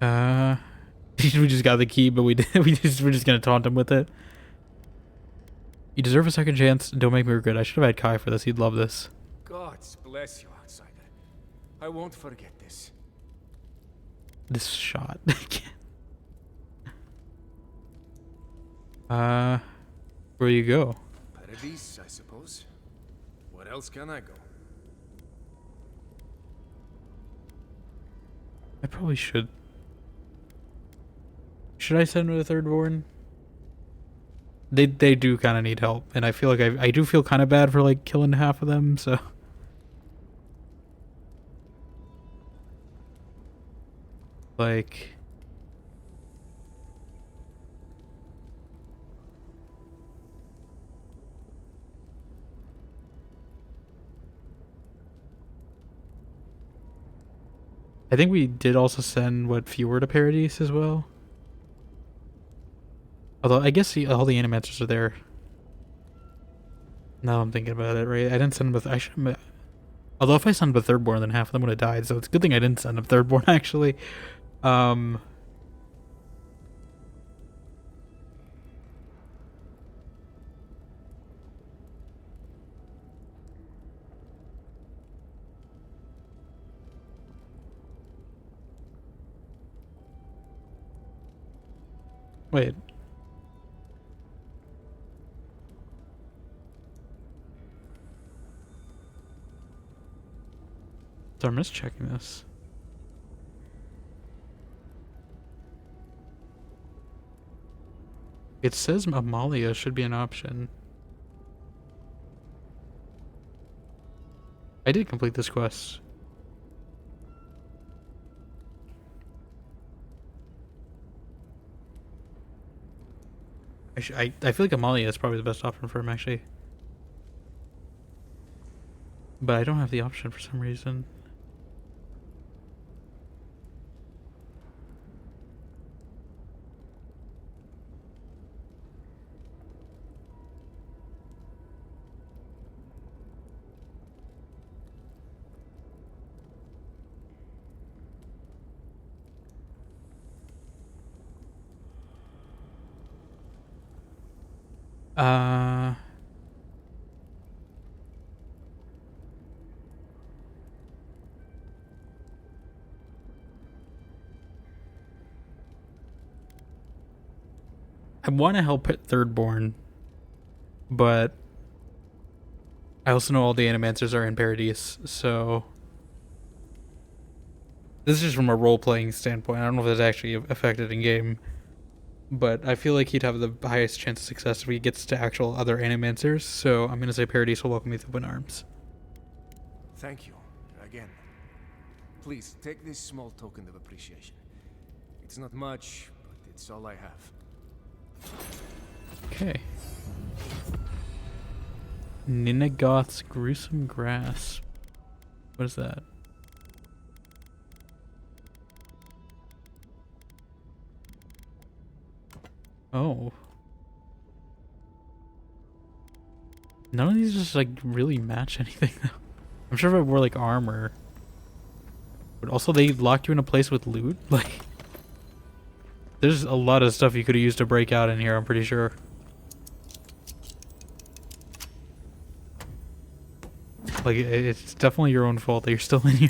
We just got the key, but we're just gonna taunt him with it. You deserve a second chance. Don't make me regret. I should have had Kai for this. He'd love this.
God bless you, outsider. I won't forget this.
This shot. Where you go?
Paradise, I suppose. Where else can I go?
I probably should. Should I send him to the third born? They do kind of need help, and I feel like I do feel kind of bad for like killing half of them. So. Like. I think we did also send Fewer to Paradise as well. Although I guess all the animators are there. Now I'm thinking about it, right? I didn't send them with. I should. Although if I sent them with Thirdborn, then half of them would have died. So it's a good thing I didn't send them Thirdborn actually. Wait. So I'm just checking this. It says Amalia should be an option. I did complete this quest. I feel like Amalia is probably the best option for him, actually. But I don't have the option for some reason. I want to help at Thirdborn, but I also know all the Animancers are in Paradise, so this is just from a role-playing standpoint. I don't know if that's actually affected in game, but I feel like he'd have the highest chance of success if he gets to actual other Animancers. So I'm gonna say Paradise will welcome me with open arms.
Thank you again. Please take this small token of appreciation. It's not much, but it's all I have.
Okay. Ninnagoth's gruesome grass. What is that? Oh. None of these just like really match anything though. I'm sure if I wore like armor. But also they locked you in a place with loot? Like there's a lot of stuff you could have used to break out in here, I'm pretty sure. Like, it's definitely your own fault that you're still in here.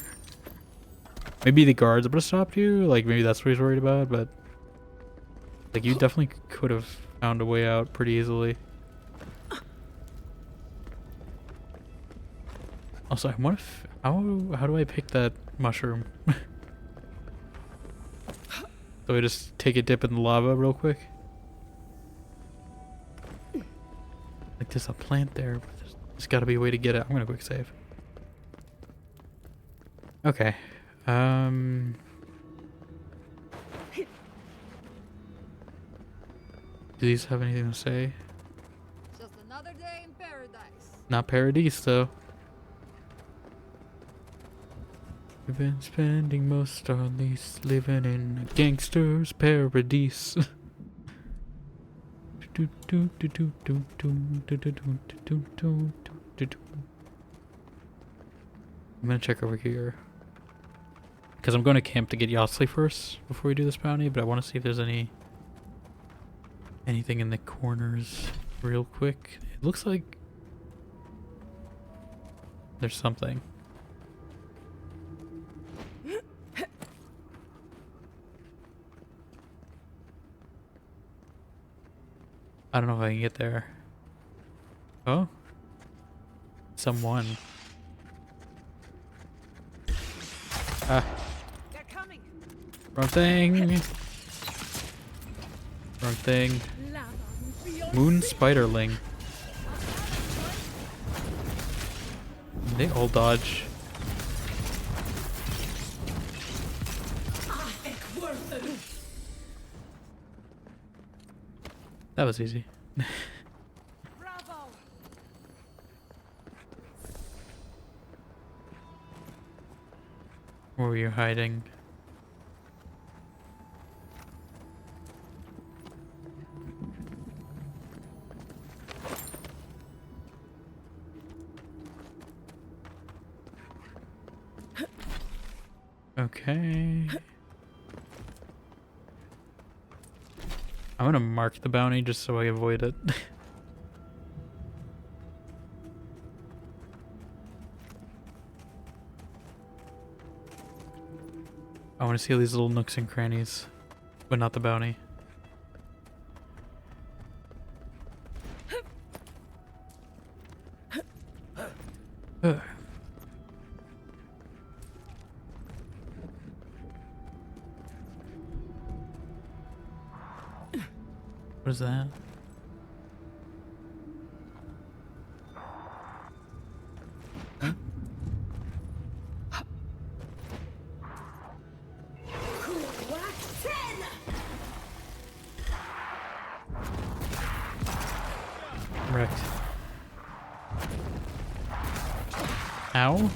Maybe the guards would have stopped you, like maybe that's what he's worried about, but like you definitely could have found a way out pretty easily. Also, I wonder if, how do I pick that mushroom? So I just take a dip in the lava real quick. Like there's a plant there, but there's gotta be a way to get it. I'm gonna quick save. Okay. Do these have anything to say?
Just another day in paradise.
Not Paradise though. We've been spending most our lease living in a gangster's paradise. I'm gonna check over here. Because I'm going to camp to get Yosli first before we do this bounty, but I want to see if there's anything in the corners real quick. It looks like there's something. I don't know if I can get there. Oh? Someone. Ah.
They're coming.
Wrong thing. Wrong thing. Moon Spiderling. They all dodge. That was easy.
Bravo.
Where were you hiding? Okay. I'm gonna mark the bounty just so I avoid it. I want to see all these little nooks and crannies, but not the bounty. What is that? Huh? Wrecked. Ow.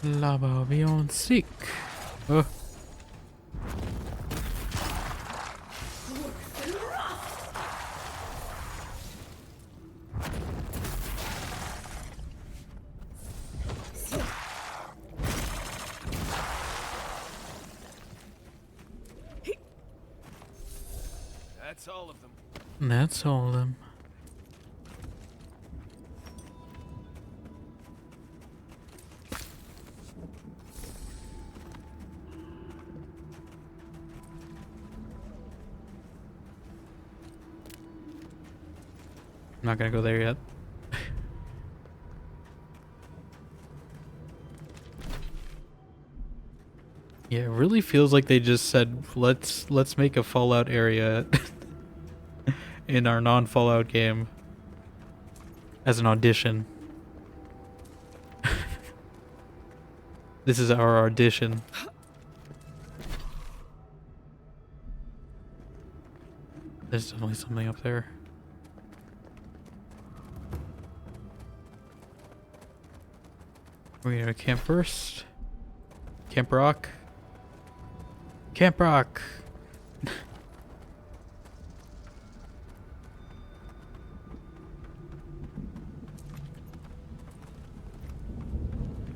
Lava beyond sick. Oh.
That's all of them.
That's all of them. I'm not gonna go there yet. Yeah, it really feels like they just said, let's make a Fallout area in our non-Fallout game as an audition. This is our audition. There's definitely something up there. We're gonna camp first. Camp Rock. Camp Rock!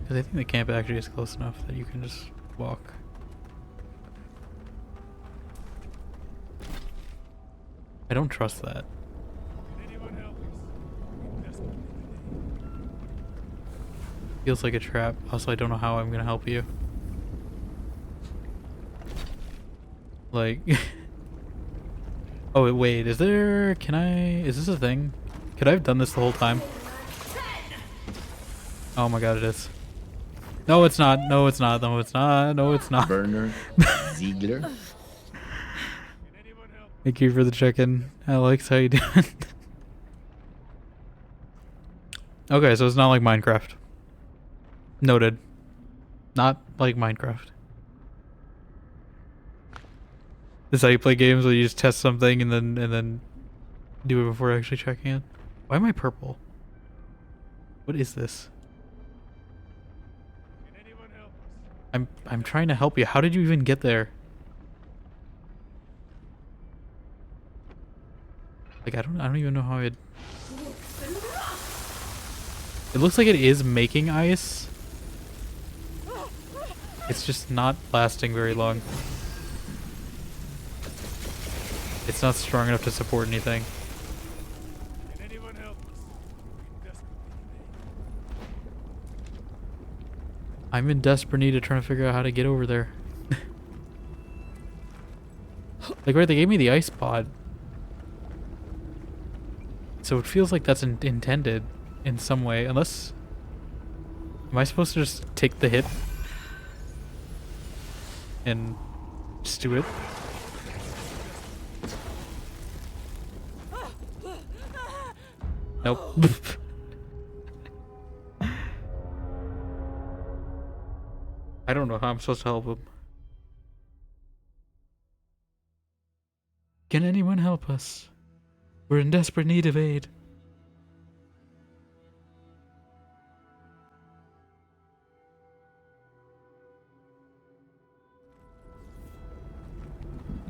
Because I think the camp actually is close enough that you can just walk. I don't trust that. Feels like a trap. Also, I don't know how I'm gonna help you. Like... Oh, wait, is there... Can I... Is this a thing? Could I have done this the whole time? Oh my god, it is. No, it's not. No, it's not. No, it's not. No, it's not.
Werner Ziegler.
Thank you for the check-in. Alex, how you doing? Okay, so it's not like Minecraft. Noted. Not like Minecraft. This is how you play games where you just test something and then do it before actually checking it. Why am I purple? What is this? I'm trying to help you. How did you even get there? Like I don't even know how it. It looks like it is making ice. It's just not lasting very long. It's not strong enough to support anything. I'm in desperate need of trying to figure out how to get over there. Like, right, they gave me the ice pod. So it feels like that's intended in some way, unless... Am I supposed to just take the hit? And just do it? Nope. I don't know how I'm supposed to help him. Can anyone help us? We're in desperate need of aid.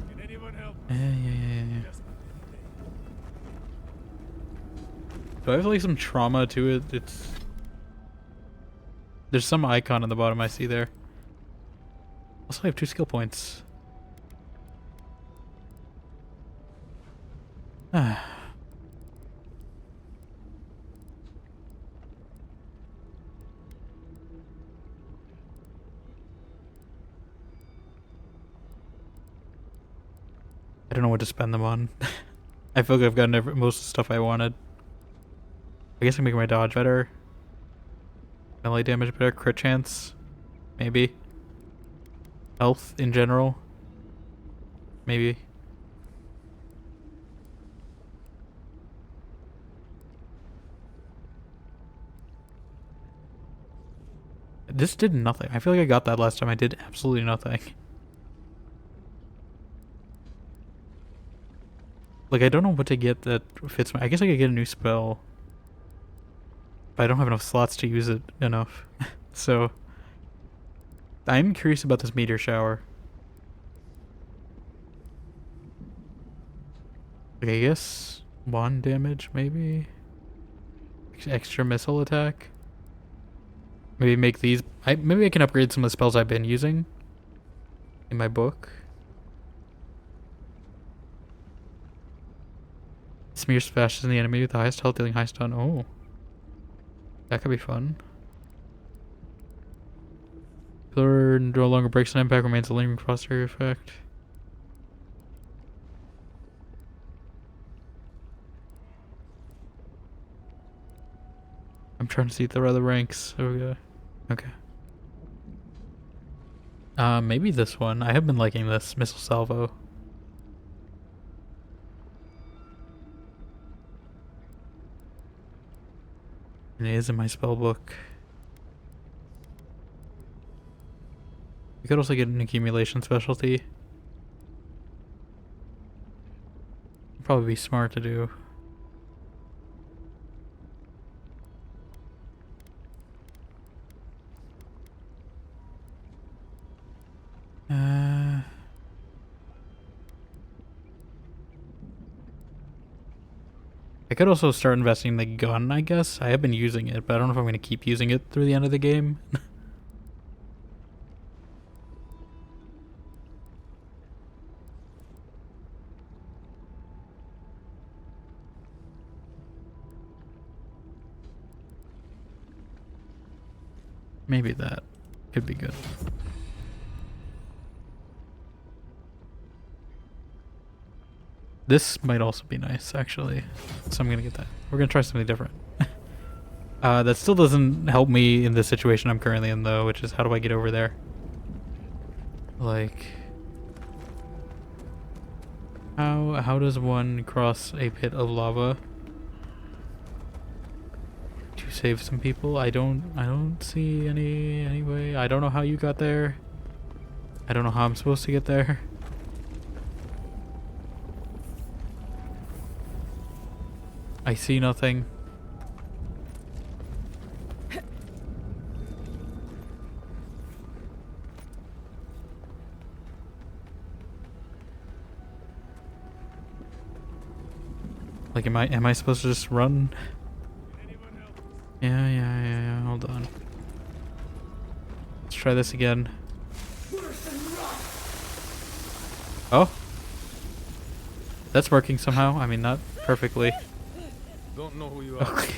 Can anyone help?
Yeah. Do I have like some trauma to it? There's some icon on the bottom I see there. Also, I have 2 skill points. I don't know what to spend them on. I feel like I've gotten most of the stuff I wanted. I guess I can make my dodge better. Melee damage better. Crit chance. Maybe. Health in general. Maybe. This did nothing. I feel like I got that last time. I did absolutely nothing. Like, I don't know what to get that fits my... I guess I could get a new spell. But I don't have enough slots to use it enough. So, I'm curious about this meteor shower. Like, I guess 1 damage, maybe? Extra missile attack? Maybe make these... maybe I can upgrade some of the spells I've been using in my book. Smears faster than the enemy with the highest health, dealing high stun. Oh. That could be fun. Pillar no longer breaks an impact, remains a lingering cross area effect. I'm trying to see the other ranks. There we go. Okay. Maybe this one. I have been liking this missile salvo. And it is in my spell book. You could also get an accumulation specialty. Probably be smart to do. I could also start investing in the gun, I guess. I have been using it, but I don't know if I'm going to keep using it through the end of the game. Maybe that could be good. This might also be nice, actually. So I'm gonna get that. We're gonna try something different. That still doesn't help me in the situation I'm currently in, though, which is how do I get over there? Like... How does one cross a pit of lava to save some people? I don't see any way. I don't know how you got there. I don't know how I'm supposed to get there. I see nothing. Like, am I supposed to just run? Yeah, hold on. Let's try this again. Oh? That's working somehow. I mean, not perfectly.
Don't know who you are.
Okay.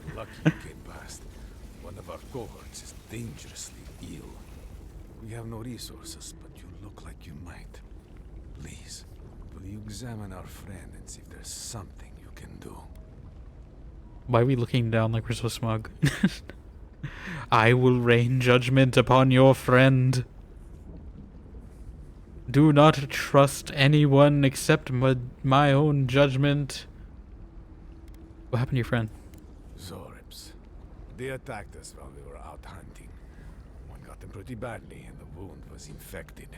We're lucky you came past. One of our cohorts is dangerously ill. We have no resources, but you look like you might. Please, will you examine our friend and see if there's something you can do?
Why are we looking down like we're so smug? I will rain judgment upon your friend. Do not trust anyone except my own judgment. What happened to your friend?
Zoribs. They attacked us while we were out hunting. One got them pretty badly and the wound was infected.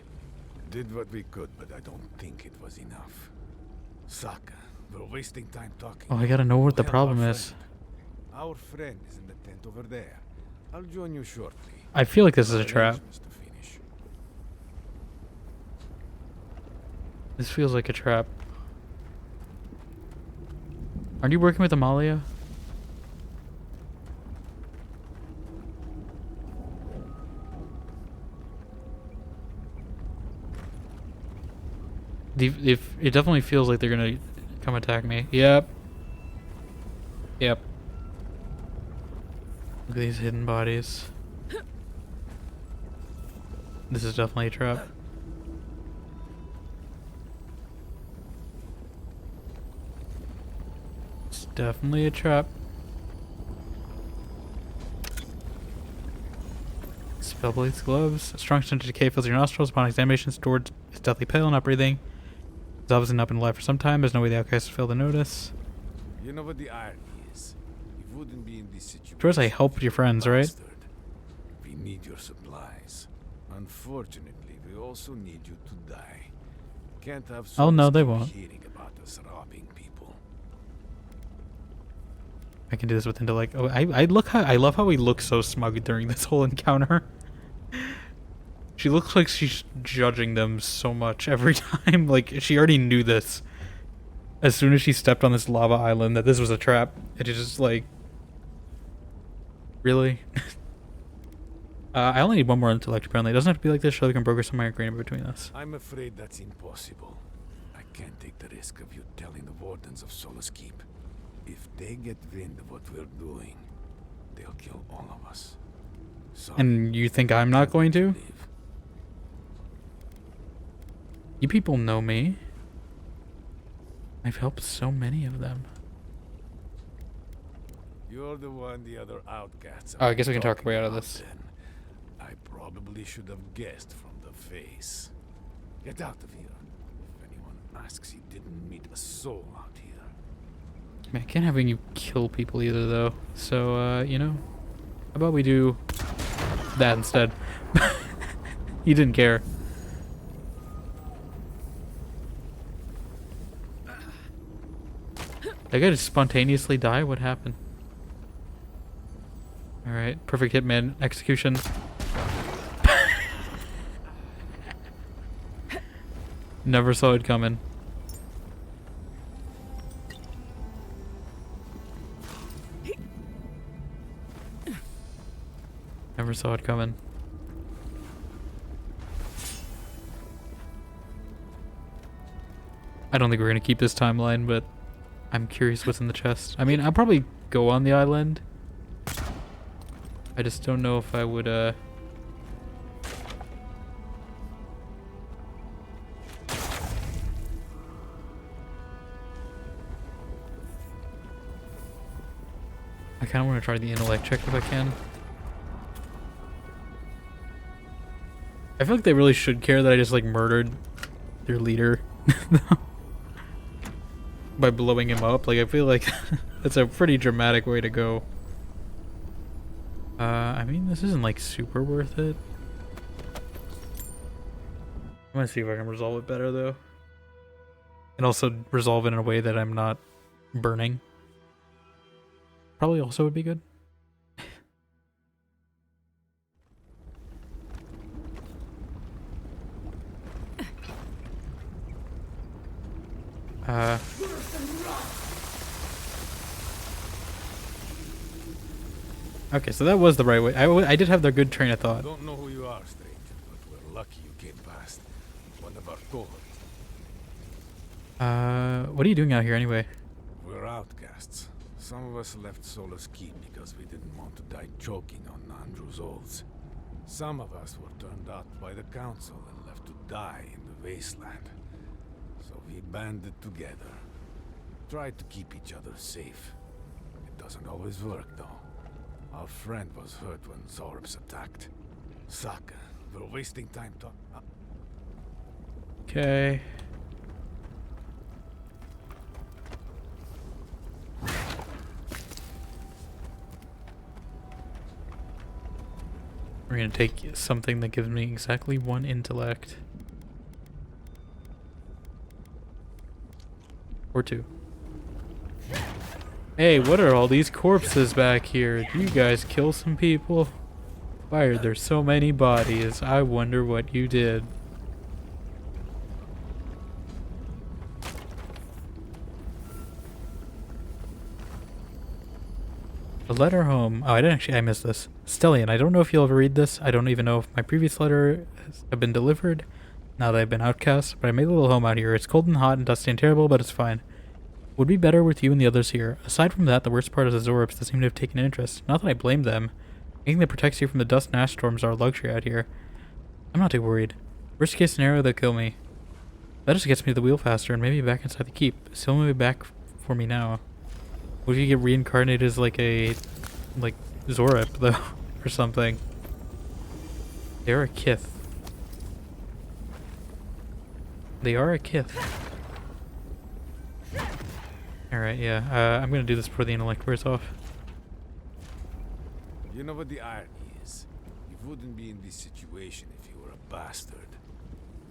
Did what we could, but I don't think it was enough. Saka, we're wasting time talking.
Oh, I gotta know what the
Help
problem
our
is.
friend. Our friend is in the tent over there. I'll join you shortly.
I feel like this is a trap. This feels like a trap. Aren't you working with Amalia? If it definitely feels like they're gonna come attack me. Yep. Look at these hidden bodies. This is definitely a trap. It's definitely a trap. Spellblade's gloves. A strong stench of decay fills your nostrils. Upon examination, stored is deathly pale, not breathing. It's obviously not been alive for some time. There's no way the outcast failed to notice.
You know what the irony is? You wouldn't be in this situation.
First, I helped your friends, right?
We We need your supplies. Unfortunately, we also need you to die. Can't have
Oh no,
Solace
they
keep
won't.
hearing about us robbing people.
I can do this with intellect. Oh, I love how he looks so smug during this whole encounter. She looks like she's judging them so much every time. Like she already knew this as soon as she stepped on this lava island that this was a trap. It is just like, really? I only need one more intellect apparently. It doesn't have to be like this. So we can broker some agreement between us.
I'm afraid that's impossible. I can't take the risk of you telling the wardens of Solace Keep. If they get wind of what we're doing, they'll kill all of us. Sorry,
And you think I'm not going to? You people know me. I've helped so many of them.
You're the one the other outcasts.
Oh, I guess we can talk our way out of
about
this.
then. I probably should have guessed from the face. Get out of here. If anyone asks, you didn't meet a soul out here.
Man, I can't have you kill people either, though. So, you know, how about we do that instead? You didn't care. That guy just spontaneously die? What happened? Alright, perfect hitman execution. Never saw it coming. Never saw it coming. I don't think we're gonna keep this timeline, but I'm curious what's in the chest. I mean, I'll probably go on the island. I just don't know if I would, I kind of want to try the intellect check if I can. I feel like they really should care that I just like murdered their leader by blowing him up. Like I feel like that's a pretty dramatic way to go. I mean this isn't like super worth it. I'm gonna see if I can resolve it better though. And also resolve it in a way that I'm not burning. Probably also would be good. Okay, so that was the right way. I did have the good train of thought.
Don't know who you are, stranger, but we're lucky you came past. One of our cohort.
What are you doing out here anyway?
We're outcasts. Some of us left Solace Keep because we didn't want to die choking on Andrew's oaths. Some of us were turned out by the council and left to die in the wasteland. So we banded together. Tried to keep each other safe. It doesn't always work, though. Our friend was hurt when Zorps attacked. Saka, we're wasting time talking.
Okay. We're gonna take something that gives me exactly 1 intellect. Or 2. Hey, what are all these corpses back here? Do you guys kill some people? Why are there so many bodies? I wonder what you did. A letter home. Oh, I missed this. Stellian, I don't know if you'll ever read this. I don't even know if my previous letter has been delivered now that I've been outcast, but I made a little home out here. It's cold and hot and dusty and terrible, but it's fine. Would be better with you and the others here. Aside from that, the worst part is the Zorps that seem to have taken an interest. Not that I blame them. Anything that protects you from the dust and ash storms are a luxury out here. I'm not too worried. Worst case scenario, they'll kill me. That just gets me to the wheel faster and maybe back inside the keep. Still maybe back for me now. What if you get reincarnated as like a Zorip though or something? They're a kith. They are a kith. Alright, yeah. I'm gonna do this before the intellect wears off.
You know what the irony is? You've wouldn't be in this situation if you were a bastard.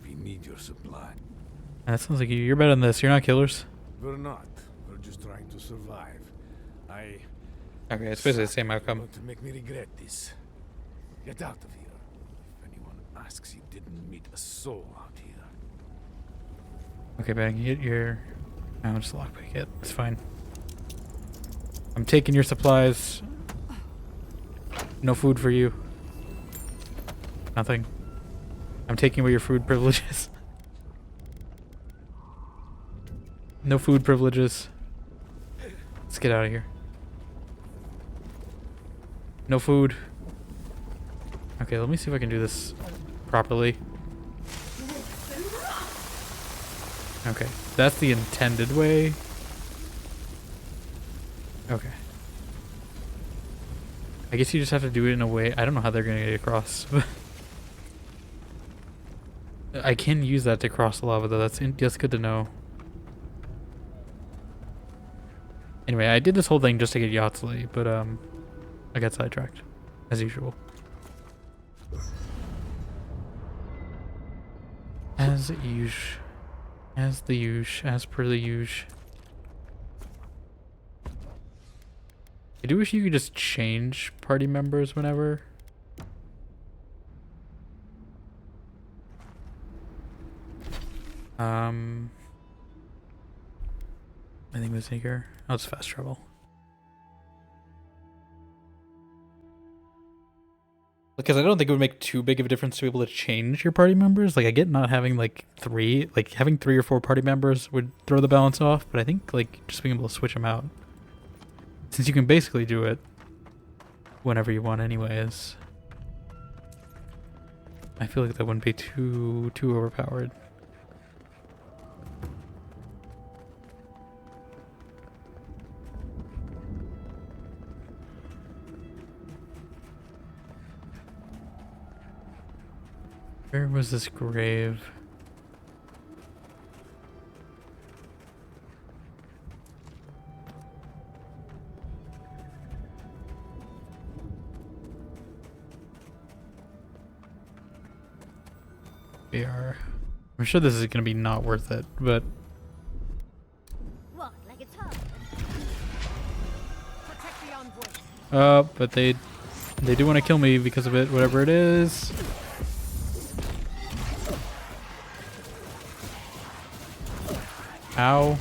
We need your supply.
That sounds like you're better than this. You're not killers.
We're not. We're just trying to survive.
Okay, it's basically the same outcome.
Want to make me regret this. Get out of here. If anyone asks, you didn't meet a soul out here.
Okay, bang. Get your... No, just lockpick it. It's fine. I'm taking your supplies. No food for you. Nothing. I'm taking away your food privileges. No food privileges. Let's get out of here. No food. Okay, let me see if I can do this properly. Okay, that's the intended way. Okay. I guess you just have to do it in a way. I don't know how they're gonna get across. I can use that to cross the lava though. That's good to know. Anyway, I did this whole thing just to get Yahtzee, but I got sidetracked, as usual. As usual. As the usual. As per the usual. I do wish you could just change party members whenever. Anything missing here? Oh, it's fast travel. Because I don't think it would make too big of a difference to be able to change your party members. Like, I get not having like having 3 or 4 party members would throw the balance off, but I think like just being able to switch them out, since you can basically do it whenever you want anyways, I feel like that wouldn't be too overpowered. Where was this grave? I'm sure this is gonna be not worth it, but
Walk like it's hot. Protect the envoy.
but they do want to kill me because of it, whatever it is. Ow.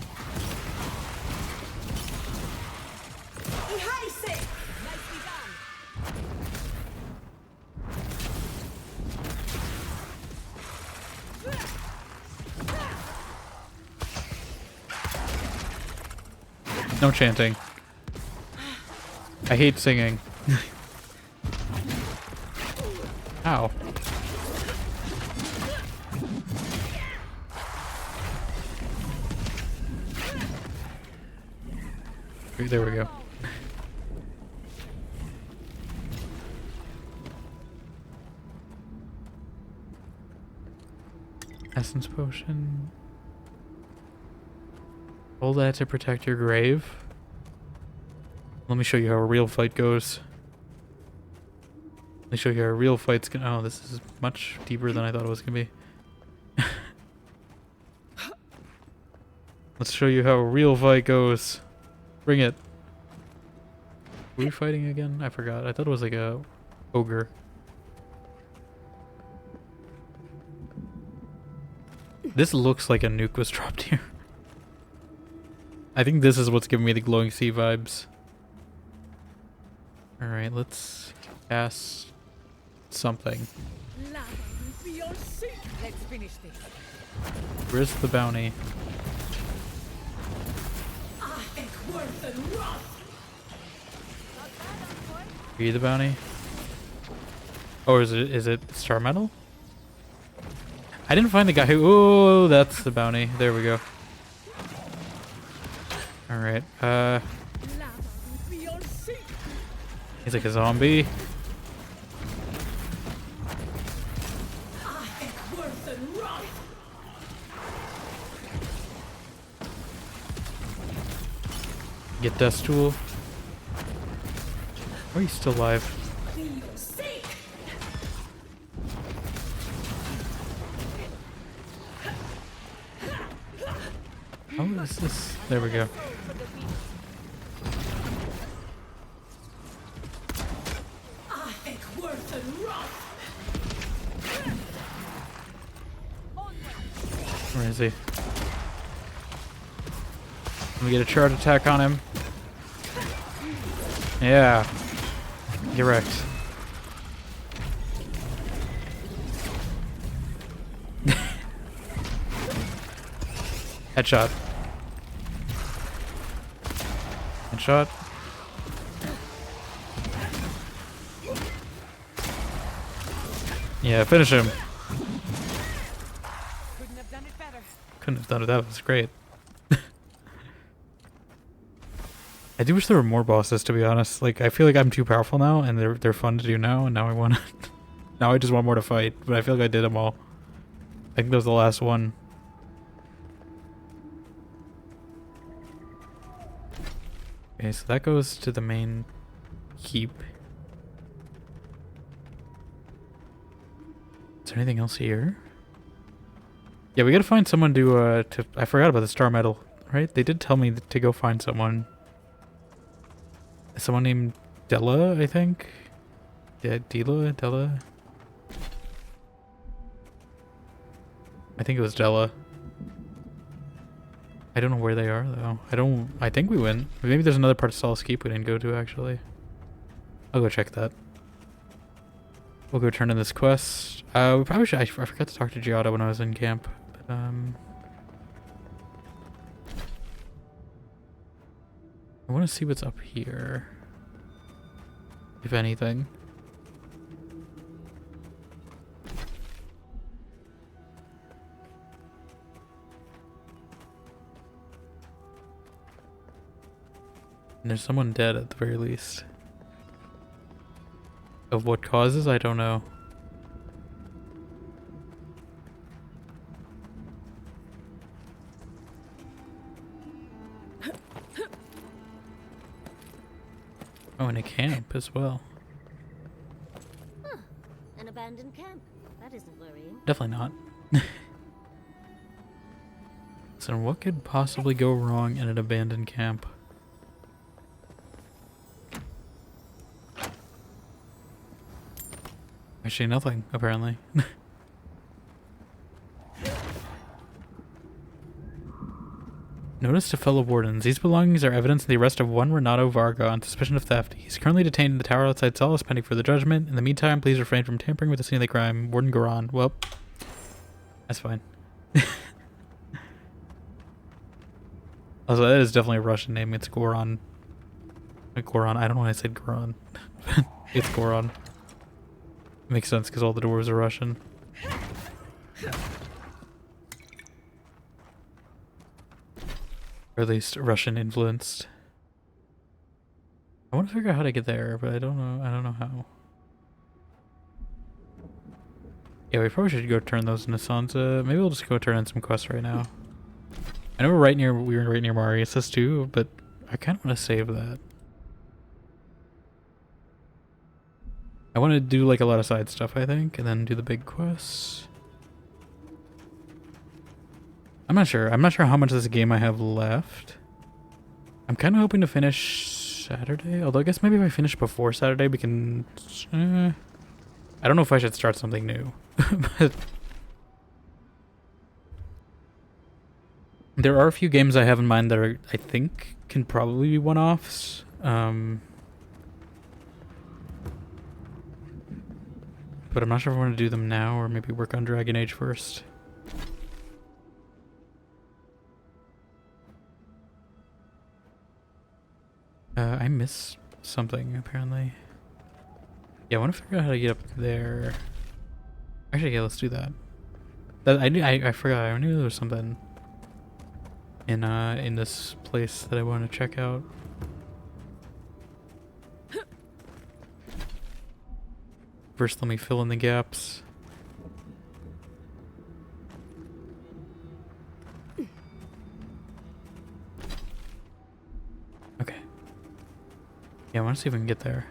No chanting. I hate singing. Ow. There we go. Essence potion. Hold that to protect your grave. Let me show you how a real fight goes. Let me show you how a real fight's gonna... Oh, this is much deeper than I thought it was gonna be. Let's show you how a real fight goes. Bring it. Were we fighting again? I forgot. I thought it was like a ogre. This looks like a nuke was dropped here. I think this is what's giving me the glowing sea vibes. Alright, let's cast something.
Let's finish this.
Where's the bounty? Are you the bounty? Oh, is it Star Metal? I didn't find the guy who... Oh, that's the bounty. There we go. Alright, he's like a zombie. Get Death Tool. Why are you still alive? Oh, is this? There we go. Where is he? Let me get a charge attack on him. Yeah. Get wrecked. Headshot. Headshot. Yeah, finish him.
Couldn't have done it better.
Couldn't have done it. That was great. I do wish there were more bosses, to be honest. Like, I feel like I'm too powerful now, and they're fun to do now, and now I want now I just want more to fight, but I feel like I did them all. I think that was the last one. Okay, so that goes to the main keep. Is there anything else here? Yeah, we gotta find someone to I forgot about the star medal, right? They did tell me to go find someone. Someone named Della, I think? Yeah, Della? I think it was Della. I don't know where they are, though. I think we went. Maybe there's another part of Solace Keep we didn't go to, actually. I'll go check that. We'll go turn in this quest. We probably should. I forgot to talk to Giada when I was in camp. But, I want to see what's up here. If anything. And there's someone dead at the very least. Of what causes, I don't know. Oh, in a camp as well.
Huh. An abandoned camp. That isn't worrying.
Definitely not. So what could possibly go wrong in an abandoned camp? Actually, nothing, apparently. Notice to fellow wardens. These belongings are evidence of the arrest of one Renato Varga on suspicion of theft. He's currently detained in the tower outside Solace, pending further judgment. In the meantime, please refrain from tampering with the scene of the crime. Warden Goran. Well, that's fine. Also, that is definitely a Russian name. It's Goran. Goran. I don't know why I said Goran. It's Goran. Makes sense because all the dwarves are Russian. Or at least Russian influenced. I want to figure out how to get there, but I don't know how. Yeah, we probably should go turn those into Sansa. Maybe we'll just go turn in some quests right now. I know we were right near Marius too, but I kind of want to save that. I want to do like a lot of side stuff, I think, and then do the big quests. I'm not sure. I'm not sure how much of this game I have left. I'm kind of hoping to finish Saturday, although I guess maybe if I finish before Saturday, we can... I don't know if I should start something new. But there are a few games I have in mind that are, I think, can probably be one-offs. But I'm not sure if I want to do them now or maybe work on Dragon Age first. I missed something, apparently. Yeah, I want to figure out how to get up there. Actually, yeah, let's do that. I forgot. I knew there was something in this place that I want to check out. First, let me fill in the gaps. Okay. Yeah, I want to see if we can get there.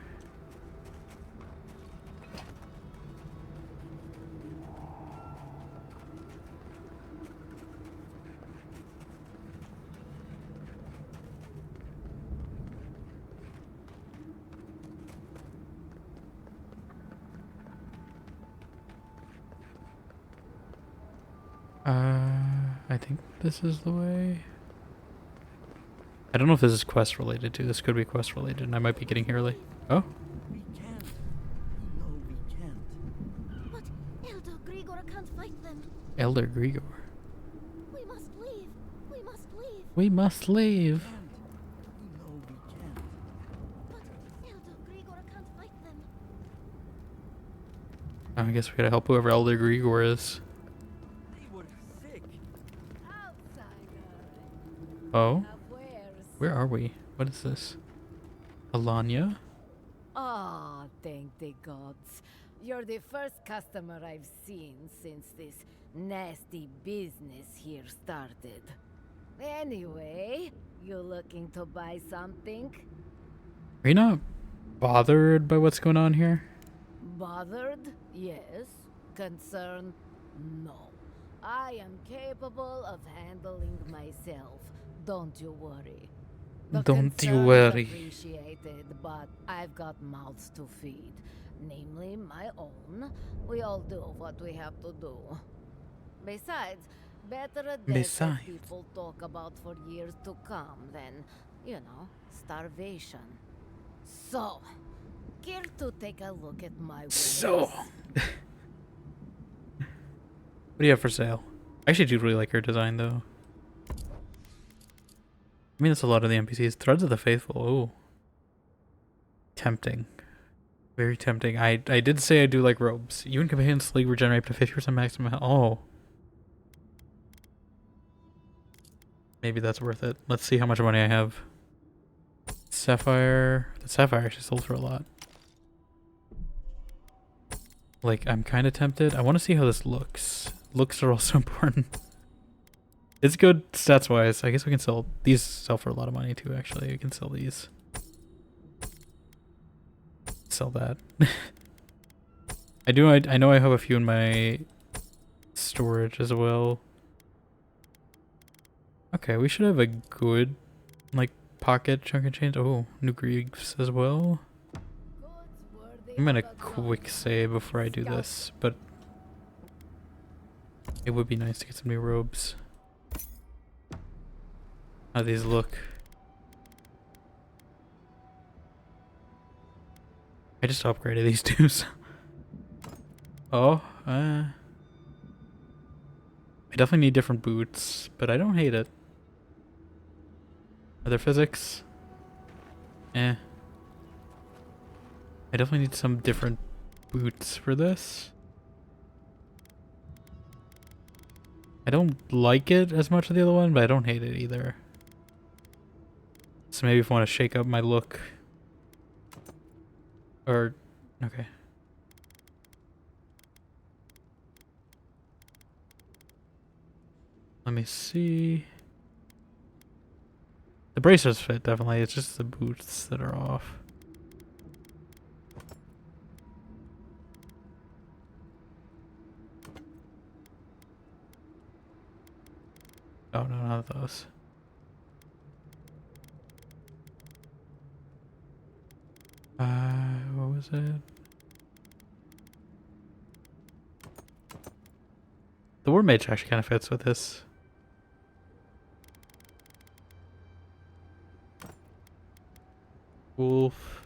think this is the way. I don't know if this is quest related too. This could be quest related, and I might be getting here early. Oh.
We can't. No, we can't.
But Elder Grigor can't fight them.
Elder Grigor.
We must leave. We must leave.
We must leave.
No, we can't.
But Elder Grigor can't fight them.
I guess we gotta help whoever Elder Grigor is.
They were sick.
Oh? Where are we? What is this? Alanya?
Ah, thank the gods. You're the first customer I've seen since this nasty business here started. Anyway, you looking to buy something?
Are you not bothered by what's going on here?
Bothered? Yes. Concerned? No. I am capable of handling myself. Don't you worry. The
Don't you
concern's
worry.
Appreciated, but I've got mouths to feed, namely my own. We all do what we have to do. Besides, better a death that people talk about for years to come than, you know, starvation. So, care to take a look at my wares?
So. What do you have for sale? I actually do really like her design though. I mean, that's a lot of the NPCs. Threads of the Faithful. Oh. Tempting. Very tempting. I did say I do like robes. You and companions sleep regenerate up to 50% maximum health. Oh. Maybe that's worth it. Let's see how much money I have. Sapphire. The Sapphire actually sold for a lot. Like, I'm kind of tempted. I want to see how this looks. Looks are also important. It's good stats wise. I guess we can sell these. Sell for a lot of money too. Actually, we can sell these. Sell that. I do. I know I have a few in my storage as well. Okay, we should have a good like pocket chunk of change. Oh, new greaves as well. I'm gonna quick save before I do this, but it would be nice to get some new robes. How these look. I just upgraded these two. Oh, I definitely need different boots, but I don't hate it. Are there physics? Eh. I definitely need some different boots for this. I don't like it as much as the other one, but I don't hate it either. So maybe if I want to shake up my look. Or, okay. Let me see. The bracers fit definitely, it's just the boots that are off. Oh no, not those. What was it? The War Mage actually kind of fits with this. Wolf.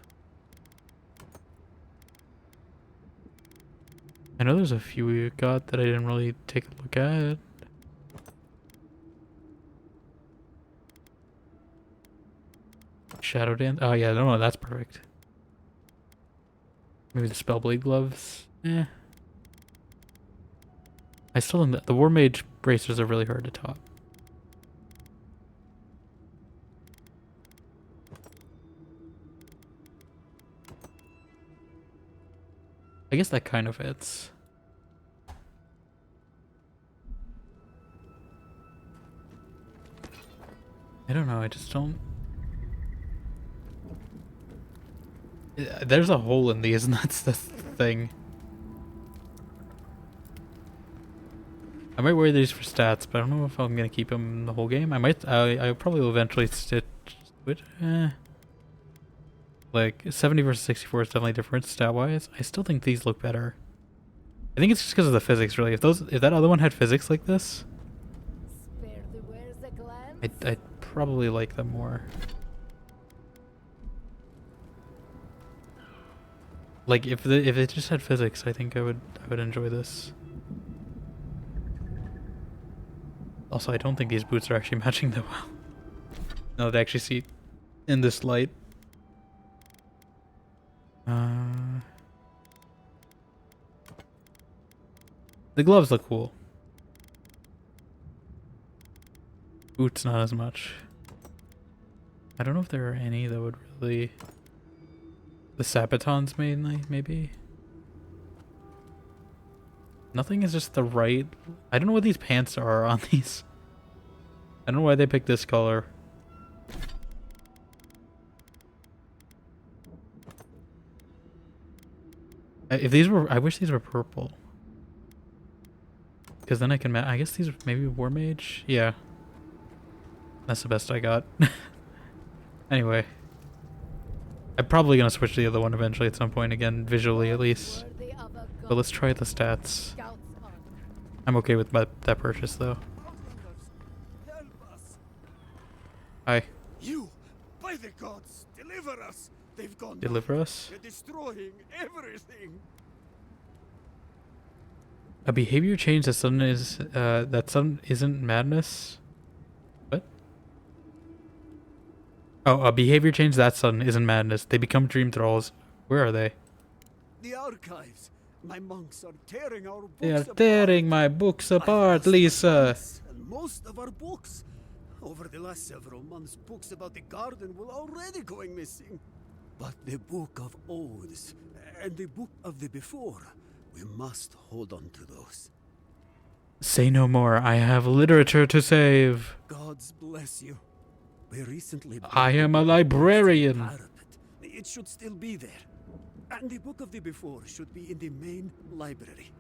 I know there's a few we got that I didn't really take a look at. Shadow Dance. Oh yeah, no, that's perfect. Maybe the Spellblade gloves. Eh. I still think the War Mage bracers are really hard to top. I guess that kind of fits. I don't know, I just don't... There's a hole in these, and that's the thing. I might wear these for stats, but I don't know if I'm gonna keep them the whole game. I might. I probably will eventually stitch. Which, like 70 versus 64 is definitely different stat-wise. I still think these look better. I think it's just because of the physics, really. If that other one had physics like this, I'd probably like them more. Like if it just had physics, I think I would enjoy this. Also, I don't think these boots are actually matching that well. Now that I actually see in this light. The gloves look cool. Boots not as much. I don't know if there are any that would really... The Sabbatons mainly, maybe? Nothing is just the right... I don't know what these pants are on these. I don't know why they picked this color. If these were... I wish these were purple. Because then I can... I guess these are maybe War Mage? Yeah. That's the best I got. Anyway. I'm probably going to switch to the other one eventually at some point again, visually at least. But let's try the stats. I'm okay with that purchase though. Hi.
You, by the gods, deliver us. They've gone.
Deliver us?
They're destroying everything.
A behavior change that sudden isn't madness. What? Oh, a behavior change that sudden isn't madness. They become dream thralls. Where are they?
The archives. My monks are tearing our books
They are
apart.
tearing my books apart, Lisa.
And most of our books. Over the last several months, books about the garden were already going missing. But the Book of Oaths and the Book of the Before, we must hold on to those.
Say no more. I have literature to save.
Gods bless you. We recently...
I am a librarian.
It should still be there. And the Book of the Before should be in the main library.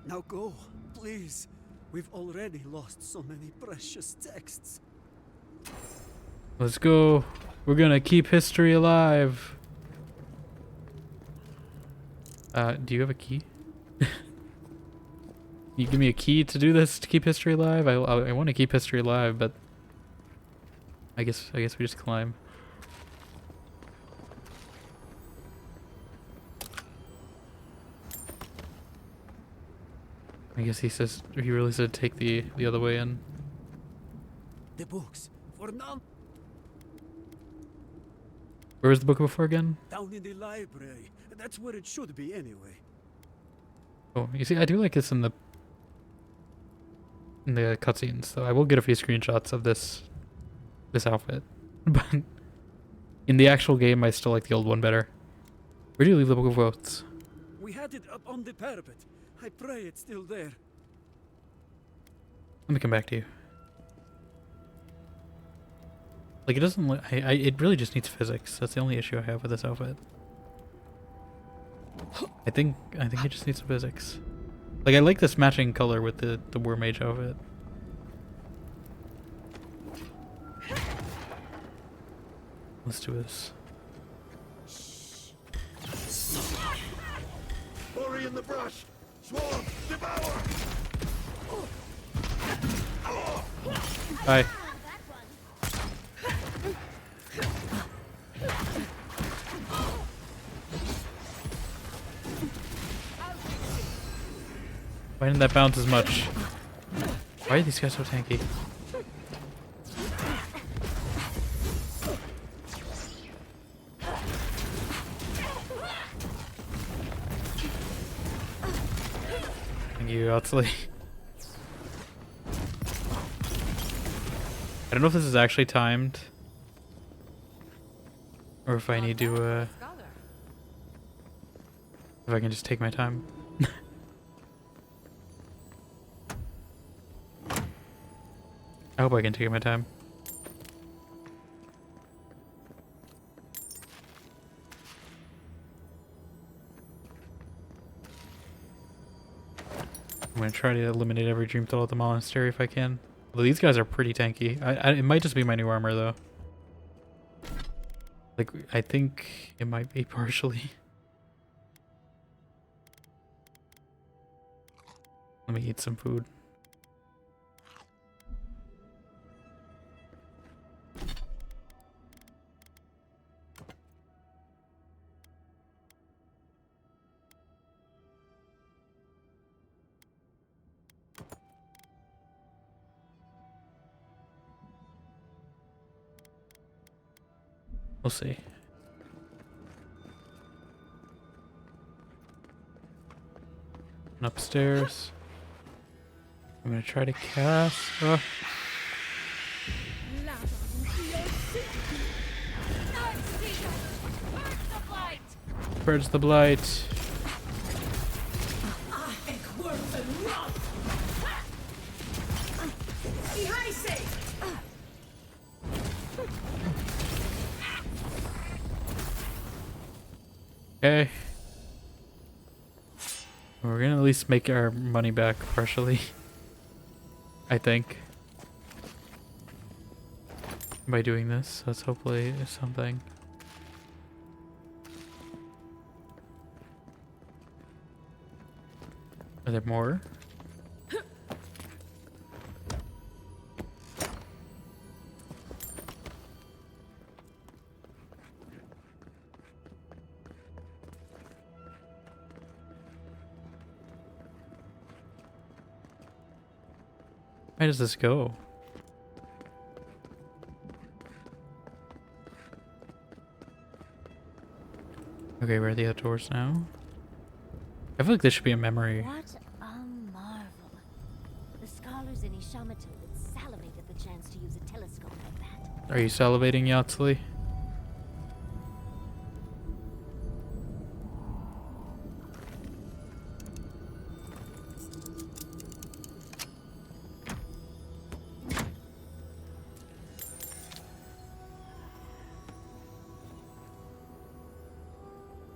Now go, please. We've already lost so many precious texts.
Let's go. We're gonna keep history alive. Do you have a key? You give me a key to do this, to keep history alive? I want to keep history alive, but I guess we just climb. I guess he really said take the other way in.
The books for now.
Where was the book before again?
Down in the library. That's where it should be anyway.
Oh, you see, I do like this in the cutscenes, so I will get a few screenshots of this outfit. But in the actual game, I still like the old one better. Where do you leave the Book of Oaths?
We had it up on the parapet. I pray it's still there.
Let me come back to you. Like, it doesn't look... it really just needs physics. That's the only issue I have with this outfit. I think it just needs some physics. Like, I like this matching color with the War Mage outfit. Let's do this.
Bury in the brush! Swarm! Devour!
Hi. Why didn't that bounce as much? Why are these guys so tanky? Thank you, Otsley. I don't know if this is actually timed. Or if I need to, if I can just take my time. I hope I can take my time. I'm gonna try to eliminate every dream thrall at the monastery if I can. Although these guys are pretty tanky. It might just be my new armor though. Like, I think it might be partially. Let me eat some food. We'll see. And upstairs. I'm gonna try to cast. Purge the blight. Okay. We're gonna at least make our money back partially. I think. By doing this, that's hopefully something. Are there more? Where does this go? Okay, we're at the outdoors now. I feel like this should be a memory.
What a marvel. The scholars in Ishamato would salivate at the chance to use a telescope like that.
Are you salivating, Yatsuli?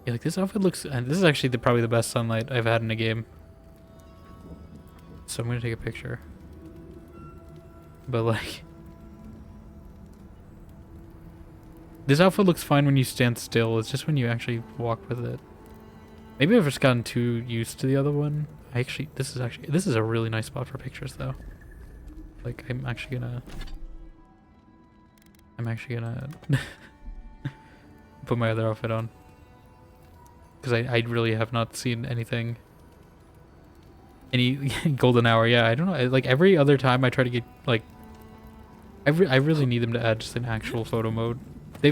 Yeah, like this outfit looks, and this is actually probably the best sunlight I've had in a game. So I'm gonna take a picture. But like, this outfit looks fine when you stand still. It's just when you actually walk with it. Maybe I've just gotten too used to the other one. This is a really nice spot for pictures though. Like I'm actually gonna put my other outfit on. Because I really have not seen anything. Any golden hour, yeah, I don't know. Like every other time I try to get like, I really need them to add just an actual photo mode. They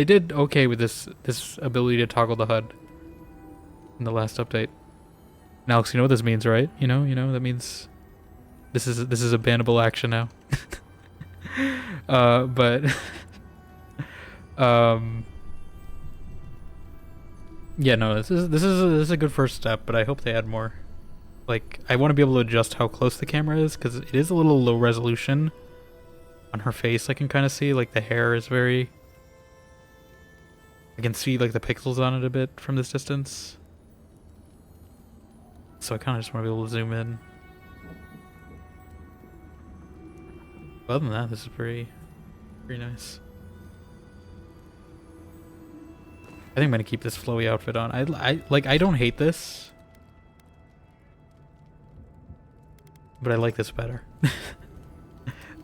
did okay with this ability to toggle the HUD in the last update. And Alex, you know what this means, right? You know that means this is a bannable action now. But yeah, no, this is a good first step, but I hope they add more. Like, I want to be able to adjust how close the camera is, because it is a little low resolution. On her face, I can kind of see, like, the hair is very... I can see, like, the pixels on it a bit from this distance. So I kind of just want to be able to zoom in. Other than that, this is pretty nice. I think I'm gonna keep this flowy outfit on. I don't hate this, but I like this better.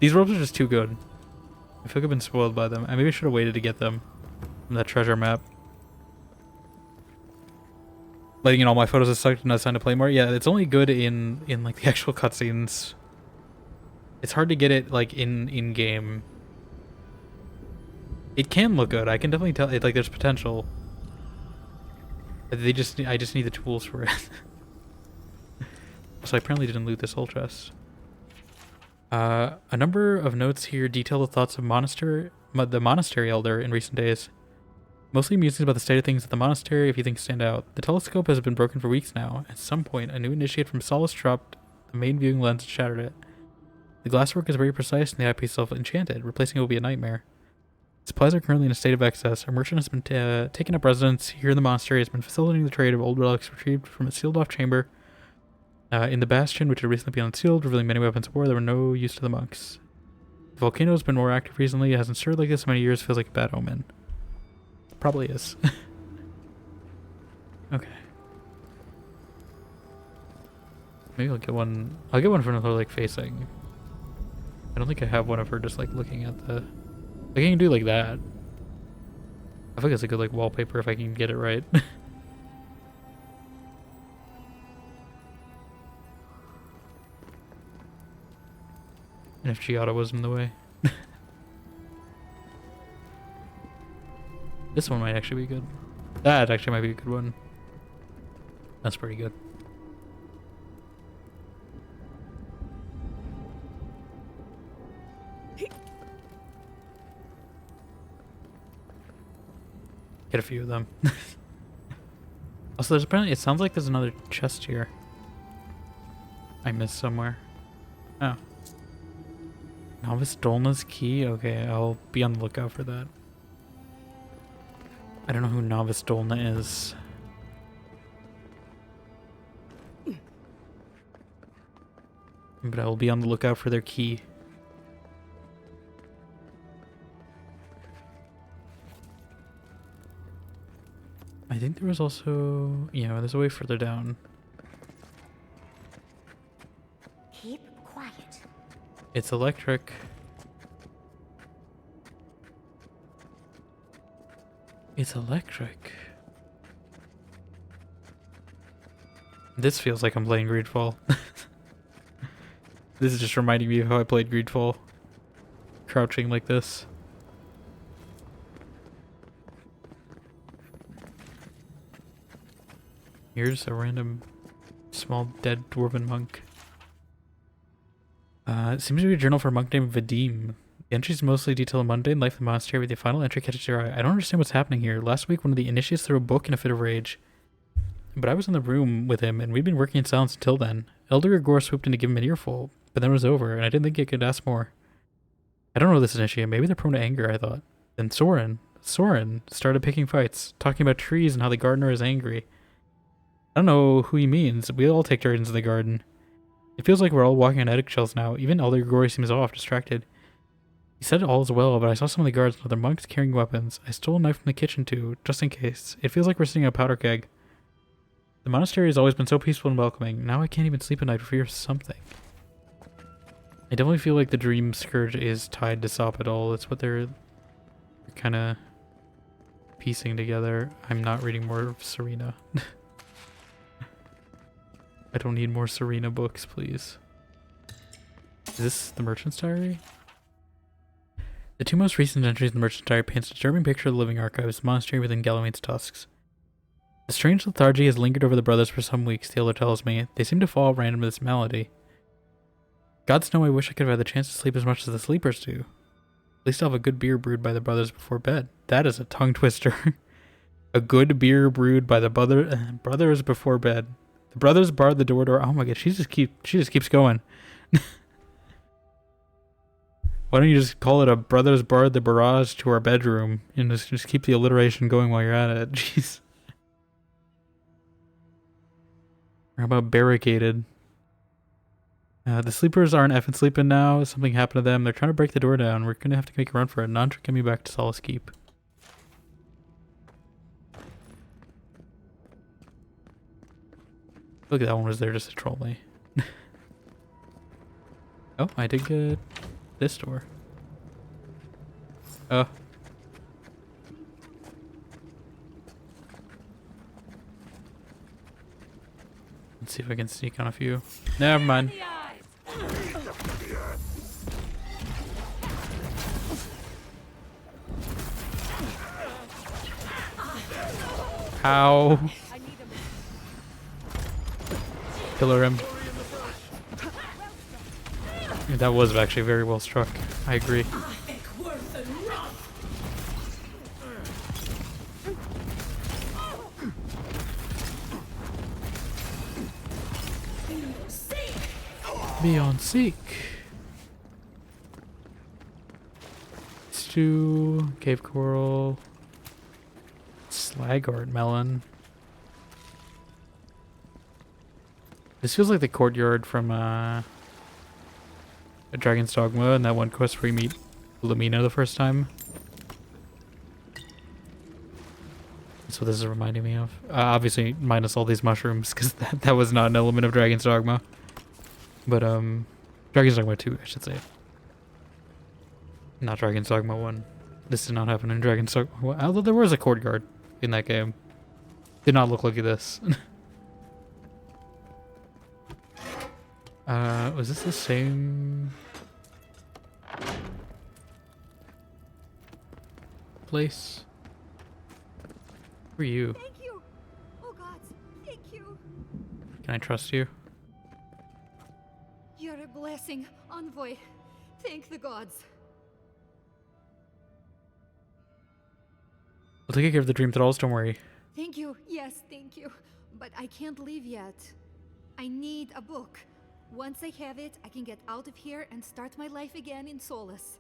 These robes are just too good. I feel like I've been spoiled by them. I maybe should have waited to get them from that treasure map. Letting in all my photos is sucked and not time to play more. Yeah, it's only good in like the actual cutscenes. It's hard to get it like in game. It can look good. I can definitely tell it, like there's potential. I just need the tools for it. So I apparently didn't loot this whole chest. A number of notes here detail the thoughts of the monastery elder in recent days. Mostly musings about the state of things at the monastery, a few things stand out. The telescope has been broken for weeks now. At some point, a new initiate from Solace dropped the main viewing lens and shattered it. The glasswork is very precise and the eyepiece self-enchanted. Replacing it will be a nightmare. Supplies are currently in a state of excess. A merchant has been taken up residence here in the monastery, has been facilitating the trade of old relics retrieved from a sealed-off chamber in the bastion, which had recently been unsealed, revealing many weapons of war that were no use to the monks. The volcano has been more active recently. It hasn't stirred like this in many years. Feels like a bad omen. Probably is. Okay. Maybe I'll get one. I'll get one for her like facing. I don't think I have one of her just like looking at the. Like I can do like that. I think it's a good like wallpaper if I can get it right. And if Giada was in the way. This one might actually be good. That actually might be a good one. That's pretty good. Get a few of them. Also, there's apparently, it sounds like there's another chest here. I missed somewhere. Oh. Novice Dolna's key? Okay, I'll be on the lookout for that. I don't know who Novice Dolna is. But I will be on the lookout for their key. I think there was also... Yeah, there's a way further down.
Keep quiet.
It's electric. It's electric. This feels like I'm playing Greedfall. This is just reminding me of how I played Greedfall. Crouching like this. Here's a random small dead dwarven monk. It seems to be a journal for a monk named Vadim. The entries mostly detail the mundane life of the monastery, with the final entry catches your eye. I don't understand what's happening here. Last week, one of the initiates threw a book in a fit of rage. But I was in the room with him, and we'd been working in silence until then. Elder Igor swooped in to give him an earful, but then it was over, and I didn't think I could ask more. I don't know this initiate. Maybe they're prone to anger, I thought. Then Soren started picking fights, talking about trees and how the gardener is angry. I don't know who he means. We all take turns in the garden. It feels like we're all walking on eggshells now. Even Elder Igor seems off, distracted. He said all is well, but I saw some of the guards and other monks carrying weapons. I stole a knife from the kitchen too, just in case. It feels like we're sitting on a powder keg. The monastery has always been so peaceful and welcoming. Now I can't even sleep at night for fear of something. I definitely feel like the Dream Scourge is tied to Soppadol. It's what they're kind of piecing together. I'm not reading more of Serena. I don't need more Serena books, please. Is this the Merchant's Diary? The two most recent entries in the Merchant's Diary paints a disturbing picture of the living archives, the monastery within Gallowayne's tusks. A strange lethargy has lingered over the brothers for some weeks, the elder tells me. They seem to fall at random to this malady. Gods know I wish I could have had the chance to sleep as much as the sleepers do. At least I'll have a good beer brewed by the brothers before bed. That is a tongue twister. A good beer brewed by the brothers before bed. The brothers barred the door. Oh my god, she just keeps going. Why don't you just call it a brothers barred the barrage to our bedroom and just keep the alliteration going while you're at it? Jeez. Or how about barricaded? The sleepers aren't effing sleeping now. Something happened to them. They're trying to break the door down. We're gonna have to make a run for it. Nantra, get me back to Solace Keep. Look, that one was there just to troll me. Oh, I did get this door. Oh. Let's see if I can sneak on a few. Never mind. Ow. Pillar him. That was actually very well struck. I agree. Beyond Seek. Stew, cave coral, slagart melon. This feels like the courtyard from a Dragon's Dogma and that one quest where you meet Lamina the first time. That's what this is reminding me of. Obviously, minus all these mushrooms, because that was not an element of Dragon's Dogma. But, Dragon's Dogma 2, I should say. Not Dragon's Dogma 1. This did not happen in Dragon's Dogma 1. Although there was a courtyard in that game. Did not look like this. Was this the same place? Who are you?
Thank you. Oh God, thank you.
Can I trust you?
You're a blessing, envoy. Thank the gods.
I'll take care of the dream thralls, don't worry.
Thank you. Yes, thank you. But I can't leave yet. I need a book. Once I have it, I can get out of here and start my life again in Solace.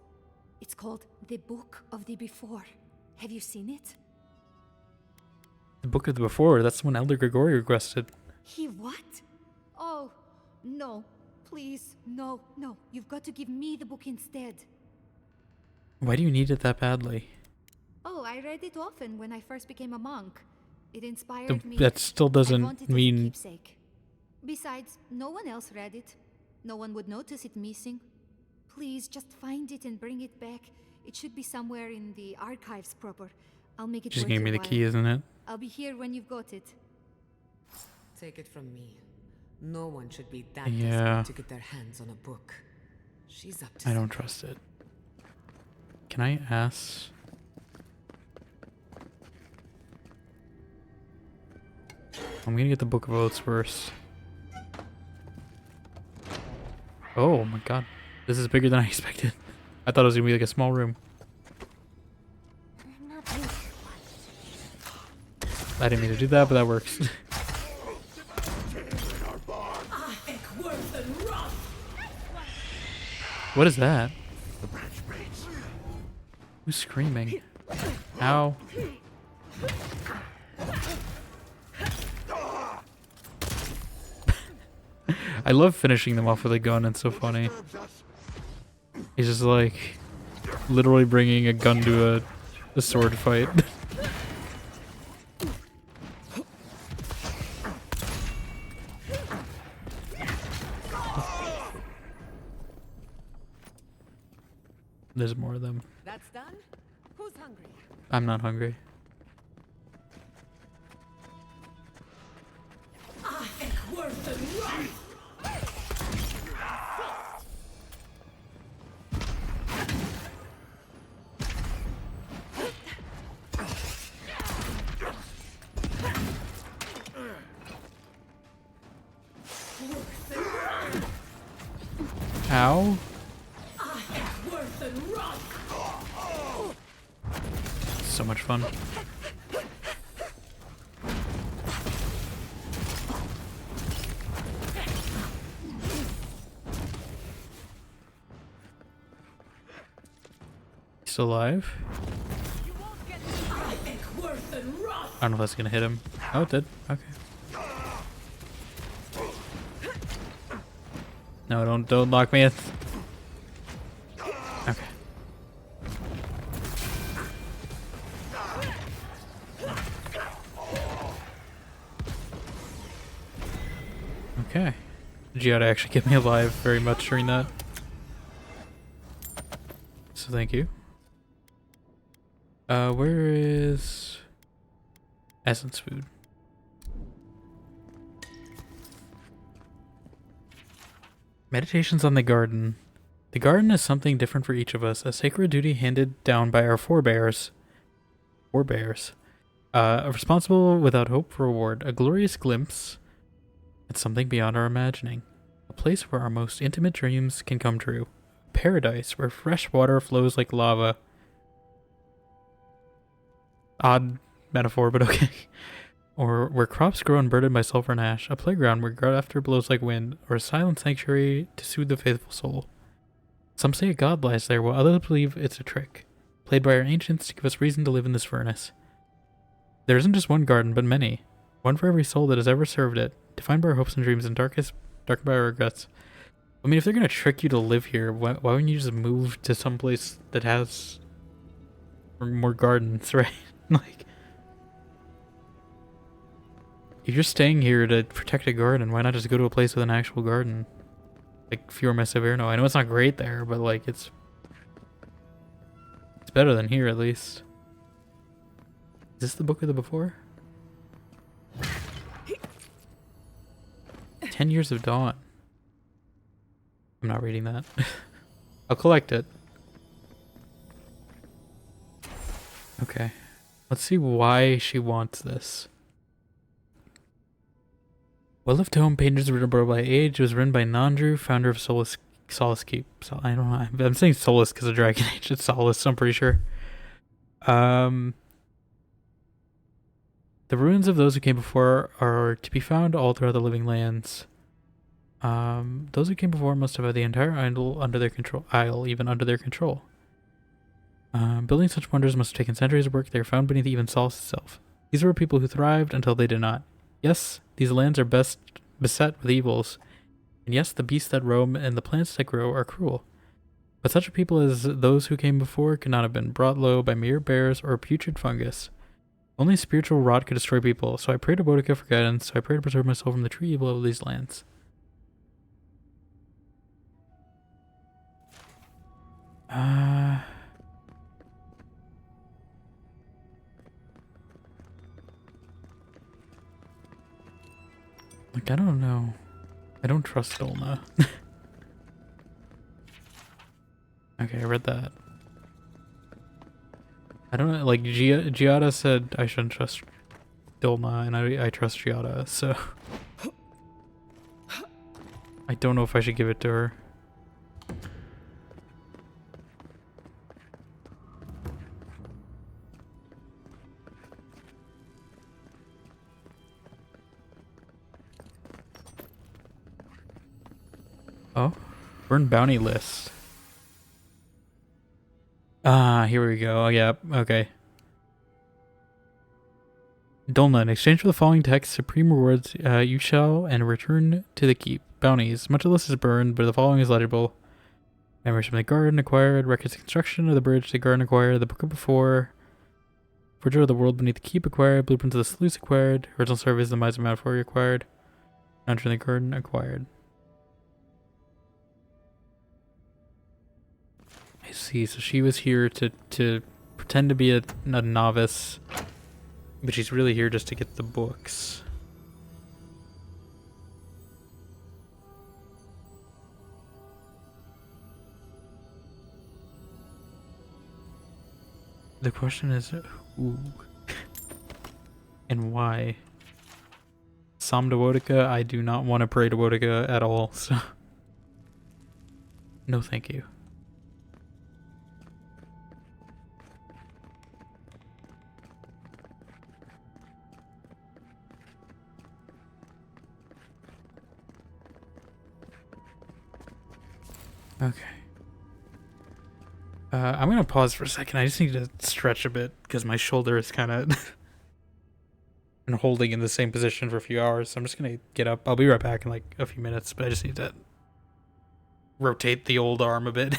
It's called The Book of the Before. Have you seen it?
The book of the before, that's the one Elder Grigori requested.
He what? Oh, no. Please, no, no. You've got to give me the book instead.
Why do you need it that badly?
Oh, I read it often when I first became a monk. It inspired me.
That still doesn't mean...
keepsake. Besides, no one else read it. No one would notice it missing. Please, just find it and bring it back. It should be somewhere in the archives proper. I'll make it
Just
worth
gave me
your
the key,
while.
isn't it?
I'll be here when you've got it.
Take it from me. No one should be that
Yeah.
desperate to get their hands on a book. She's up to
I don't trust it. Can I ask? I'm gonna get the Book of Oaths first. Oh my god. This is bigger than I expected. I thought it was gonna be like a small room. I didn't mean to do that, but that works. What is that? Who's screaming? Ow. I love finishing them off with a gun, it's so funny. He's just like literally bringing a gun to a sword fight. There's more of them.
That's done? Who's hungry?
I'm not hungry. Ow. So much fun. Still alive? I don't know if that's gonna hit him. Oh, it did. Okay. No, don't lock me in. Okay. Okay. You gotta actually get me alive very much during that. So thank you. Where is essence food? Meditations on the garden. The garden is something different for each of us, a sacred duty handed down by our forebears. Responsible without hope for reward, a glorious glimpse at something beyond our imagining. A place where our most intimate dreams can come true. Paradise where fresh water flows like lava. Odd metaphor, but okay. Or where crops grow unburdened by sulfur and ash. A playground where laughter blows like wind. Or a silent sanctuary to soothe the faithful soul. Some say a god lies there, while others believe it's a trick, played by our ancients to give us reason to live in this furnace. There isn't just one garden, but many. One for every soul that has ever served it, defined by our hopes and dreams and darkened by our regrets. I mean, if they're gonna trick you to live here, why wouldn't you just move to some place that has more gardens, right? Like, if you're staying here to protect a garden, why not just go to a place with an actual garden? Like Fior Messeverno. I know it's not great there, but like it's better than here at least. Is this the Book of the Before? 10 Years of Dawn. I'm not reading that. I'll collect it. Okay. Let's see why she wants this. Well Left Home, Painters written by Age, was written by Nandru, founder of Solace Keep. So I don't know. I'm saying Solace because of Dragon Age. It's Solace, I'm pretty sure. The ruins of those who came before are to be found all throughout the living lands. Those who came before must have had the entire isle under their control. Building such wonders must have taken centuries of work. They are found beneath even Solace itself. These were people who thrived until they did not. Yes, these lands are beset with evils. And yes, the beasts that roam and the plants that grow are cruel. But such a people as those who came before could not have been brought low by mere bears or putrid fungus. Only spiritual rot could destroy people, so I pray to Boudica for guidance, so I pray to preserve my soul from the true evil of these lands. Like, I don't know. I don't trust Dolna. Okay, I read that. I don't know, like, Giada said I shouldn't trust Dolna, and I trust Giada, so... I don't know if I should give it to her. Oh, burn bounty list. Ah, here we go. Oh, yeah, okay. Dolna, in exchange for the following text, supreme rewards you shall and return to the keep. Bounties. Much of this is burned, but the following is legible. Memories from the garden acquired, records of construction of the bridge to the garden acquired, the book of before, Forger of the world beneath the keep acquired, blueprints of the sluice acquired, original surveys of the mines of Malfoy acquired, Dungeon in the garden acquired. I see, so she was here to pretend to be a novice, but she's really here just to get the books. The question is who and why. Som to Boudica, I do not want to pray to Boudica at all, so no thank you. Okay. I'm gonna pause for a second. I just need to stretch a bit because my shoulder is kind of been holding in the same position for a few hours. So I'm just gonna get up. I'll be right back in like a few minutes, but I just need to rotate the old arm a bit.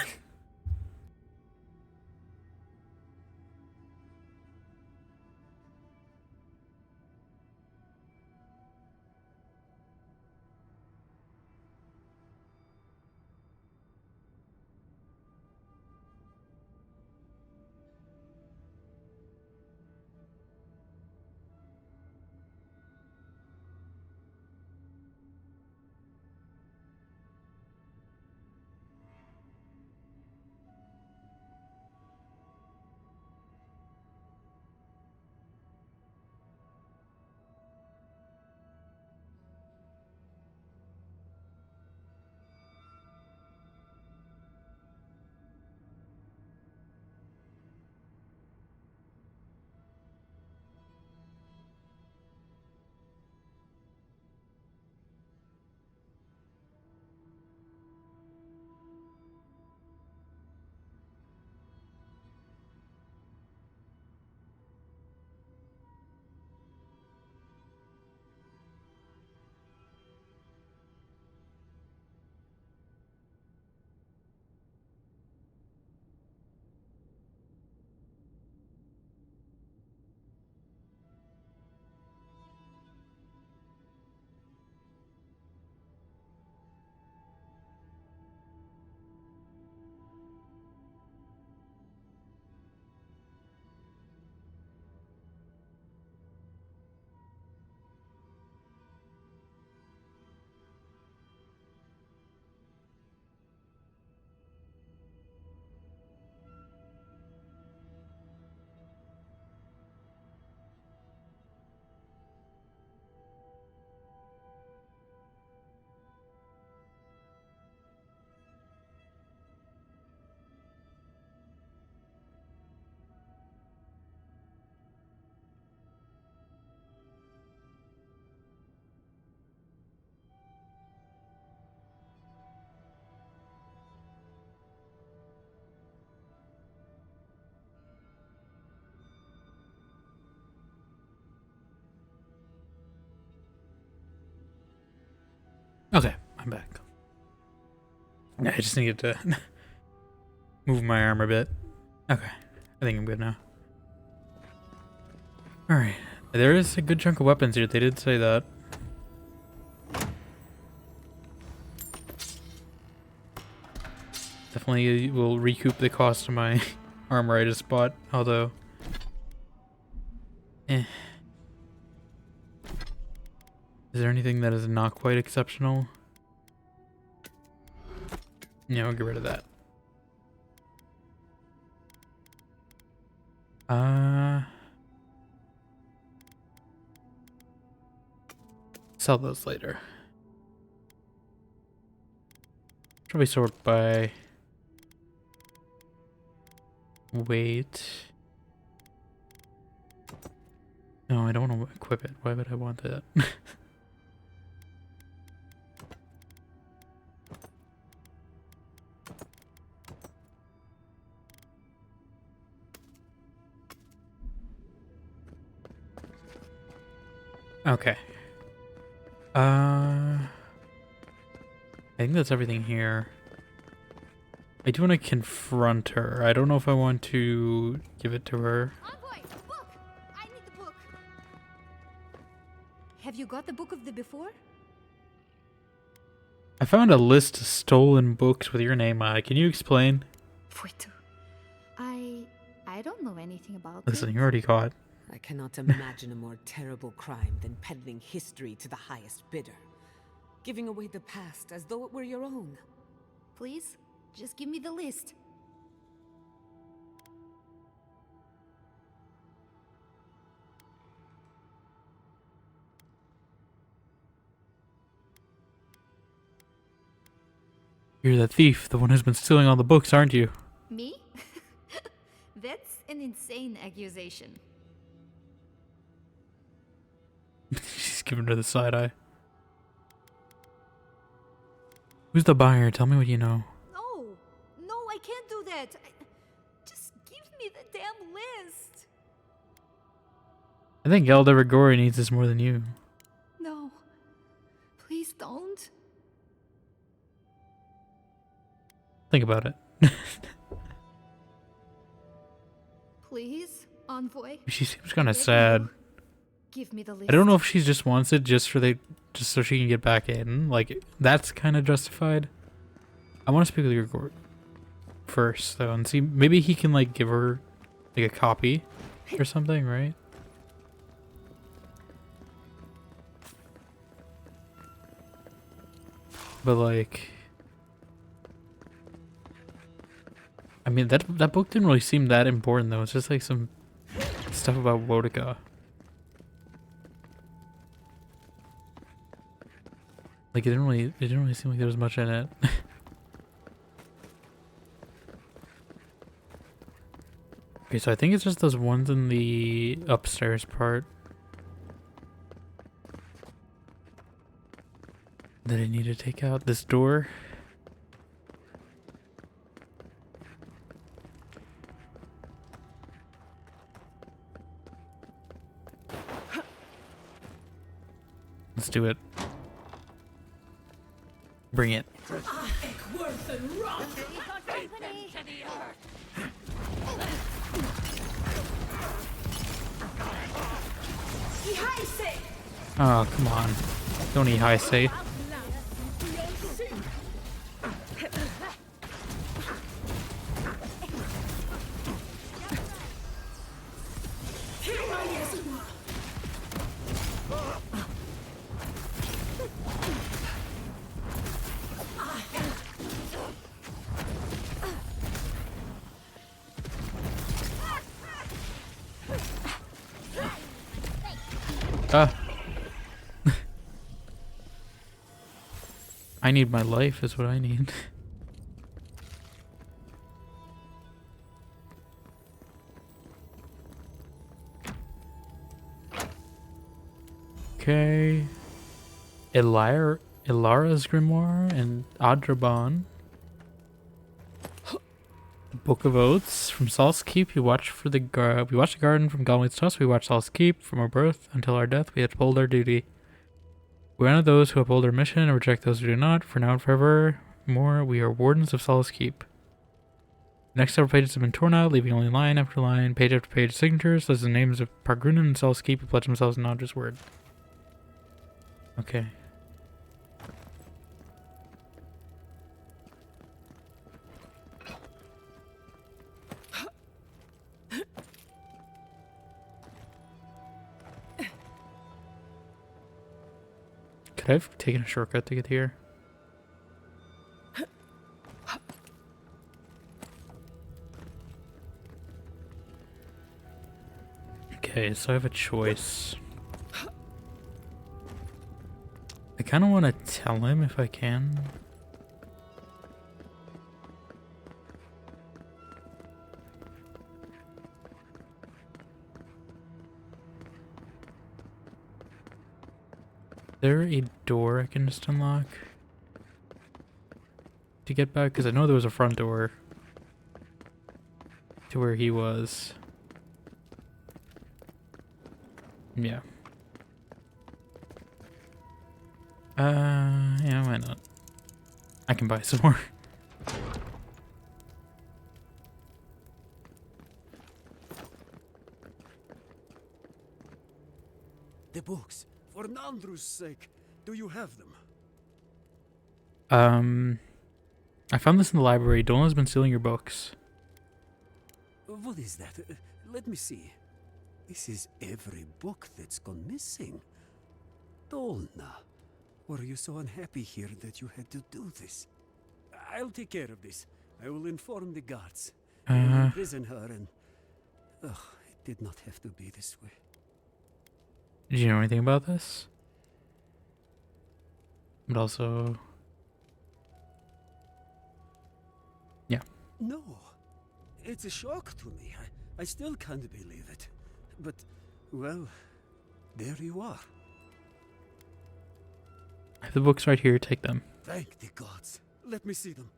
I'm back. I just needed to move my arm a bit. Okay, I think I'm good now. Alright, there is a good chunk of weapons here, they did say that. Definitely will recoup the cost of my armor I just bought, although... Is there anything that is not quite exceptional? Yeah, I'll get rid of that. Sell those later. Probably sort by weight. No, I don't want to equip it. Why would I want that? Okay. I think that's everything here. I do want to confront her. I don't know if I want to give it to her.
Envoy, book! I need the book. Have you got the book of the before?
I found a list of stolen books with your name on it. Can you explain?
I don't know anything about
Listen,
it.
you're already caught.
I cannot imagine a more terrible crime than peddling history to the highest bidder. Giving away the past as though it were your own.
Please, just give me the list.
You're the thief, the one who's been stealing all the books, aren't you?
Me? That's an insane accusation.
She's giving her the side eye. Who's the buyer? Tell me what you know.
No, I can't do that. Just give me the damn list.
I think Elder Rigori needs this more than you.
No, please don't.
Think about it.
Please, Envoy.
She seems kind of sad.
Give me the list.
I don't know if she just wants it just so she can get back in. Like, that's kind of justified. I want to speak with Rigori first, though, and see, maybe he can, like, give her, like, a copy or something, right? But, like... I mean, that book didn't really seem that important, though. It's just, like, some stuff about Wodica. Like, it didn't really seem like there was much in it. Okay, so I think it's just those ones in the upstairs part that I need to take out. This door. Let's do it. Bring it. Oh, come on. Don't eat high say. I need my life is what I need. Okay. Ilara's Grimoire and Adraban. The Book of Oaths from Solace Keep. We watch the garden from Goblins Tusk. We watch Solace Keep from our birth until our death. We uphold our duty. We honor those who uphold our mission and reject those who do not. For now and forevermore, we are wardens of Solace Keep. The next several pages have been torn out, leaving only line after line, page after page signatures, listing the names of Pargrunen and Solace Keep who pledge themselves in Naudra's word. Okay. Could I have taken a shortcut to get here? Okay, so I have a choice. I kind of want to tell him if I can. Is there a door I can just unlock to get back? Because I know there was a front door to where he was. Yeah. Yeah, why not? I can buy some more.
The books. For Nandru's sake, do you have them?
I found this in the library. Dolna's been stealing your books.
What is that? Let me see. This is every book that's gone missing. Dolna, were you so unhappy here that you had to do this? I'll take care of this. I will inform the guards. They will imprison her and... Ugh, it did not have to be this way.
Did you know anything about this? But also... Yeah.
No. It's a shock to me. I still can't believe it. But, well, there you are.
I have the books right here. Take them.
Thank the gods. Let me see them.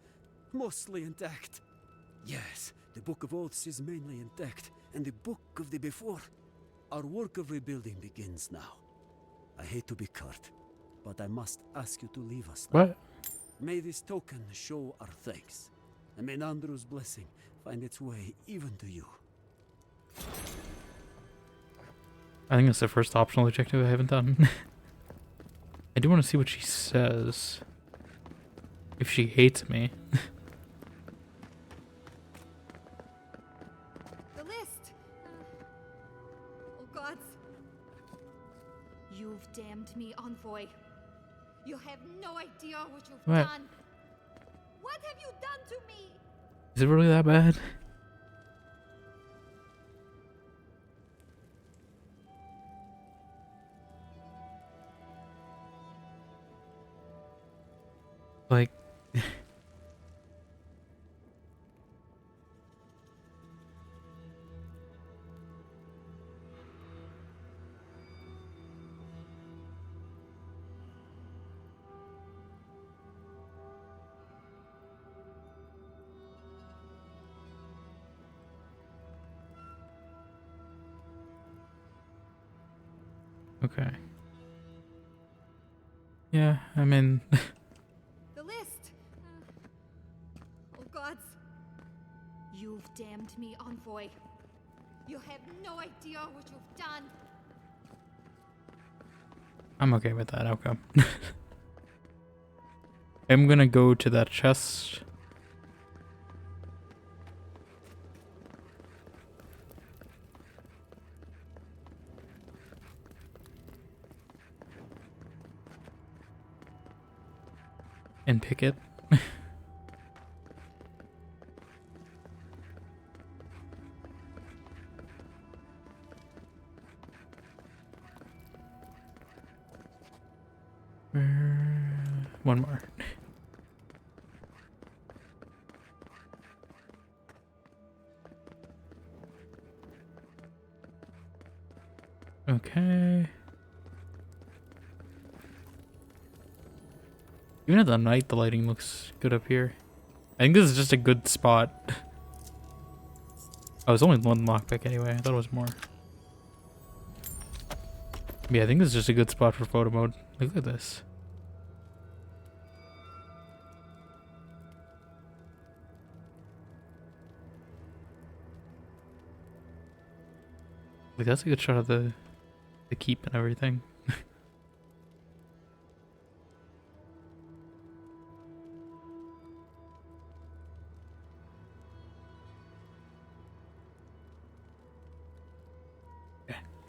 Mostly intact. Yes, the Book of Oaths is mainly intact, and the Book of the Before. Our work of rebuilding begins now. I hate to be curt, but I must ask you to leave us now.
What?
May this token show our thanks, and may Nandru's blessing find its way even to you.
I think that's the first optional objective I haven't done. I do want to see what she says. If she hates me.
The list! Oh gods. You've damned me, Envoy. You have no idea what you've
What?
done. What have you done to me?
Is it really that bad? Like... Okay. Yeah, I mean...
The list! Oh gods. You've damned me, Envoy. You have no idea what you've done.
I'm okay with that outcome. I'm gonna go to that chest. And pick it. One more. Okay. Even at the night, the lighting looks good up here. I think this is just a good spot. Oh, it's only one lockpick anyway. I thought it was more. Yeah, I think this is just a good spot for photo mode. Look at this. Like, that's a good shot of the keep and everything.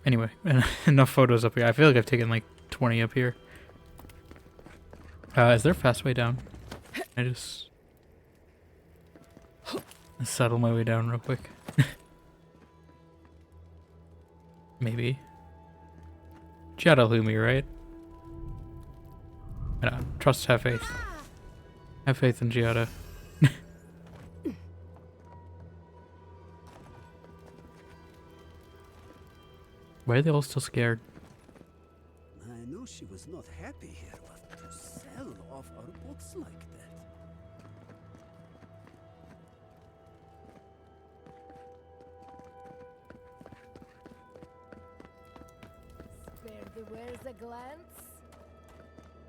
Anyway, enough photos up here. I feel like I've taken like 20 up here. Is there a fast way down? I just settle my way down real quick. Maybe. Giada Lumi, right? Trust, have faith. Have faith in Giada. Why are they all still scared?
I know she was not happy here, but to sell off our books like that.
Spare the wares a glance.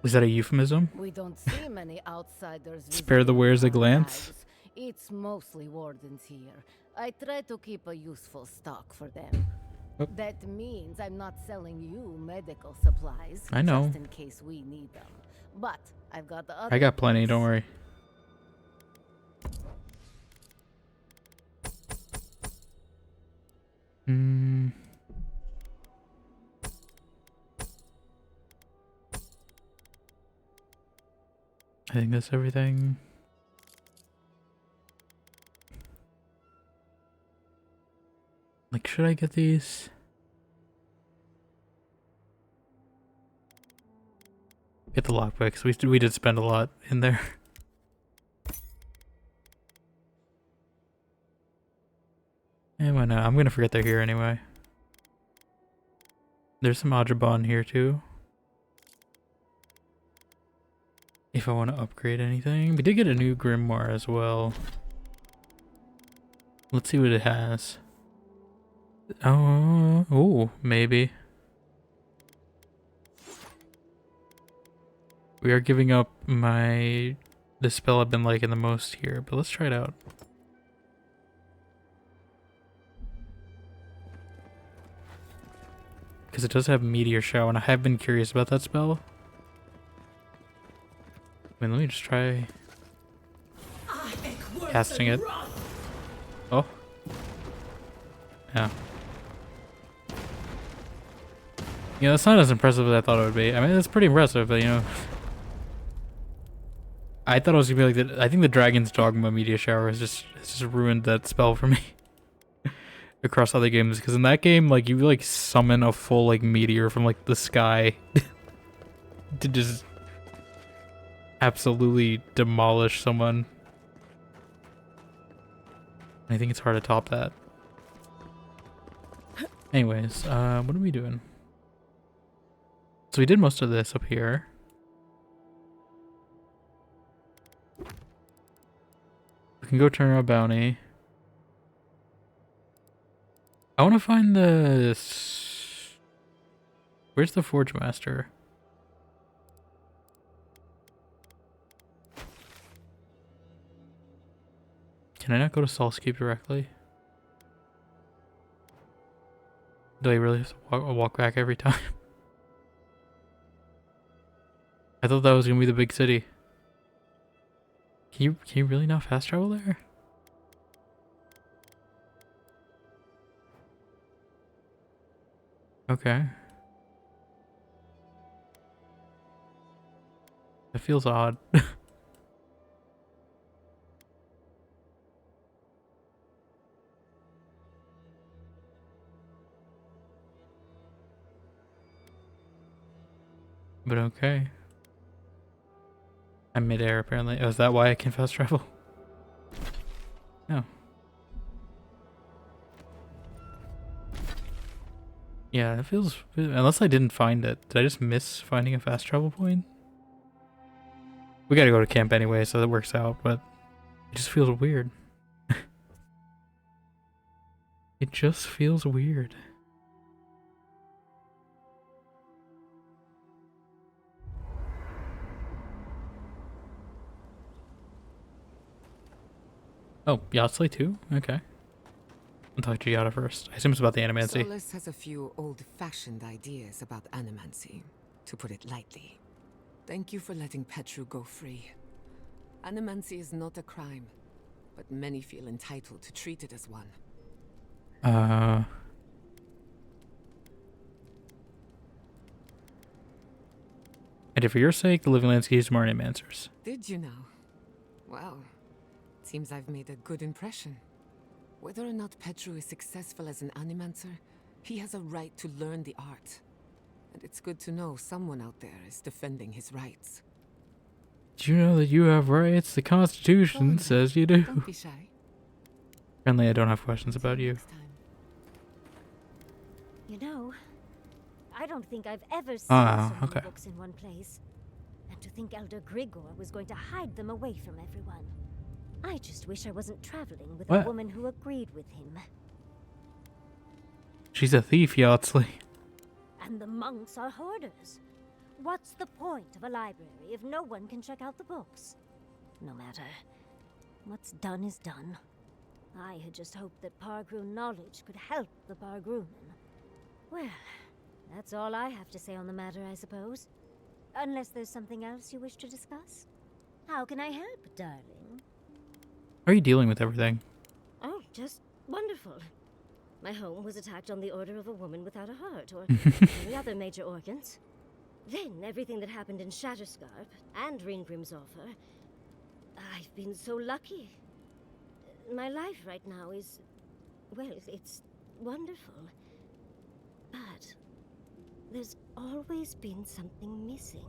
Is that a euphemism?
We don't see many outsiders.
Spare the wares a glance?
lives. It's mostly wardens here. I try to keep a useful stock for them.
Oh.
That means I'm not selling you medical supplies.
I know.
Just in case we need them. But I've got the other.
I got plenty, don't worry. I think that's everything. Like, should I get these? Get the lockpicks. We did spend a lot in there. And why not? I'm gonna forget they're here anyway. There's some Audribon here too. If I want to upgrade anything. We did get a new Grimoire as well. Let's see what it has. Oh, maybe. We are giving up the spell I've been liking the most here, but let's try it out. Because it does have Meteor Shower, and I have been curious about that spell. I mean, let me just try casting it. Oh. Yeah. Yeah, that's not as impressive as I thought it would be. I mean, it's pretty impressive, but you know. I thought it was gonna be like I think the Dragon's Dogma Meteor Shower has just ruined that spell for me. Across other games, because in that game, like, you like summon a full like meteor from like the sky to just absolutely demolish someone. I think it's hard to top that. Anyways, what are we doing? So we did most of this up here. We can go turn our bounty. I want to find the... Where's the Forge Master? Can I not go to Solace Keep directly? Do I really have to walk back every time? I thought that was gonna be the big city. Can you really not fast travel there? Okay. That feels odd. But okay. I'm midair apparently. Oh, is that why I can fast travel? No. Yeah, it feels... Unless I didn't find it. Did I just miss finding a fast travel point? We gotta go to camp anyway, so that works out, but... It just feels weird. It just feels weird. Oh, Yatsley too? Okay. I'll talk to Yada first. I assume it's about the animancy.
Solace has a few old-fashioned ideas about animancy, to put it lightly. Thank you for letting Petru go free. Animancy is not a crime, but many feel entitled to treat it as one.
And for your sake, the living landscapes more animancers.
Did you know? Well, seems I've made a good impression. Whether or not Petru is successful as an animancer, he has a right to learn the art. And it's good to know someone out there is defending his rights.
Do you know that you have rights? The Constitution says you do.
Don't be shy.
Apparently I don't have questions about you.
You know, I don't think I've ever seen
Ah,
so many
okay.
books in one place. And to think Elder Grigor was going to hide them away from everyone. I just wish I wasn't traveling with
What?
a woman who agreed with him.
She's a thief, Yatsley.
And the monks are hoarders. What's the point of a library if no one can check out the books? No matter. What's done is done. I had just hoped that Pargroon knowledge could help the Pargroonen. Well, that's all I have to say on the matter, I suppose. Unless there's something else you wish to discuss? How can I help, darling?
How are you dealing with everything?
Oh, just wonderful. My home was attacked on the order of a woman without a heart, or any other major organs. Then everything that happened in Shatterscarp and Ringrim's offer. I've been so lucky. My life right now is, well, it's wonderful. But there's always been something missing.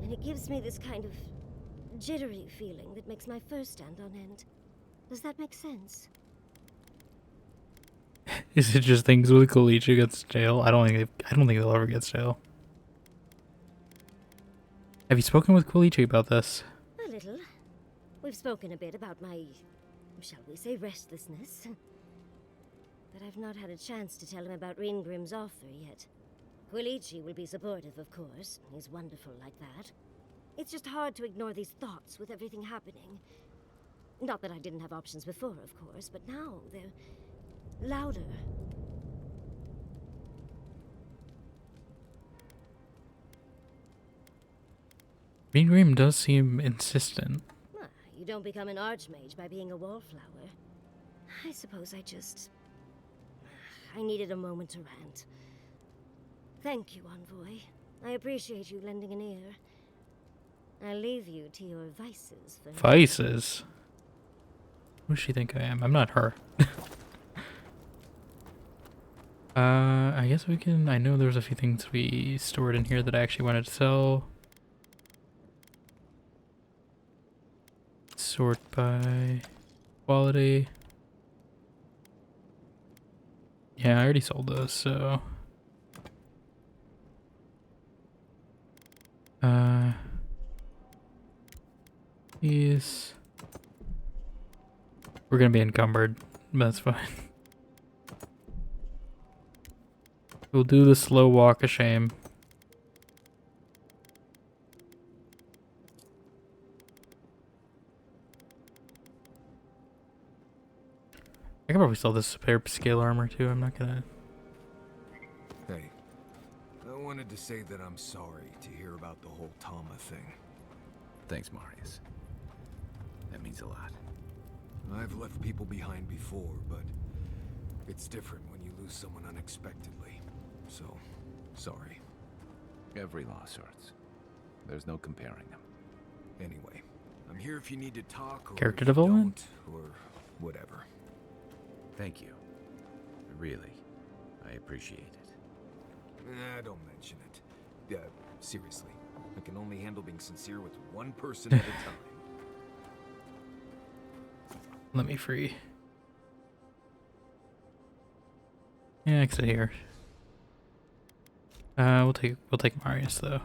And it gives me this kind of jittery feeling that makes my fur stand on end. Does that make sense?
Is it just things with Koichi gets jail? I don't think they'll ever get jail. Have you spoken with Koichi about this?
A little. We've spoken a bit about my, shall we say, restlessness. But I've not had a chance to tell him about Ringrim's offer yet. Koichi will be supportive, of course. He's wonderful like that. It's just hard to ignore these thoughts with everything happening. Not that I didn't have options before, of course, but now they're louder.
Ringrim does seem insistent.
You don't become an archmage by being a wallflower. I suppose I needed a moment to rant. Thank you, Envoy. I appreciate you lending an ear. I'll leave you to your vices for now.
Vices? Who does she think I am? I'm not her. I guess we can... I know there's a few things we stored in here that I actually wanted to sell. Sort by quality. Yeah, I already sold those, so... These... We're gonna be encumbered. That's fine. We'll do the slow walk of shame. I can probably sell this spare scale armor too. I'm not gonna...
Hey, I wanted to say that I'm sorry to hear about the whole Tama thing.
Thanks, Marius. That means a lot.
I've left people behind before, but it's different when you lose someone unexpectedly. So, sorry.
Every loss hurts. There's no comparing them.
Anyway, I'm here if you need to talk or
Character
if you
development?
don't, or whatever.
Thank you. Really, I appreciate it.
Don't mention it. Seriously, I can only handle being sincere with one person at a time.
Let me free. Yeah, exit here. We'll take Marius though.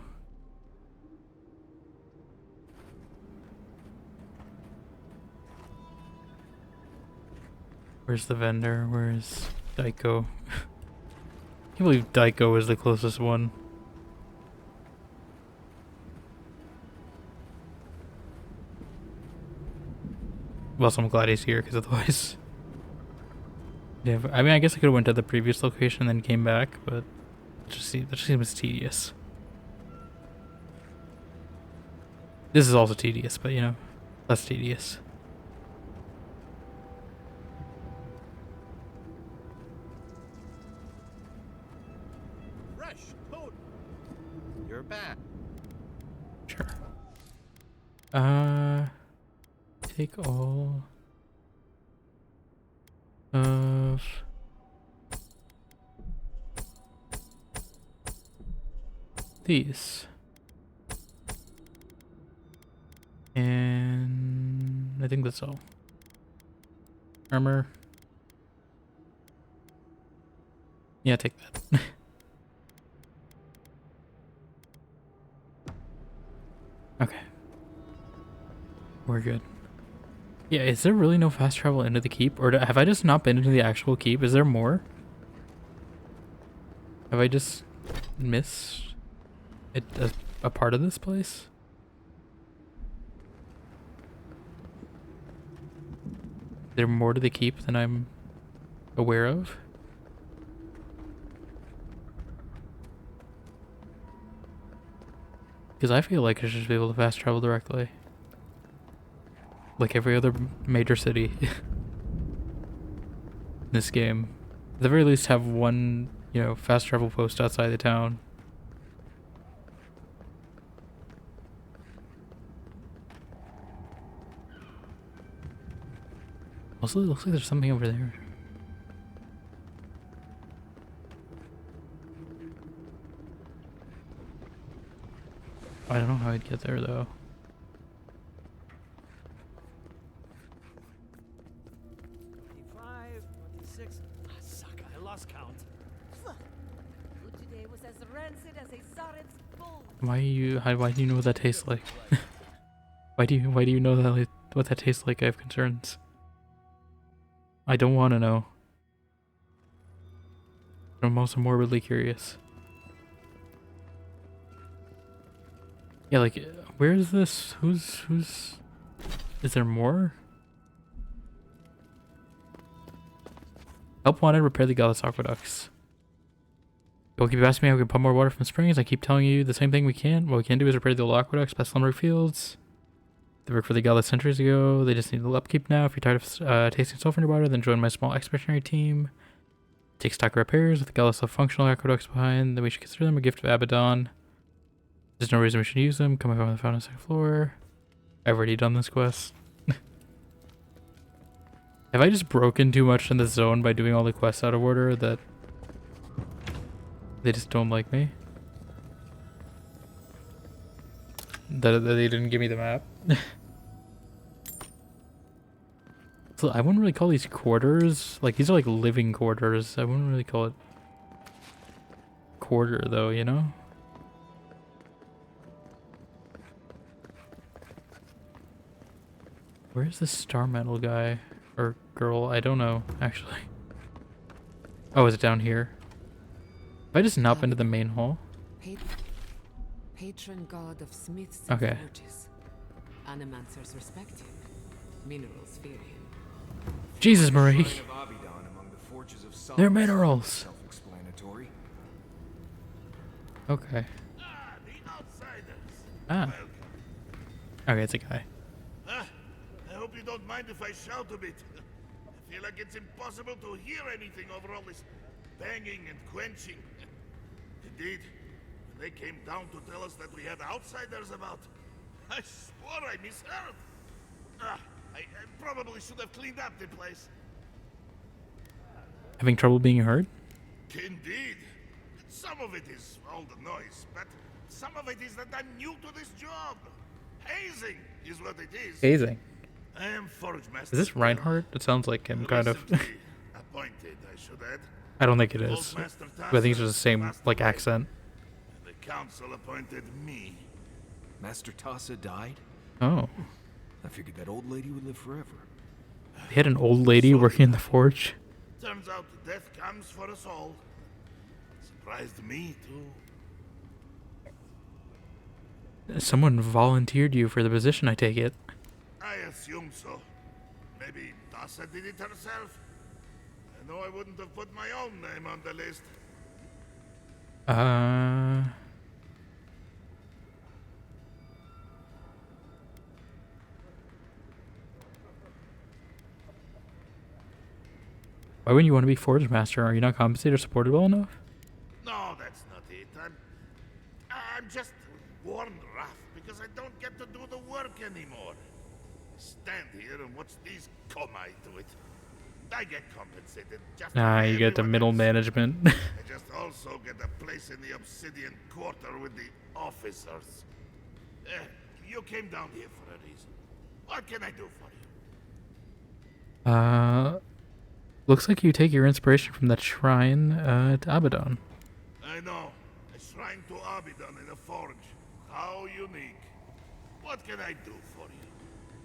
Where's the vendor? Where's Daiko? I can't believe Daiko is the closest one. Well, so I'm glad he's here, because otherwise... Yeah, I mean, I guess I could have went to the previous location and then came back, but that just seems tedious. This is also tedious, but, you know, less tedious.
Fresh, potent. You're back.
Sure. Take all of these. And I think that's all. Armor. Yeah, take that. Okay. We're good. Yeah, is there really no fast travel into the keep? Or have I just not been into the actual keep? Is there more? Have I just missed it, a part of this place? Is there more to the keep than I'm aware of? Because I feel like I should just be able to fast travel directly. Like every other major city in this game. At the very least have one, you know, fast travel post outside the town. Also, it looks like there's something over there. I don't know how I'd get there though. Why do you know what that tastes like? why do you know that, like, what that tastes like? I have concerns. I don't want to know. I'm also morbidly curious. Yeah, like, where is this? Who's... Is there more? Help wanted, repair the Gallus aqueducts. You'll keep asking me how we can pump more water from the springs. I keep telling you the same thing we can. What we can do is repair the old aqueducts past lumber fields. They worked for the Gallus centuries ago. They just need a little upkeep now. If you're tired of tasting sulfur in your water, then join my small expeditionary team. Take stock repairs with the Gallus functional aqueducts behind. Then we should consider them a gift of Abaddon. There's no reason we should use them. Come up on the fountain on the second floor. I've already done this quest. Have I just broken too much in this zone by doing all the quests out of order that they just don't like me? That they didn't give me the map? So I wouldn't really call these quarters, like these are like living quarters. I wouldn't really call it quarter though, you know? Where's this star metal guy? Or girl? I don't know, actually. Oh, is it down here? Have I just not been to the main hall?
Patron god of smiths and
Okay.
forges. Animancers respect him. Minerals fear him.
Jesus, Marie.
Shrine of Abaddon among the forges of Solace.
They're minerals.
Self-explanatory.
Okay. Ah. Okay, it's a guy.
I hope you don't mind if I shout a bit. I feel like it's impossible to hear anything over all this banging and quenching. Indeed, when they came down to tell us that we had outsiders about, I swore I misheard. I probably should have cleaned up the place.
Having trouble being heard?
Indeed. Some of it is all the noise, but some of it is that I'm new to this job. Hazing is what it is.
Hazing.
I am Forge Master.
Is this Reinhardt? It sounds like him, kind of.
Appointed, I should add.
I don't think it is. But I think it's just the same, like, accent.
The council appointed me.
Master Tassa died?
Oh.
I figured that old lady would live forever.
They had an old lady working in the forge.
Turns out death comes for us all. Surprised me, too.
Someone volunteered you for the position, I take it.
I assume so. maybe Tassa did it herself. I know I wouldn't have put my own name on the list.
Why wouldn't you want to be Forge Master? Are you not compensated or supported well enough?
No, that's not it. I'm just worn rough because I don't get to do the work anymore. I stand here and watch these Komai do it. I get compensated just like
You get the
everyone
middle
else.
management.
I just also get a place in the Obsidian Quarter with the officers. You came down here for a reason. What can I do for you?
Looks like you take your inspiration from that shrine at Abaddon.
I know. A shrine to Abaddon in a forge. How unique. What can I do for you?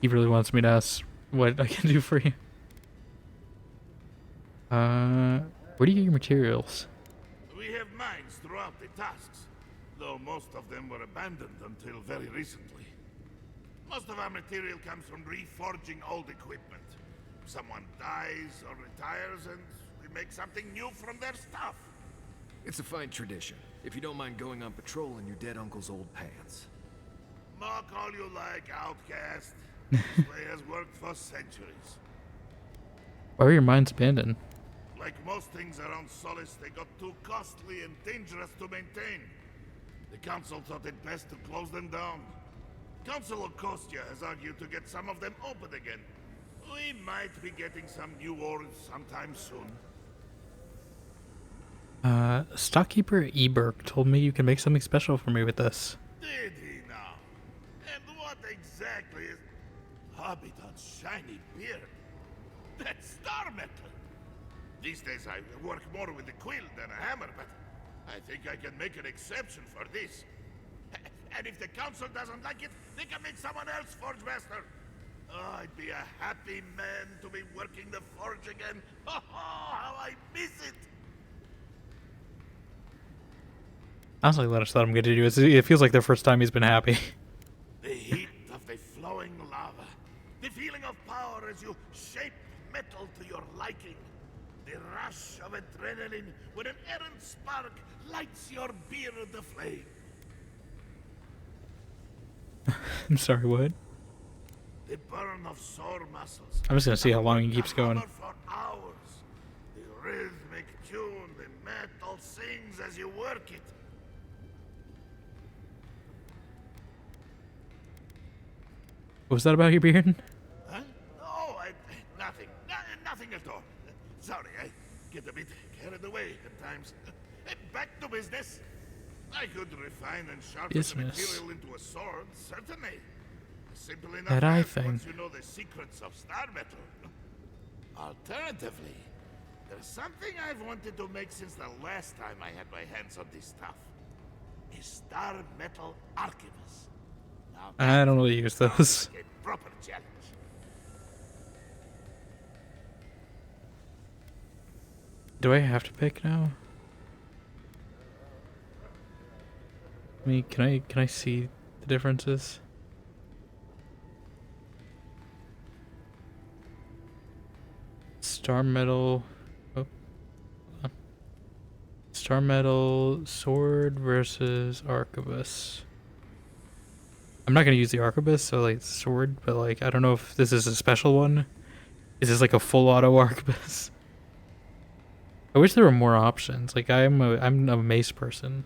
He really wants me to ask what I can do for you. Where do you get your materials?
We have mines throughout the tasks, though most of them were abandoned until very recently. Most of our material comes from reforging old equipment. Someone dies or retires and we make something new from their stuff.
It's a fine tradition, if you don't mind going on patrol in your dead uncle's old pants.
Mock all you like, outcast. This way has worked for centuries.
Why were your mines abandoned?
Like most things around Solace, they got too costly and dangerous to maintain. The council thought it best to close them down. Council of Kostya has argued to get some of them open again. We might be getting some new ores sometime soon.
Stockkeeper Eberg told me you can make something special for me with this.
Did he now? And what exactly is Abaddon's shiny beard? That's star metal! These days I work more with the quill than a hammer, but I think I can make an exception for this. And if the council doesn't like it, they can make someone else Forge Master. Oh, I'd be a happy man to be working the forge again. Oh, how I miss it!
Honestly, let us thought I'm good to do it. It feels like the first time he's been happy.
The heat of the flowing lava. The feeling of power as you shape metal to your liking. The rush of adrenaline when an errant spark lights your beard aflame.
I'm sorry, what?
The burn of sore muscles.
I'm just gonna see how long he keeps going.
For hours. The rhythmic tune, the metal sings as you work it.
What was that about your beard?
Huh? Oh, nothing. Nothing at all. Sorry, I get a bit carried away at times. Back to business. I could refine and sharpen the material into a sword, certainly. Simple enough
That eye
math
thing.
once you know the secrets of star metal. Alternatively, there's something I've wanted to make since the last time I had my hands on this stuff. A star metal archivist. Now
I don't really use those.
like a proper challenge.
Do I have to pick now? I mean, can I see the differences? Star metal. Oh. Star metal sword versus arquebus. I'm not gonna use the arquebus, so like sword, but like I don't know if this is a special one. Is this like a full auto arquebus? I wish there were more options. Like I'm a mace person.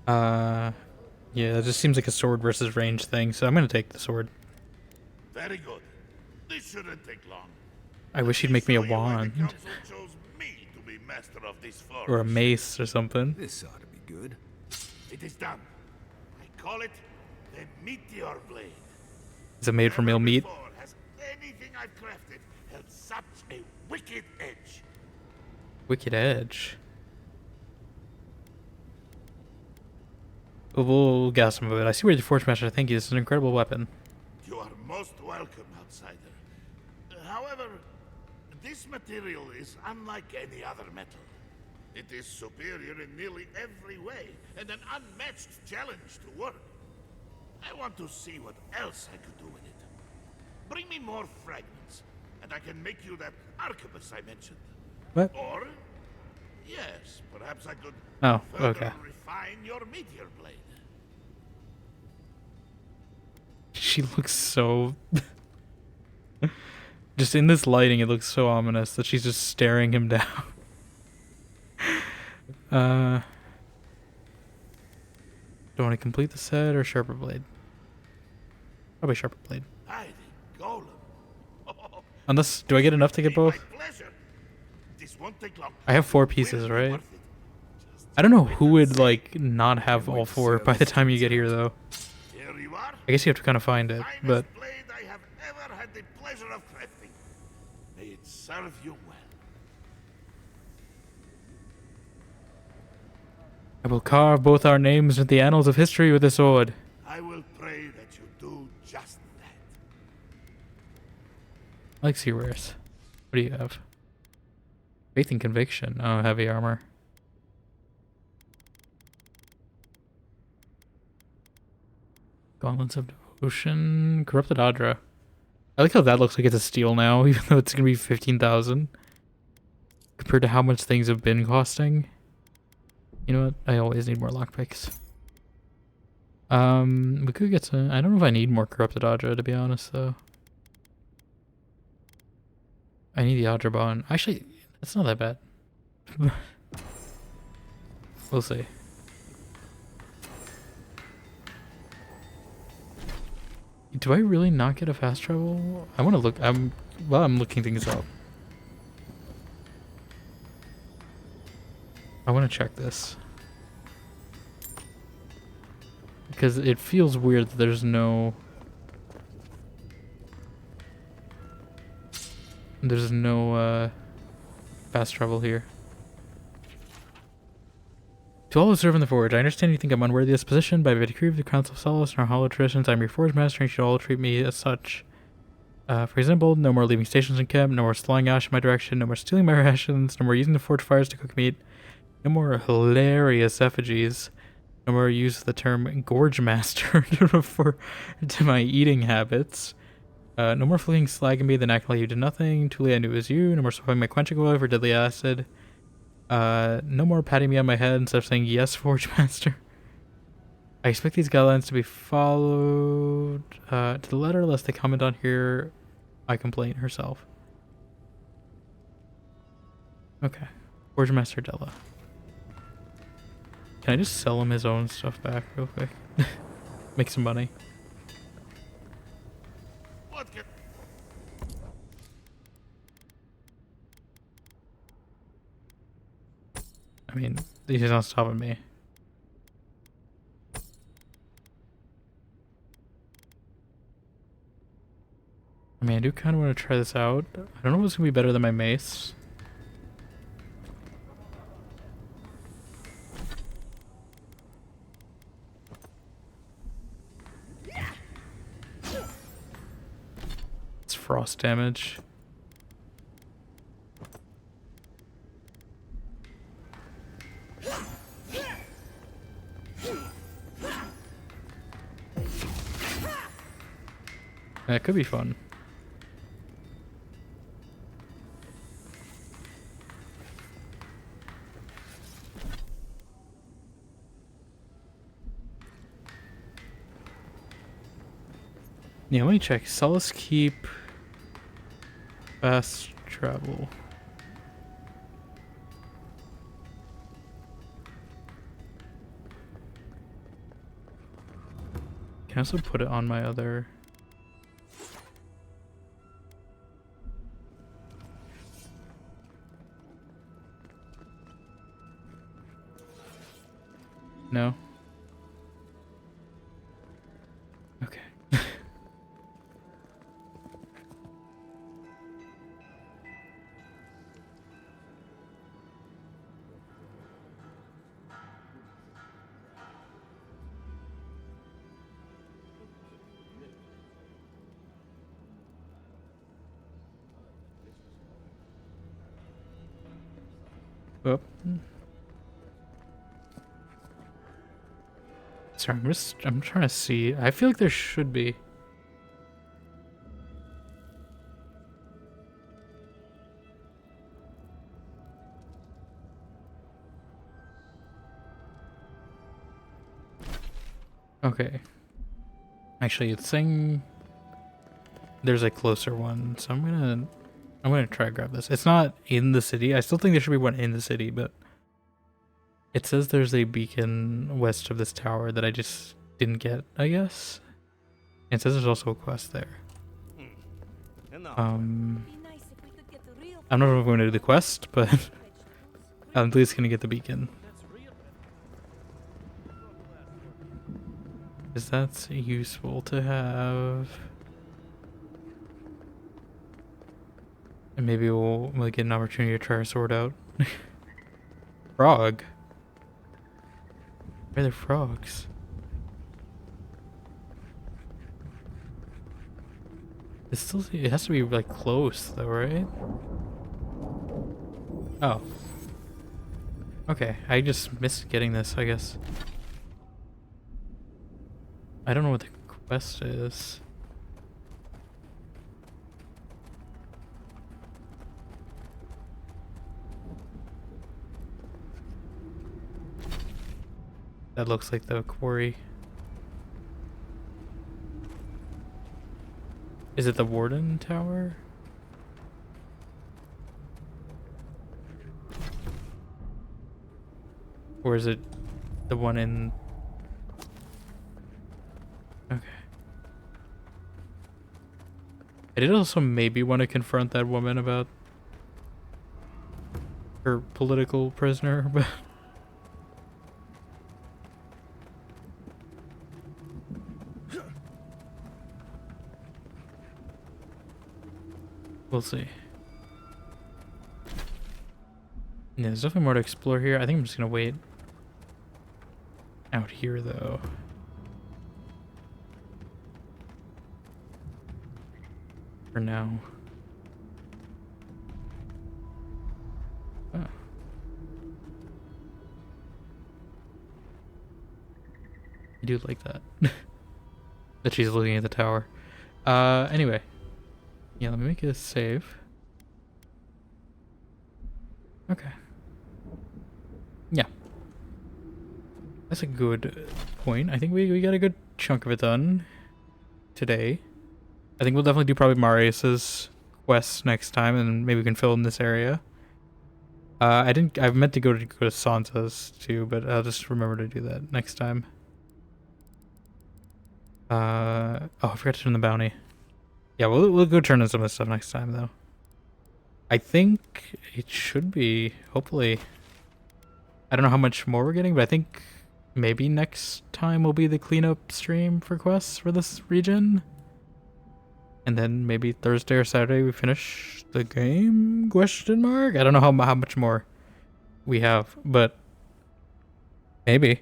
Yeah, it just seems like a sword versus range thing, so I'm gonna take the sword.
Very good. This shouldn't take long.
I wish he'd make me a
Show you why the
wand.
council chose me to be master of this forge.
Or a mace or something.
This ought to be good.
It is done. I call it the Meteor Blade.
Is it made from real meat?
Before has anything I've crafted held such a wicked edge.
Wicked edge. We'll gas him a bit. I see where the Forge Master. I think is an incredible weapon.
You are most welcome, outsider. However, this material is unlike any other metal. It is superior in nearly every way, and an unmatched challenge to work. I want to see what else I could do with it. Bring me more fragments, and I can make you that arquebus I mentioned.
What?
Or, yes, perhaps I could
okay.
refine your meteor blade.
She looks so... just in this lighting, it looks so ominous that she's just staring him down. Do I want to complete the set or Sharper Blade? Probably Sharper Blade. Unless, do I get enough to get both? I have 4 pieces, right? I don't know who would, like, not have all 4 by the time you get here, though. I guess you have to kind of find it, but...
I have ever had the pleasure of crafting. May it serve you well.
I will carve both our names into the annals of history with this sword.
I will pray that you do just that.
I like Seawares. What do you have? Faith and Conviction. Oh, heavy armor. Gauntlets of Devotion. Corrupted Adra. I like how that looks like it's a steal now, even though it's going to be 15,000. Compared to how much things have been costing. You know what? I always need more lockpicks. We could get some... I don't know if I need more Corrupted Adra, to be honest, though. I need the Adra Bond. Actually, it's not that bad. We'll see. Do I really not get a fast travel? I want to look. I'm looking things up. I want to check this. Because it feels weird that there's no... fast travel here. To all who serve in the Forge, I understand you think I'm unworthy of this position, but by the decree of the Council of Solace and our hollow traditions, I'm your Forge Master and you should all treat me as such. For example, no more leaving stations in camp, no more slowing ash in my direction, no more stealing my rations, no more using the forge fires to cook meat, no more hilarious effigies, no more use of the term Gorge Master to refer to my eating habits. No more flinging slag at me, then acting like you did nothing. Truly I knew it was you. No more swapping my quenching oil for deadly acid. No more patting me on my head instead of saying yes, Forge Master. I expect these guidelines to be followed to the letter, lest they comment on here my complaint herself. Okay. Forge Master Della. Can I just sell him his own stuff back real quick? Make some money. I mean, he's not stopping me. I mean, I do kind of want to try this out. I don't know if it's going to be better than my mace. It's frost damage. That could be fun. Yeah, let me check. Solace Keep. Fast travel. Can I also put it on my other... No? Okay. Oh. Sorry, I'm trying to see. I feel like there should be. Okay. Actually, it's saying there's a closer one, so I'm gonna try to grab this. It's not in the city. I still think there should be one in the city, but it says there's a beacon west of this tower that I just didn't get, I guess. And it says there's also a quest there. I'm not sure if I'm going to do the quest, but I'm at least gonna get the beacon. Because that's useful to have. And maybe we'll get an opportunity to try our sword out. Frog? Where are the frogs? It has to be like close though, right? Oh. Okay, I just missed getting this, I guess. I don't know what the quest is. That looks like the quarry. Is it the Warden Tower? Or is it the one in... Okay. I did also maybe want to confront that woman about her political prisoner, but... We'll see. Yeah, there's definitely more to explore here. I think I'm just gonna wait out here though. For now. Oh. I do like that. That she's looking at the tower. Anyway. Yeah, let me make a save. Okay. Yeah. That's a good point. I think we got a good chunk of it done today. I think we'll definitely do probably Marius's quests next time, and maybe we can fill in this area. I meant to go to Sansa's too, but I'll just remember to do that next time. Oh, I forgot to turn the bounty. Yeah, we'll go turn in some of this stuff next time though. I think it should be, hopefully. I don't know how much more we're getting, but I think maybe next time will be the cleanup stream for quests for this region. And then maybe Thursday or Saturday we finish the game? Question mark? I don't know how much more we have, but maybe.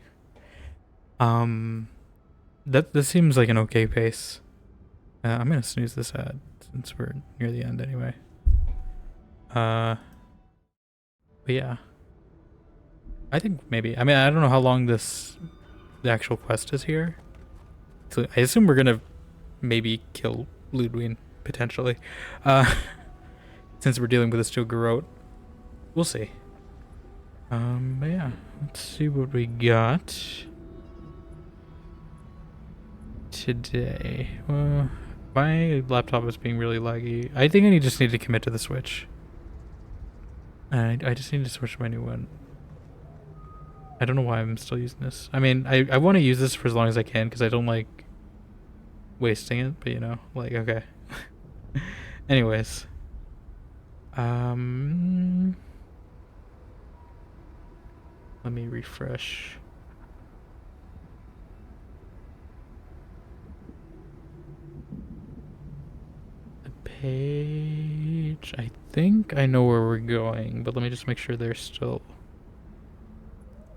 This seems like an okay pace. I'm gonna snooze this ad since we're near the end anyway. But yeah. I think maybe. I mean, I don't know how long the actual quest is here. So I assume we're gonna maybe kill Ludwig potentially. Since we're dealing with a steel garrote. We'll see. But yeah. Let's see what we got today. My laptop is being really laggy. I think I just need to commit to the Switch. I just need to switch to my new one. I don't know why I'm still using this. I mean, I want to use this for as long as I can because I don't like wasting it, but you know, like, okay. Anyways. Let me refresh. Page. I think I know where we're going, but let me just make sure they're still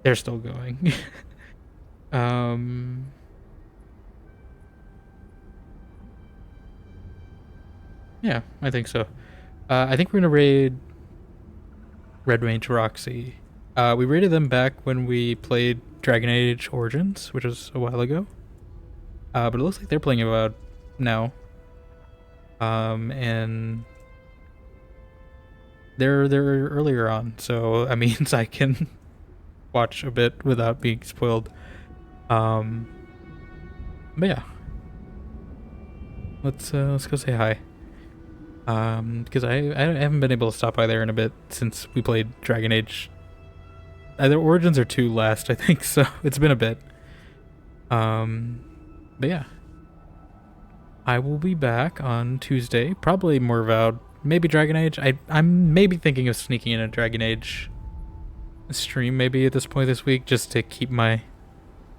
going. Yeah, I think so. I think we're gonna raid Red Mage Roxy. We rated them back when we played Dragon Age Origins, which was a while ago. But it looks like they're playing AVOWED now. And they're earlier on, so that means I can watch a bit without being spoiled. But yeah, let's go say hi. Because I haven't been able to stop by there in a bit since we played Dragon Age. Either Origins or 2 last, I think, so it's been a bit. But yeah, I will be back on Tuesday, probably more AVOWED, maybe Dragon Age. I'm maybe thinking of sneaking in a Dragon Age stream maybe at this point this week, just to keep my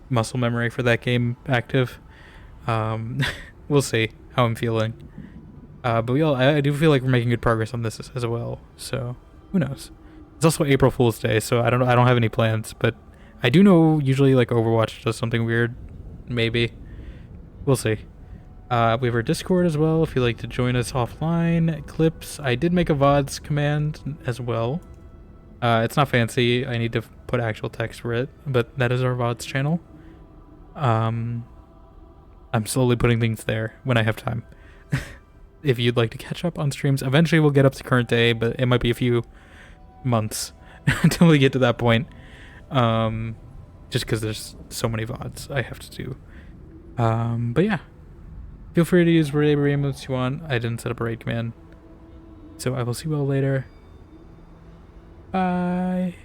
muscle memory for that game active. We'll see how I'm feeling. But I do feel like we're making good progress on this as well, so who knows. It's also April Fool's Day, so I don't have any plans, but I do know usually like Overwatch does something weird. Maybe. We'll see. We have our Discord as well if you'd like to join us offline. Clips. I did make a VODs command as well. It's not fancy. I need to put actual text for it, but that is our VODs channel. I'm slowly putting things there when I have time. If you'd like to catch up on streams, eventually we'll get up to current day, but it might be a few months until we get to that point. Just because there's so many VODs I have to do. But yeah, feel free to use whatever emotes you want. I didn't set up a raid command, so I will see you all later. Bye.